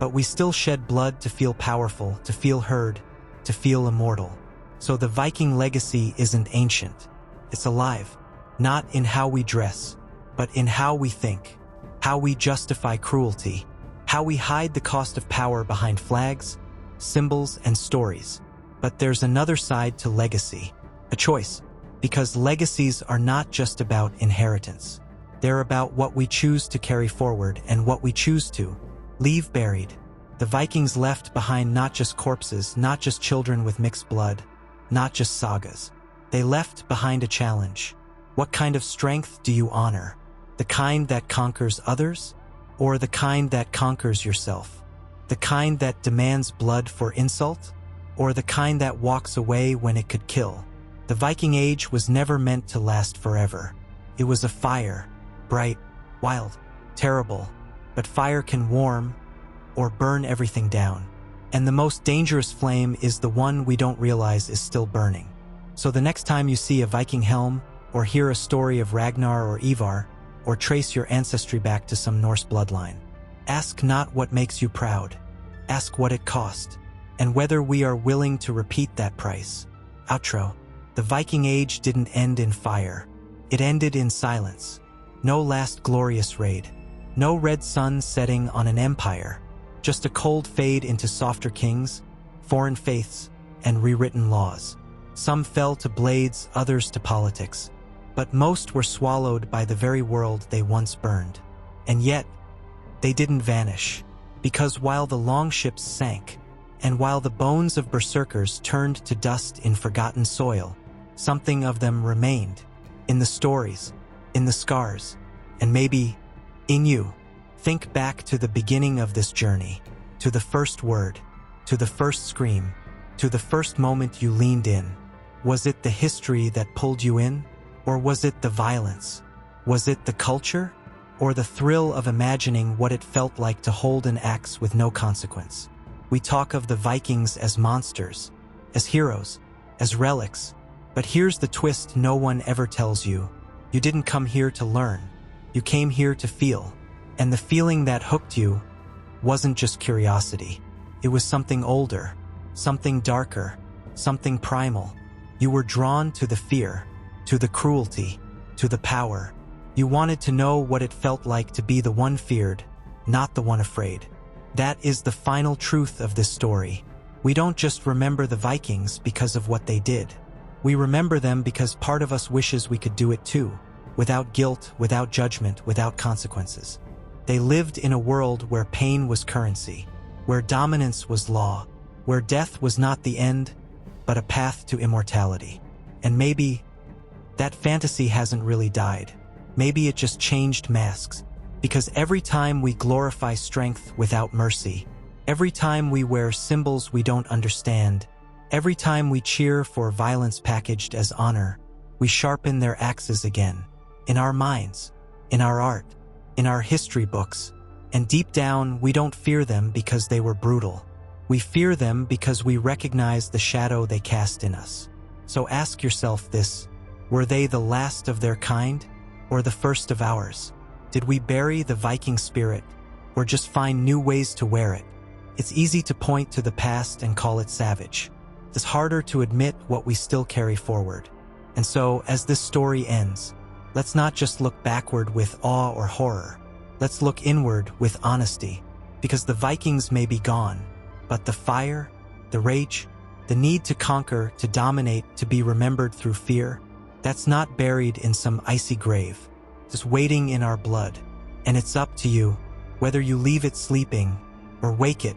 but we still shed blood to feel powerful, to feel heard, to feel immortal. So the Viking legacy isn't ancient. It's alive, not in how we dress, but in how we think, how we justify cruelty, how we hide the cost of power behind flags, symbols, and stories. But there's another side to legacy, a choice, because legacies are not just about inheritance. They're about what we choose to carry forward and what we choose to leave buried. The Vikings left behind not just corpses, not just children with mixed blood, not just sagas. They left behind a challenge. What kind of strength do you honor? The kind that conquers others, or the kind that conquers yourself? The kind that demands blood for insult, or the kind that walks away when it could kill? The Viking Age was never meant to last forever. It was a fire, bright, wild, terrible, but fire can warm or burn everything down. And the most dangerous flame is the one we don't realize is still burning. So the next time you see a Viking helm, or hear a story of Ragnar or Ivar, or trace your ancestry back to some Norse bloodline, ask not what makes you proud, ask what it cost, and whether we are willing to repeat that price. Outro. The Viking Age didn't end in fire. It ended in silence. No last glorious raid. No red sun setting on an empire. Just a cold fade into softer kings, foreign faiths, and rewritten laws. Some fell to blades, others to politics. But most were swallowed by the very world they once burned. And yet, they didn't vanish. Because while the longships sank, and while the bones of berserkers turned to dust in forgotten soil, something of them remained. In the stories, in the scars, and maybe in you. Think back to the beginning of this journey, to the first word, to the first scream, to the first moment you leaned in. Was it the history that pulled you in? Or was it the violence? Was it the culture? Or the thrill of imagining what it felt like to hold an axe with no consequence? We talk of the Vikings as monsters, as heroes, as relics. But here's the twist no one ever tells you. You didn't come here to learn. You came here to feel. And the feeling that hooked you wasn't just curiosity. It was something older, something darker, something primal. You were drawn to the fear, to the cruelty, to the power. You wanted to know what it felt like to be the one feared, not the one afraid. That is the final truth of this story. We don't just remember the Vikings because of what they did. We remember them because part of us wishes we could do it too, without guilt, without judgment, without consequences. They lived in a world where pain was currency, where dominance was law, where death was not the end, but a path to immortality. And maybe that fantasy hasn't really died. Maybe it just changed masks, because every time we glorify strength without mercy, every time we wear symbols we don't understand, every time we cheer for violence packaged as honor, we sharpen their axes again, in our minds, in our art, in our history books. And deep down, we don't fear them because they were brutal. We fear them because we recognize the shadow they cast in us. So ask yourself this: were they the last of their kind, or the first of ours? Did we bury the Viking spirit, or just find new ways to wear it? It's easy to point to the past and call it savage. It's harder to admit what we still carry forward. And so, as this story ends, let's not just look backward with awe or horror. Let's look inward with honesty, because the Vikings may be gone, but the fire, the rage, the need to conquer, to dominate, to be remembered through fear, that's not buried in some icy grave, just waiting in our blood. And it's up to you, whether you leave it sleeping or wake it